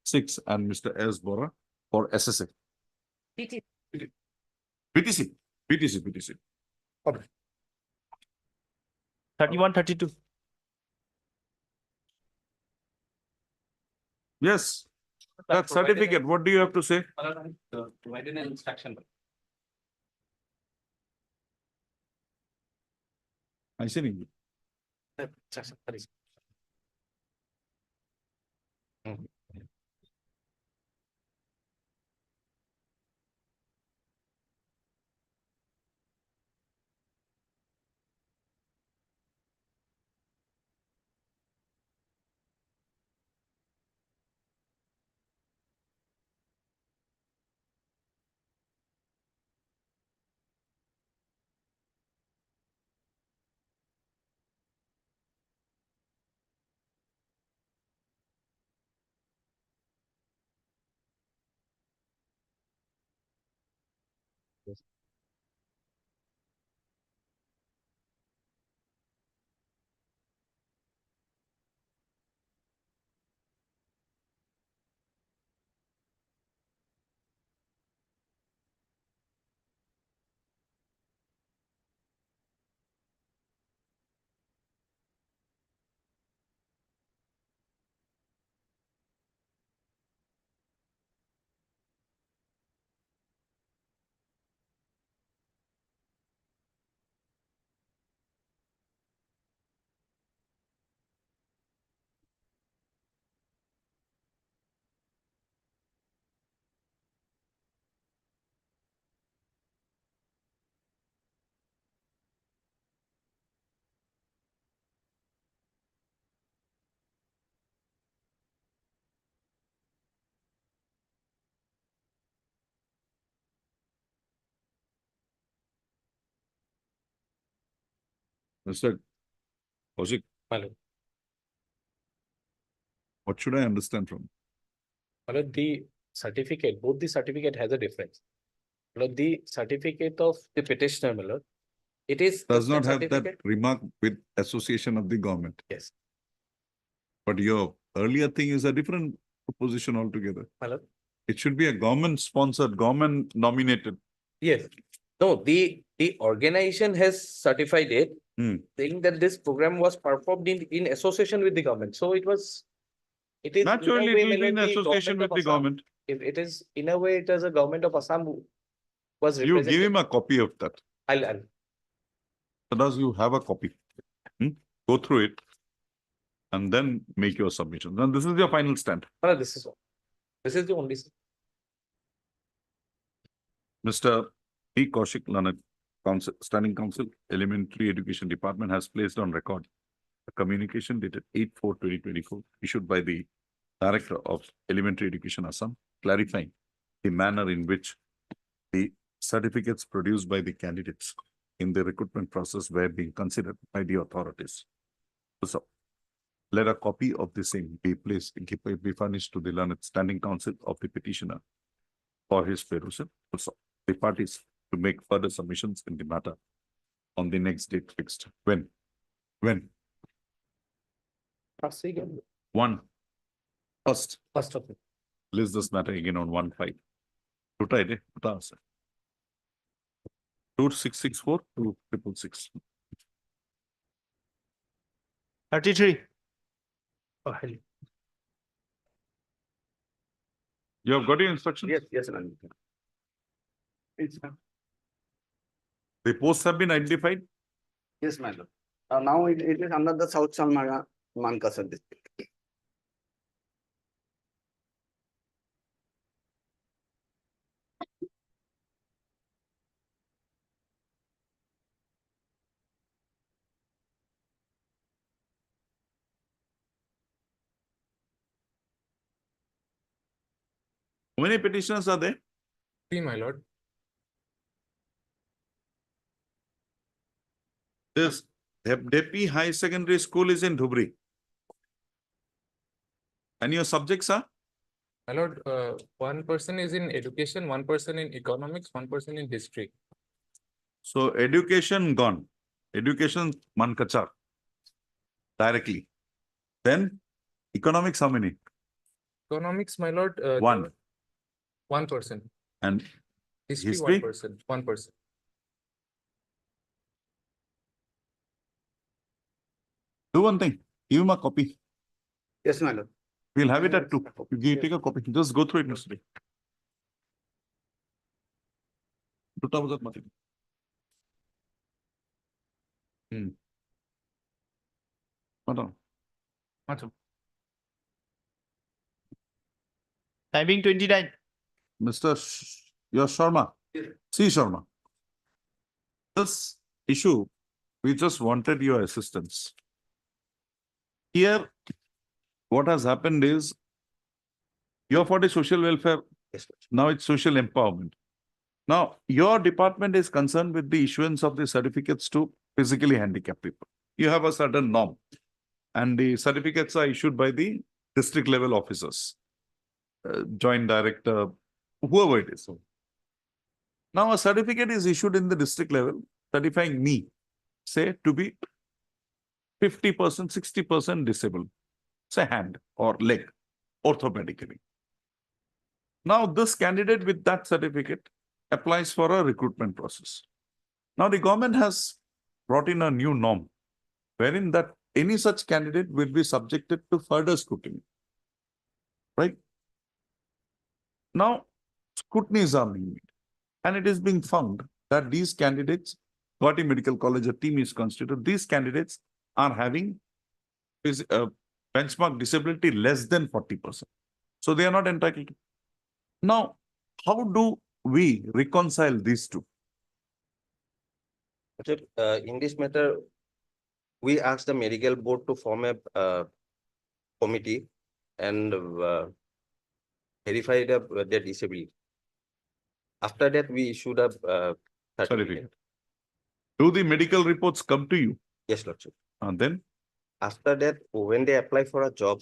6 and Mr. S. Bora for SSA. PTC. Okay. 31, 32. Yes, that certificate, what do you have to say? Provided an instruction. I see. Mr. Kaushik, what should I understand from? The certificate, both the certificate has a difference. The certificate of the petitioner, my lord, it is Does not have that certificate. remark with association of the government. Yes. But your earlier thing is a different proposition altogether. My lord. It should be a government sponsored, government nominated. Yes. No, the organization has certified it, saying that this program was performed in association with the government. So it is Naturally, it will be in association with the government. If it is in a way, it is a government of Assam who was You represented. give him a copy of that. I'll. So does you have a copy? Go through it and then make your submission. Then this is your final stand. This is the only. Mr. P. Kaushik Lanak, Standing Counsel, Elementary Education Department has placed on record a communication dated 8/4/2024 issued by the Director of Elementary Education Assam, clarifying the manner in which the certificates produced by the candidates in the recruitment process were being considered by the authorities. So let a copy of the same be placed, be furnished to the learned standing counsel of the petitioner for his perusal. Also, the parties to make further submissions in the matter on the next date fixed. When? First. First of it. List this matter again on 1/5. 2664 to 666. 33. You have got your instructions? Yes. The posts have been identified? Yes, madam. Now it is under the South Salmara Mankasar district. How many petitioners are there? 3, my lord. This Depi High Secondary School is in Dhubri. And your subjects are? My lord, one person is in education, one person in economics, one person in history. So education gone. Education Mankachar. Directly. Then economics how many? Economics, my lord. One. One person. And History, history? one person. One person. Do one thing. Give him a copy. Yes, madam. We'll have it at 2. You take a copy. Just go through it yesterday. Madam. Timing 29. Mr. Your Sharma. See Sharma. This issue, we just wanted your assistance. Here, what has happened is, you're for the social welfare. Yes, sir. Now it's social empowerment. Now, your department is concerned with the issuance of the certificates to physically handicapped people. You have a certain norm. And the certificates are issued by the district level officers, joint director, whoever it is. Now, a certificate is issued in the district level, certifying me, say, to be 50%, 60% disabled, say hand or leg, orthopedically. Now, this candidate with that certificate applies for a recruitment process. Now, the government has brought in a new norm, wherein that any such candidate will be subjected to further scrutiny. Right? Now, scrutinies are being made. And it is being found that these candidates, Guwahati Medical College, a team is constituted, these candidates are having benchmark disability less than 40%. So they are not entitled to. Now, how do we reconcile these two? In this matter, we asked the medical board to form a committee and verify their disability. After that, we issued a certificate. Do the medical reports come to you? Yes, Lordship. And then? After that, when they apply for a job,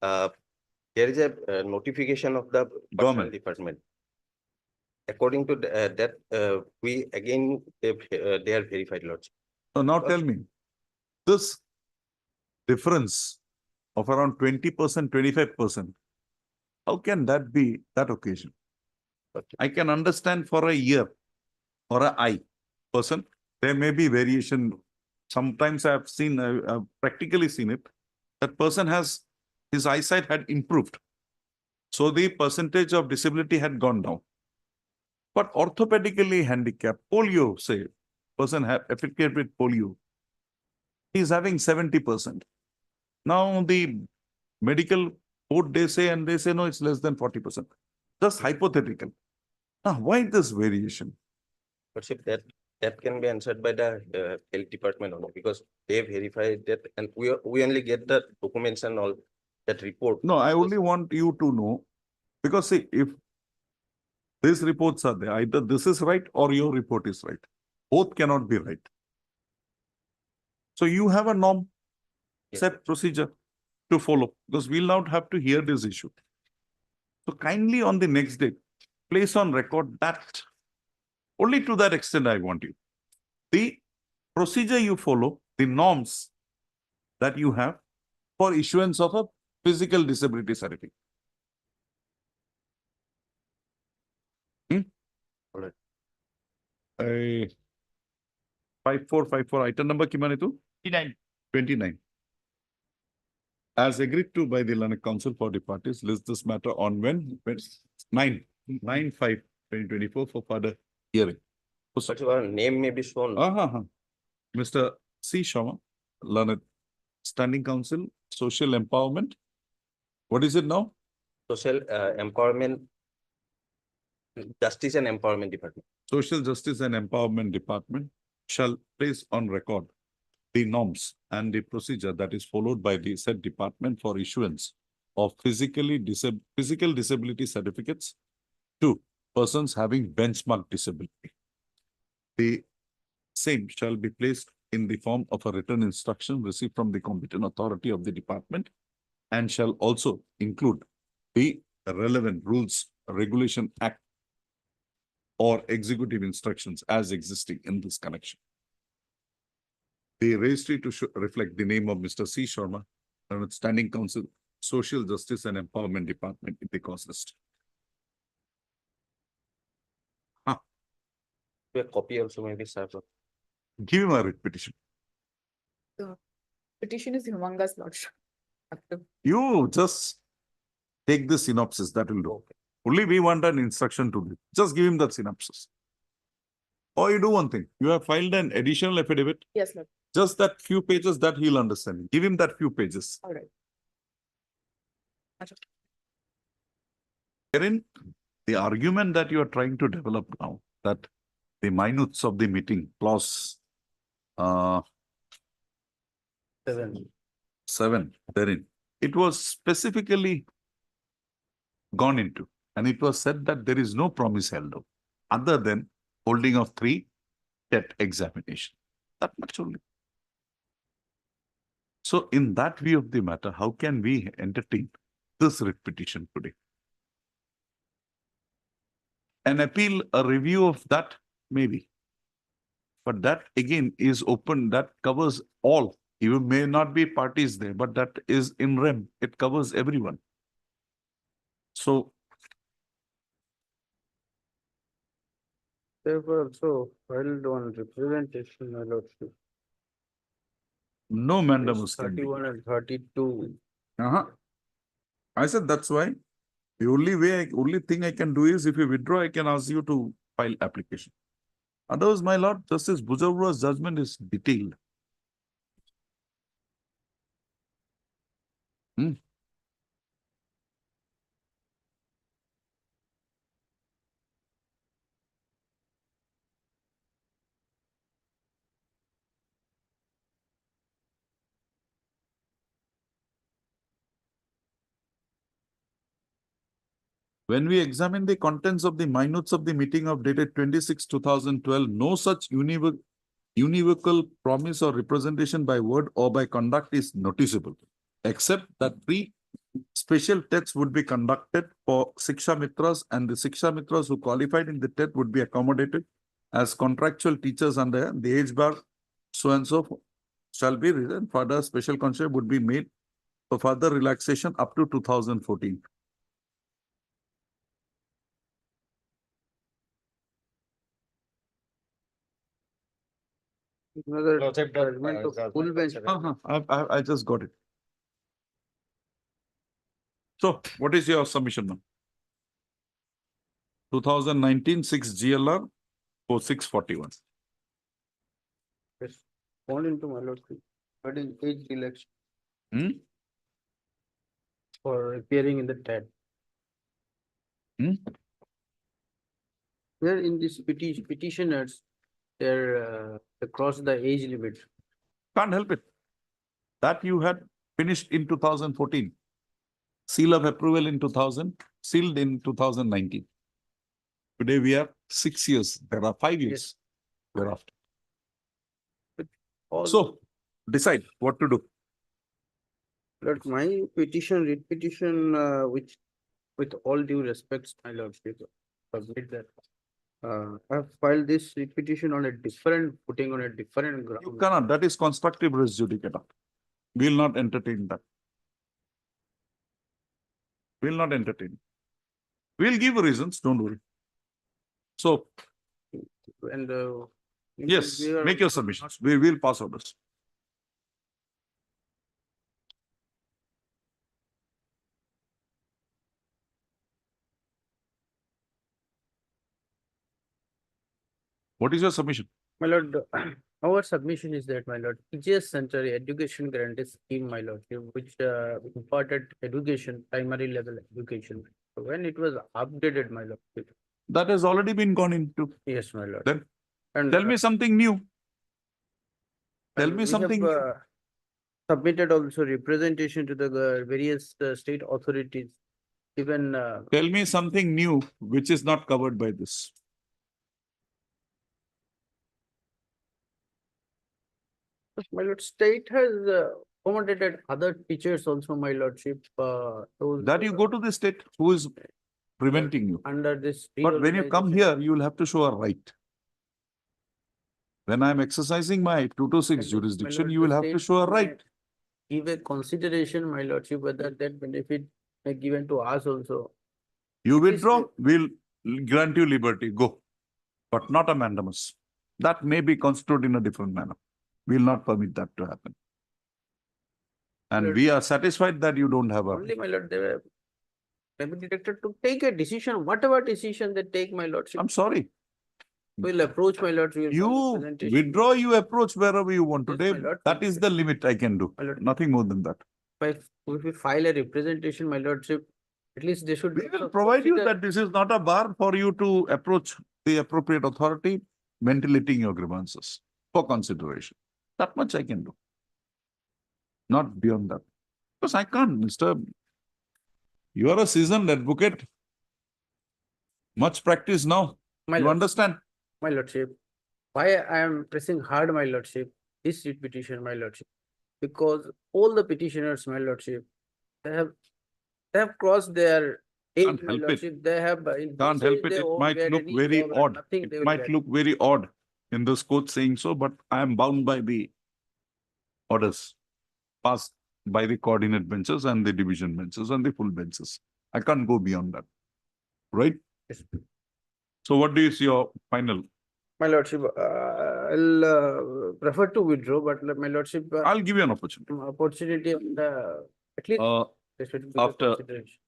there is a notification of the Government department. According to that, we again, they are verified, Lordship. So now tell me, this difference of around 20%, 25%, how can that be that occasion? Okay. I can understand for a year or an eye person, there may be variation. Sometimes I have seen, I've practically seen it. That person has, his eyesight had improved. So the percentage of disability had gone down. But orthopedically handicapped, polio, say, person affected with polio, he's having 70%. Now the medical board, they say, and they say, no, it's less than 40%. Just hypothetical. Now, why this variation? Lordship, that can be answered by the health department only, because they verified that, and we only get the documents and all that report. No, I only want you to know, because see, if these reports are there, either this is right or your report is right. Both cannot be right. So you have a norm, Yes, set procedure to follow, because we'll not have to hear this issue. So kindly on the next day, place on record that only to that extent I want you. The procedure you follow, the norms that you have for issuance of a physical disability certificate. All right. 5454 item number किमान है तू? 29. 29. As agreed to by the learned counsel for the parties, list this matter on when? 9/5/2024 for further hearing. but your name may be shown. Mr. C. Sharma, learned standing counsel, social empowerment. What is it now? Social empowerment, justice and empowerment department. Social Justice and Empowerment Department shall place on record the norms and the procedure that is followed by the said department for issuance of physical disability certificates to persons having benchmark disability. The same shall be placed in the form of a written instruction received from the competent authority of the department and shall also include the relevant rules, regulation act, or executive instructions as existing in this connection. The registry to reflect the name of Mr. C. Sharma, standing counsel, Social Justice and Empowerment Department in the cause list. A copy also may be served. Give him a writ petition. The petition is humongous, Lordship. You just take the synopsis, that will do. Okay. Only we want an instruction to do. Just give him that synopsis. Or you do one thing. You have filed an additional affidavit. Yes, Lord. Just that few pages that he'll understand. Give him that few pages. All right. Wherein the argument that you are trying to develop now, that the minutes of the meeting, clause 7 therein, it was specifically gone into, and it was said that there is no promise held out other than holding of 3 TET examination. That much only. So in that view of the matter, how can we entertain this writ petition today? An appeal, a review of that, maybe. But that again is open, that covers all. You may not be parties there, but that is in rem. It covers everyone. So There were also filed on representation, my lordship. no mandamus can be. 31 and 32. I said that's why. The only thing I can do is if you withdraw, I can ask you to file application. Otherwise, my lord, Justice Bujavura's judgment is detailed. When we examine the contents of the minutes of the meeting of dated 26/2012, no such univocal promise or representation by word or by conduct is noticeable, except that 3 special TETs would be conducted for Shiksha Mitras, and the Shiksha Mitras who qualified in the TET would be accommodated as contractual teachers under the age bar so and so shall be written. Further special concession would be made for further relaxation up to 2014. Another Lordship, judgment of full bench. I just got it. So, what is your submission now? 2019 6 GLR for 641. Yes. Fall into my lordship. That is age relaxation. For appearing in the TED. Here in this petitioners, they cross the age limit. Can't help it. That you had finished in 2014. Seal of approval in 2000, sealed in 2019. Today we are 6 years. There are 5 years thereafter. So decide what to do. Lord, my petition, writ petition, which with all due respects, my lordship, submit that. I have filed this writ petition on a different footing, on a different ground. You cannot, that is constructive res judicata. We will not entertain that. We will not entertain. We will give reasons, don't worry. So, And yes, we are make your also submissions. We will pass orders. What is your submission? My lord, our submission is that, my lord, EGS Center Education Guarantee Scheme, my lord, which imparted education, primary level education. So when it was updated, my lord. That has already been gone into. Yes, my lord. Then And tell me something new. Tell me we something. have, submitted also representation to the various state authorities, even. Tell me something new which is not covered by this. My lord, state has accommodated other teachers also, my lordship. That you go to the state who is preventing you. Under this. But when you come here, you will have to show a right. When I am exercising my 226 jurisdiction, you will have to show a right. Give a consideration, my lordship, whether that benefit may given to us also. You withdraw, we'll grant you liberty, go. But not a mandamus. That may be constituted in a different manner. We will not permit that to happen. And we are satisfied that you don't have a. Only, my lord, they were directed to take a decision, whatever decision they take, my lordship. I'm sorry. We'll approach, my lord. You withdraw, you approach wherever you want today. my lord. That is the limit I can do. Nothing more than that. If we file a representation, my lordship, at least they should. We will provide you that this is not a bar for you to approach the appropriate authority, ventilating your grievances for consideration. That much I can do. Not beyond that. Because I can't, Mr. You are a seasoned advocate. Much practice now. You understand? My lordship, why I am pressing hard, my lordship, this writ petition, my lordship, because all the petitioners, my lordship, they have crossed their age, Can't my help it. lordship. They have. Can't help it. It might look very odd. It might look very odd in this court saying so, but I am bound by the orders passed by the coordinate benches and the division benches and the full benches. I can't go beyond that. Right? Yes. So what is your final? My lordship, I'll prefer to withdraw, but my lordship. I'll give you an opportunity. Opportunity, at least. After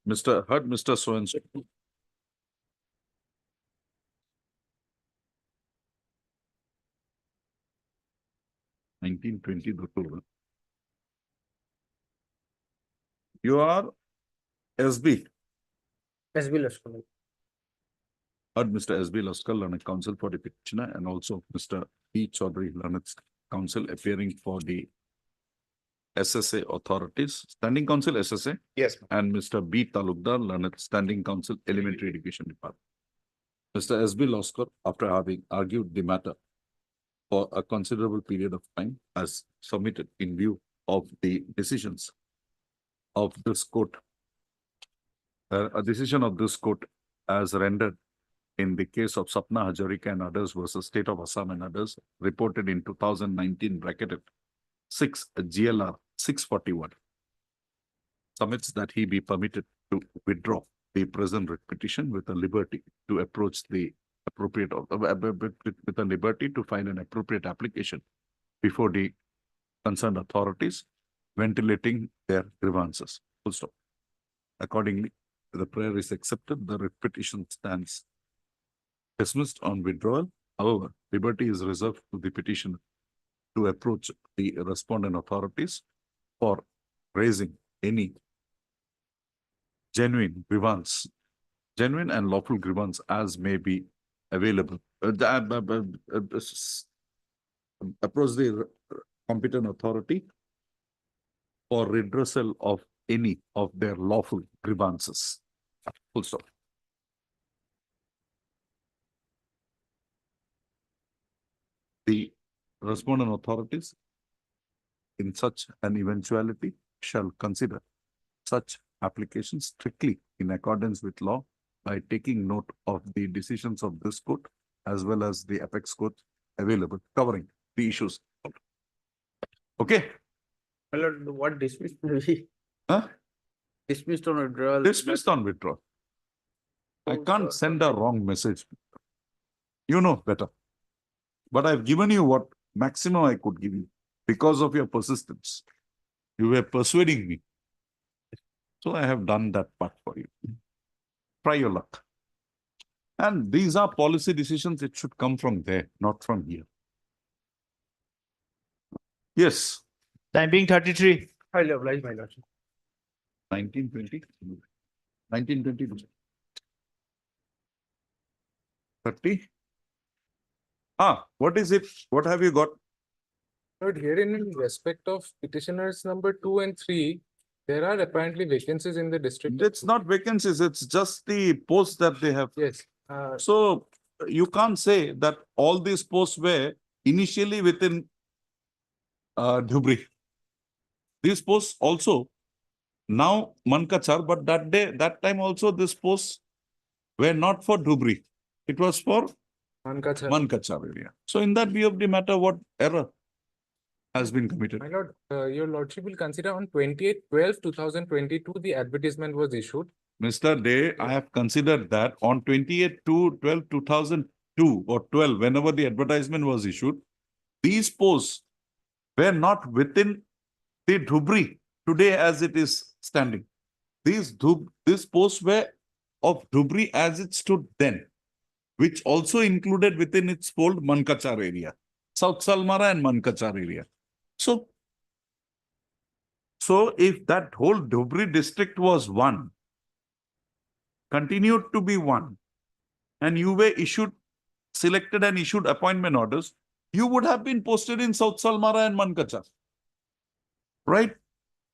Mr. So-and-so. 1920 Recruitment. You are SB. SB Laskar. Heard Mr. SB Laskar, learned counsel for the petitioner, and also Mr. P. Chaudhary, learned counsel appearing for the SSA authorities, standing counsel SSA. Yes. And Mr. B. Talukdar, learned standing counsel Elementary Education Department. Mr. SB Laskar, after having argued the matter for a considerable period of time, has submitted in view of the decisions of this court, a decision of this court as rendered in the case of Sapna Hazarika and others versus State of Assam and others, reported in 2019, bracketed 6 GLR 641, submits that he be permitted to withdraw the present writ petition with a liberty to approach the appropriate, with a liberty to find an appropriate application before the concerned authorities, ventilating their grievances. Full stop. Accordingly, the prayer is accepted. The writ petition stands dismissed on withdrawal. However, liberty is reserved to the petitioner to approach the respondent authorities for raising any genuine grievance, genuine and lawful grievance as may be available. Approach the competent authority for redressal of any of their lawful grievances. Full stop. The respondent authorities in such an eventuality shall consider such applications strictly in accordance with law by taking note of the decisions of this court as well as the apex court available covering the issues. Okay? My lord, what dismissed will be Huh? dismissed on withdrawal. Dismissed on withdrawal. I can't send a wrong message. You know better. But I've given you what maximum I could give you because of your persistence. You were persuading me. So I have done that part for you. Try your luck. And these are policy decisions. It should come from there, not from here. Yes. Time being 33. Highly obliged, my lord. 1920. 1920. 30. What is it? What have you got? But here in respect of petitioners number 2 and 3, there are apparently vacancies in the district. It's not vacancies, it's just the posts that they have. Yes. So you can't say that all these posts were initially within Dhubri. These posts also now Mankachar, but that time also these posts were not for Dhubri. It was for Mankachar area. So in that view of the matter, what error has been committed? My lord, your lordship will consider on 28/12/2022 the advertisement was issued. Mr. Day, I have considered that on 28/2/12/2002 or 12, whenever the advertisement was issued, these posts were not within the Dhubri today as it is standing. These posts were of Dhubri as it stood then, which also included within its fold Mankachar area, South Salmara and Mankachar area. So if that whole Dhubri district was one, continued to be one, and you were selected and issued appointment orders, you would have been posted in South Salmara and Mankachar. Right?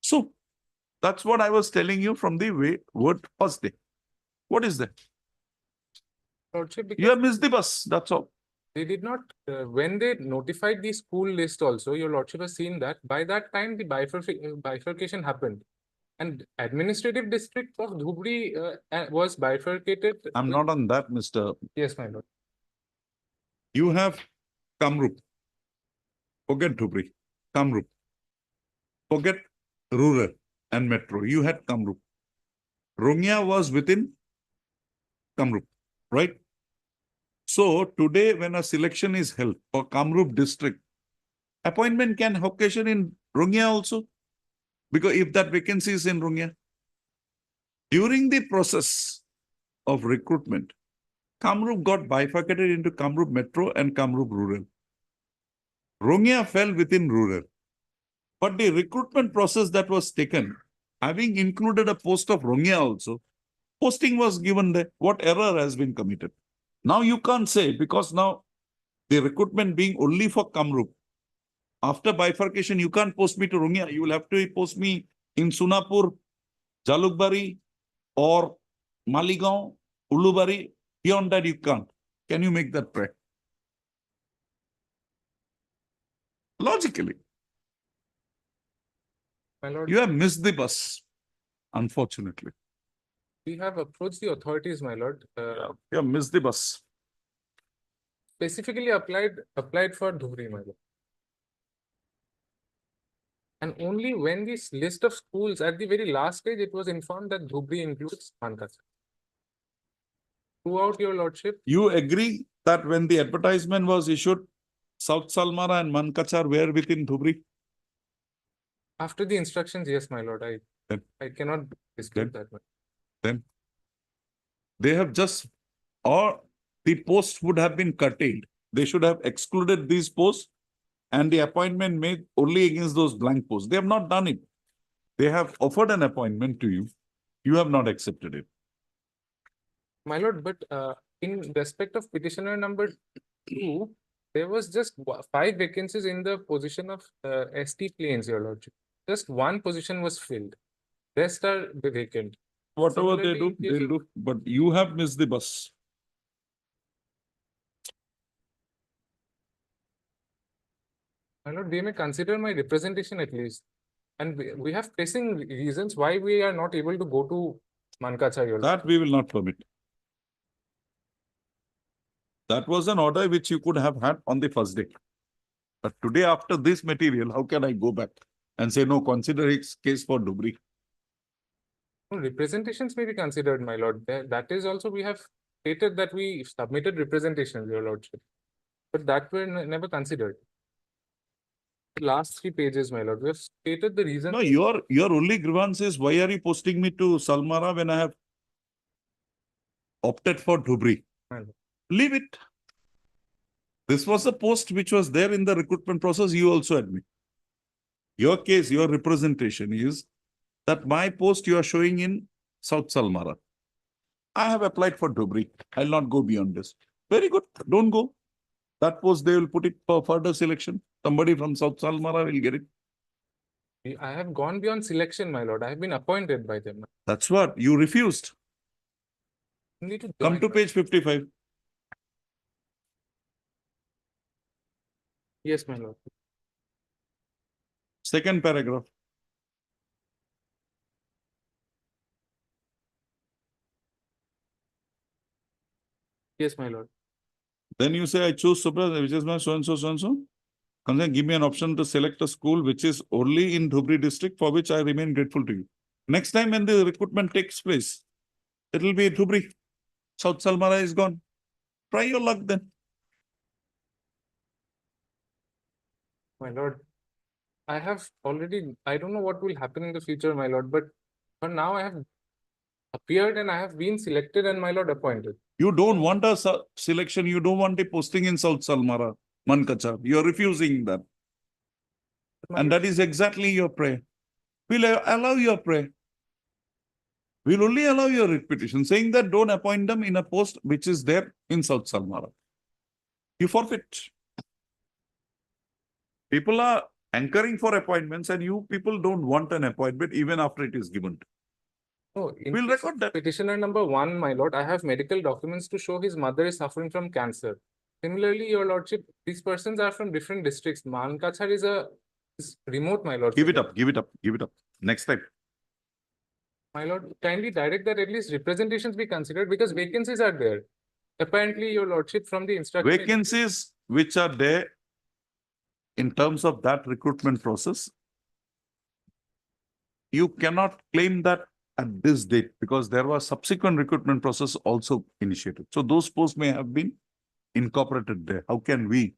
So that's what I was telling you from the word first day. What is that? Lordship, You have missed the bus, that's all. they did not, when they notified the school list also, your lordship has seen that by that time the bifurcation happened. And administrative district of Dhubri was bifurcated. I'm not on that, Mr. Yes, my lord. You have Kamrup. Forget Dhubri. Kamrup. Forget rural and metro. You had Kamrup. Rungya was within Kamrup, right? So today when a selection is held for Kamrup district, appointment can occasion in Rungya also, because if that vacancy is in Rungya. During the process of recruitment, Kamrup got bifurcated into Kamrup metro and Kamrup rural. Rungya fell within rural. But the recruitment process that was taken, having included a post of Rungya also, posting was given there. What error has been committed? Now you can't say, because now the recruitment being only for Kamrup, after bifurcation, you can't post me to Rungya. You will have to post me in Sunapur, Jalukbari, or Maligaon, Ulubari. Beyond that, you can't. Can you make that prayer? Logically. My lord, You have missed the bus, unfortunately. we have approached the authorities, my lord. You have missed the bus. Specifically applied for Dhubri, my lord. And only when this list of schools at the very last stage, it was informed that Dhubri includes Mankachar. Throughout your lordship. You agree that when the advertisement was issued, South Salmara and Mankachar were within Dhubri? After the instructions, yes, my lord. I cannot discuss that much. Then they have just, or the posts would have been curtailed. They should have excluded these posts and the appointment made only against those blank posts. They have not done it. They have offered an appointment to you. You have not accepted it. My lord, but in respect of petitioner number 2, there was just 5 vacancies in the position of ST planes, your lordship. Just 1 position was filled. Rest are vacant. Whatever they Similarly, do, they'll do. But you have missed the bus. My lord, they may consider my representation at least. And we have pressing reasons why we are not able to go to Mankacha, your lord. That we will not permit. That was an order which you could have had on the first day. But today, after this material, how can I go back and say, no, consider his case for Dhubri? No, representations may be considered, my lord. That is also, we have stated that we submitted representations, your lordship. But that were never considered. The last 3 pages, my lord, we have stated the reason. No, your only grievance is, why are you posting me to Salmara when I have opted for Dhubri? My lord. Leave it. This was a post which was there in the recruitment process, you also admit. Your case, your representation is that my post you are showing in South Salmara. I have applied for Dhubri. I'll not go beyond this. Very good. Don't go. That post, they will put it for further selection. Somebody from South Salmara will get it. I have gone beyond selection, my lord. I have been appointed by them. That's what you refused. You need to Come join, to my- page 55. Yes, my lord. Second paragraph. Yes, my lord. Then you say, I choose Supra, which is my so-and-so, so-and-so. Concern, give me an option to select a school which is only in Dhubri district, for which I remain grateful to you. Next time when the recruitment takes place, it will be Dhubri. South Salmara is gone. Try your luck then. My lord, I have already, I don't know what will happen in the future, my lord, but for now I have appeared and I have been selected and my lord appointed. You don't want a selection, you don't want a posting in South Salmara, Mankacha. You are refusing that. And that is exactly your prayer. We'll allow your prayer. We'll only allow your repetition, saying that don't appoint them in a post which is there in South Salmara. You forfeit. People are anchoring for appointments and you people don't want an appointment even after it is given. No, in We'll case record that. petitioner number 1, my lord, I have medical documents to show his mother is suffering from cancer. Similarly, your lordship, these persons are from different districts. Mankachar is remote, my lord. Give it up, give it up, give it up. Next time. My lord, kindly direct that at least representations be considered because vacancies are there. Apparently, your lordship, from the instruction. Vacancies which are there in terms of that recruitment process, you cannot claim that at this date because there was subsequent recruitment process also initiated. So those posts may have been incorporated there. How can we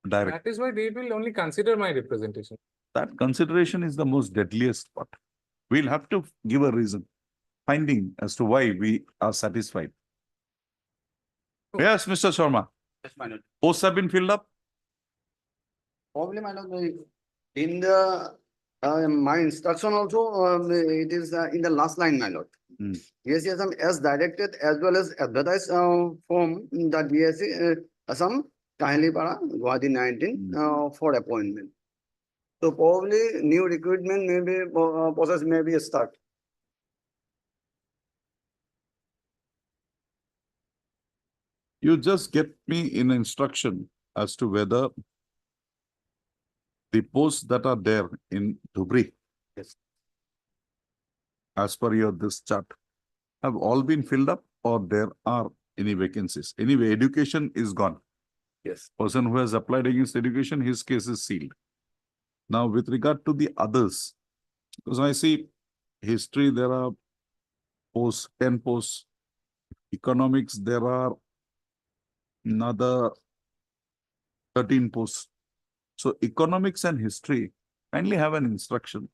direct? That is why they will only consider my representation. That consideration is the most deadliest part. We'll have to give a reason, finding as to why we are satisfied. Yes, Mr. Sharma. Yes, my lord. Posts have been filled up. Probably, my lord, in the my instruction also, it is in the last line, my lord. Hmm. Yes, as directed as well as advertised form that DSC Assam Kahalipara, Guwahati 19 for appointment. So probably new recruitment may be process may be a start. You just get me in instruction as to whether the posts that are there in Dhubri, Yes. as per your this chart, have all been filled up or there are any vacancies. Anyway, education is gone. Yes. Person who has applied against education, his case is sealed. Now, with regard to the others, because I see history, there are posts, 10 posts. Economics, there are another 13 posts. So economics and history kindly have an instruction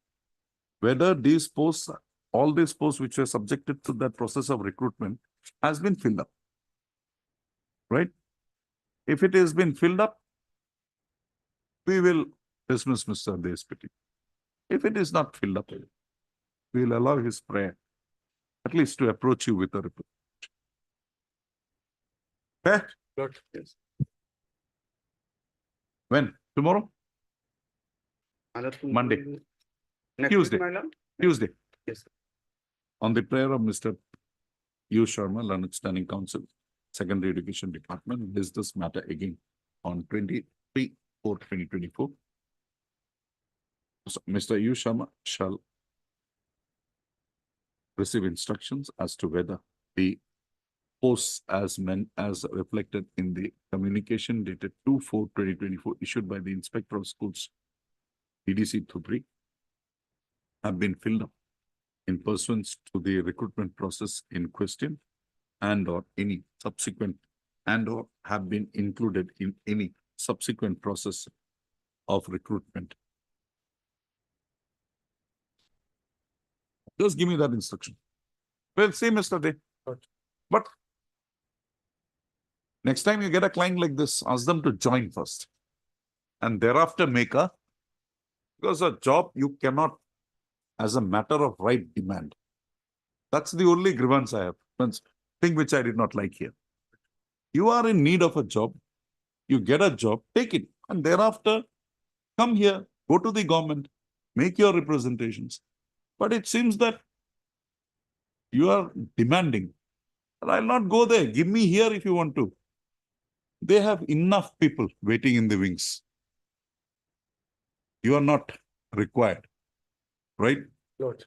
whether these posts, all these posts which were subjected to that process of recruitment has been filled up. Right? If it has been filled up, we will dismiss Mr. Despiti. If it is not filled up, we will allow his prayer at least to approach you with a report. Okay? Lord, yes. When? Tomorrow? Monday. Next Tuesday. week, my lord? Tuesday. Yes. On the prayer of Mr. U. Sharma, Learned Standing Council, Secondary Education Department, this matter again on 23 4/2024. So Mr. U. Sharma shall receive instructions as to whether the posts as reflected in the communication dated 2/4/2024 issued by the Inspector of Schools, DDC Thupri, have been filled up in pursuance to the recruitment process in question and/or any subsequent and/or have been included in any subsequent process of recruitment. Just give me that instruction. Well, same yesterday. But next time you get a client like this, ask them to join first and thereafter make a, because a job you cannot, as a matter of right, demand. That's the only grievance I have, thing which I did not like here. You are in need of a job, you get a job, take it, and thereafter come here, go to the government, make your representations. But it seems that you are demanding. I'll not go there. Give me here if you want to. They have enough people waiting in the wings. You are not required, right? Lord.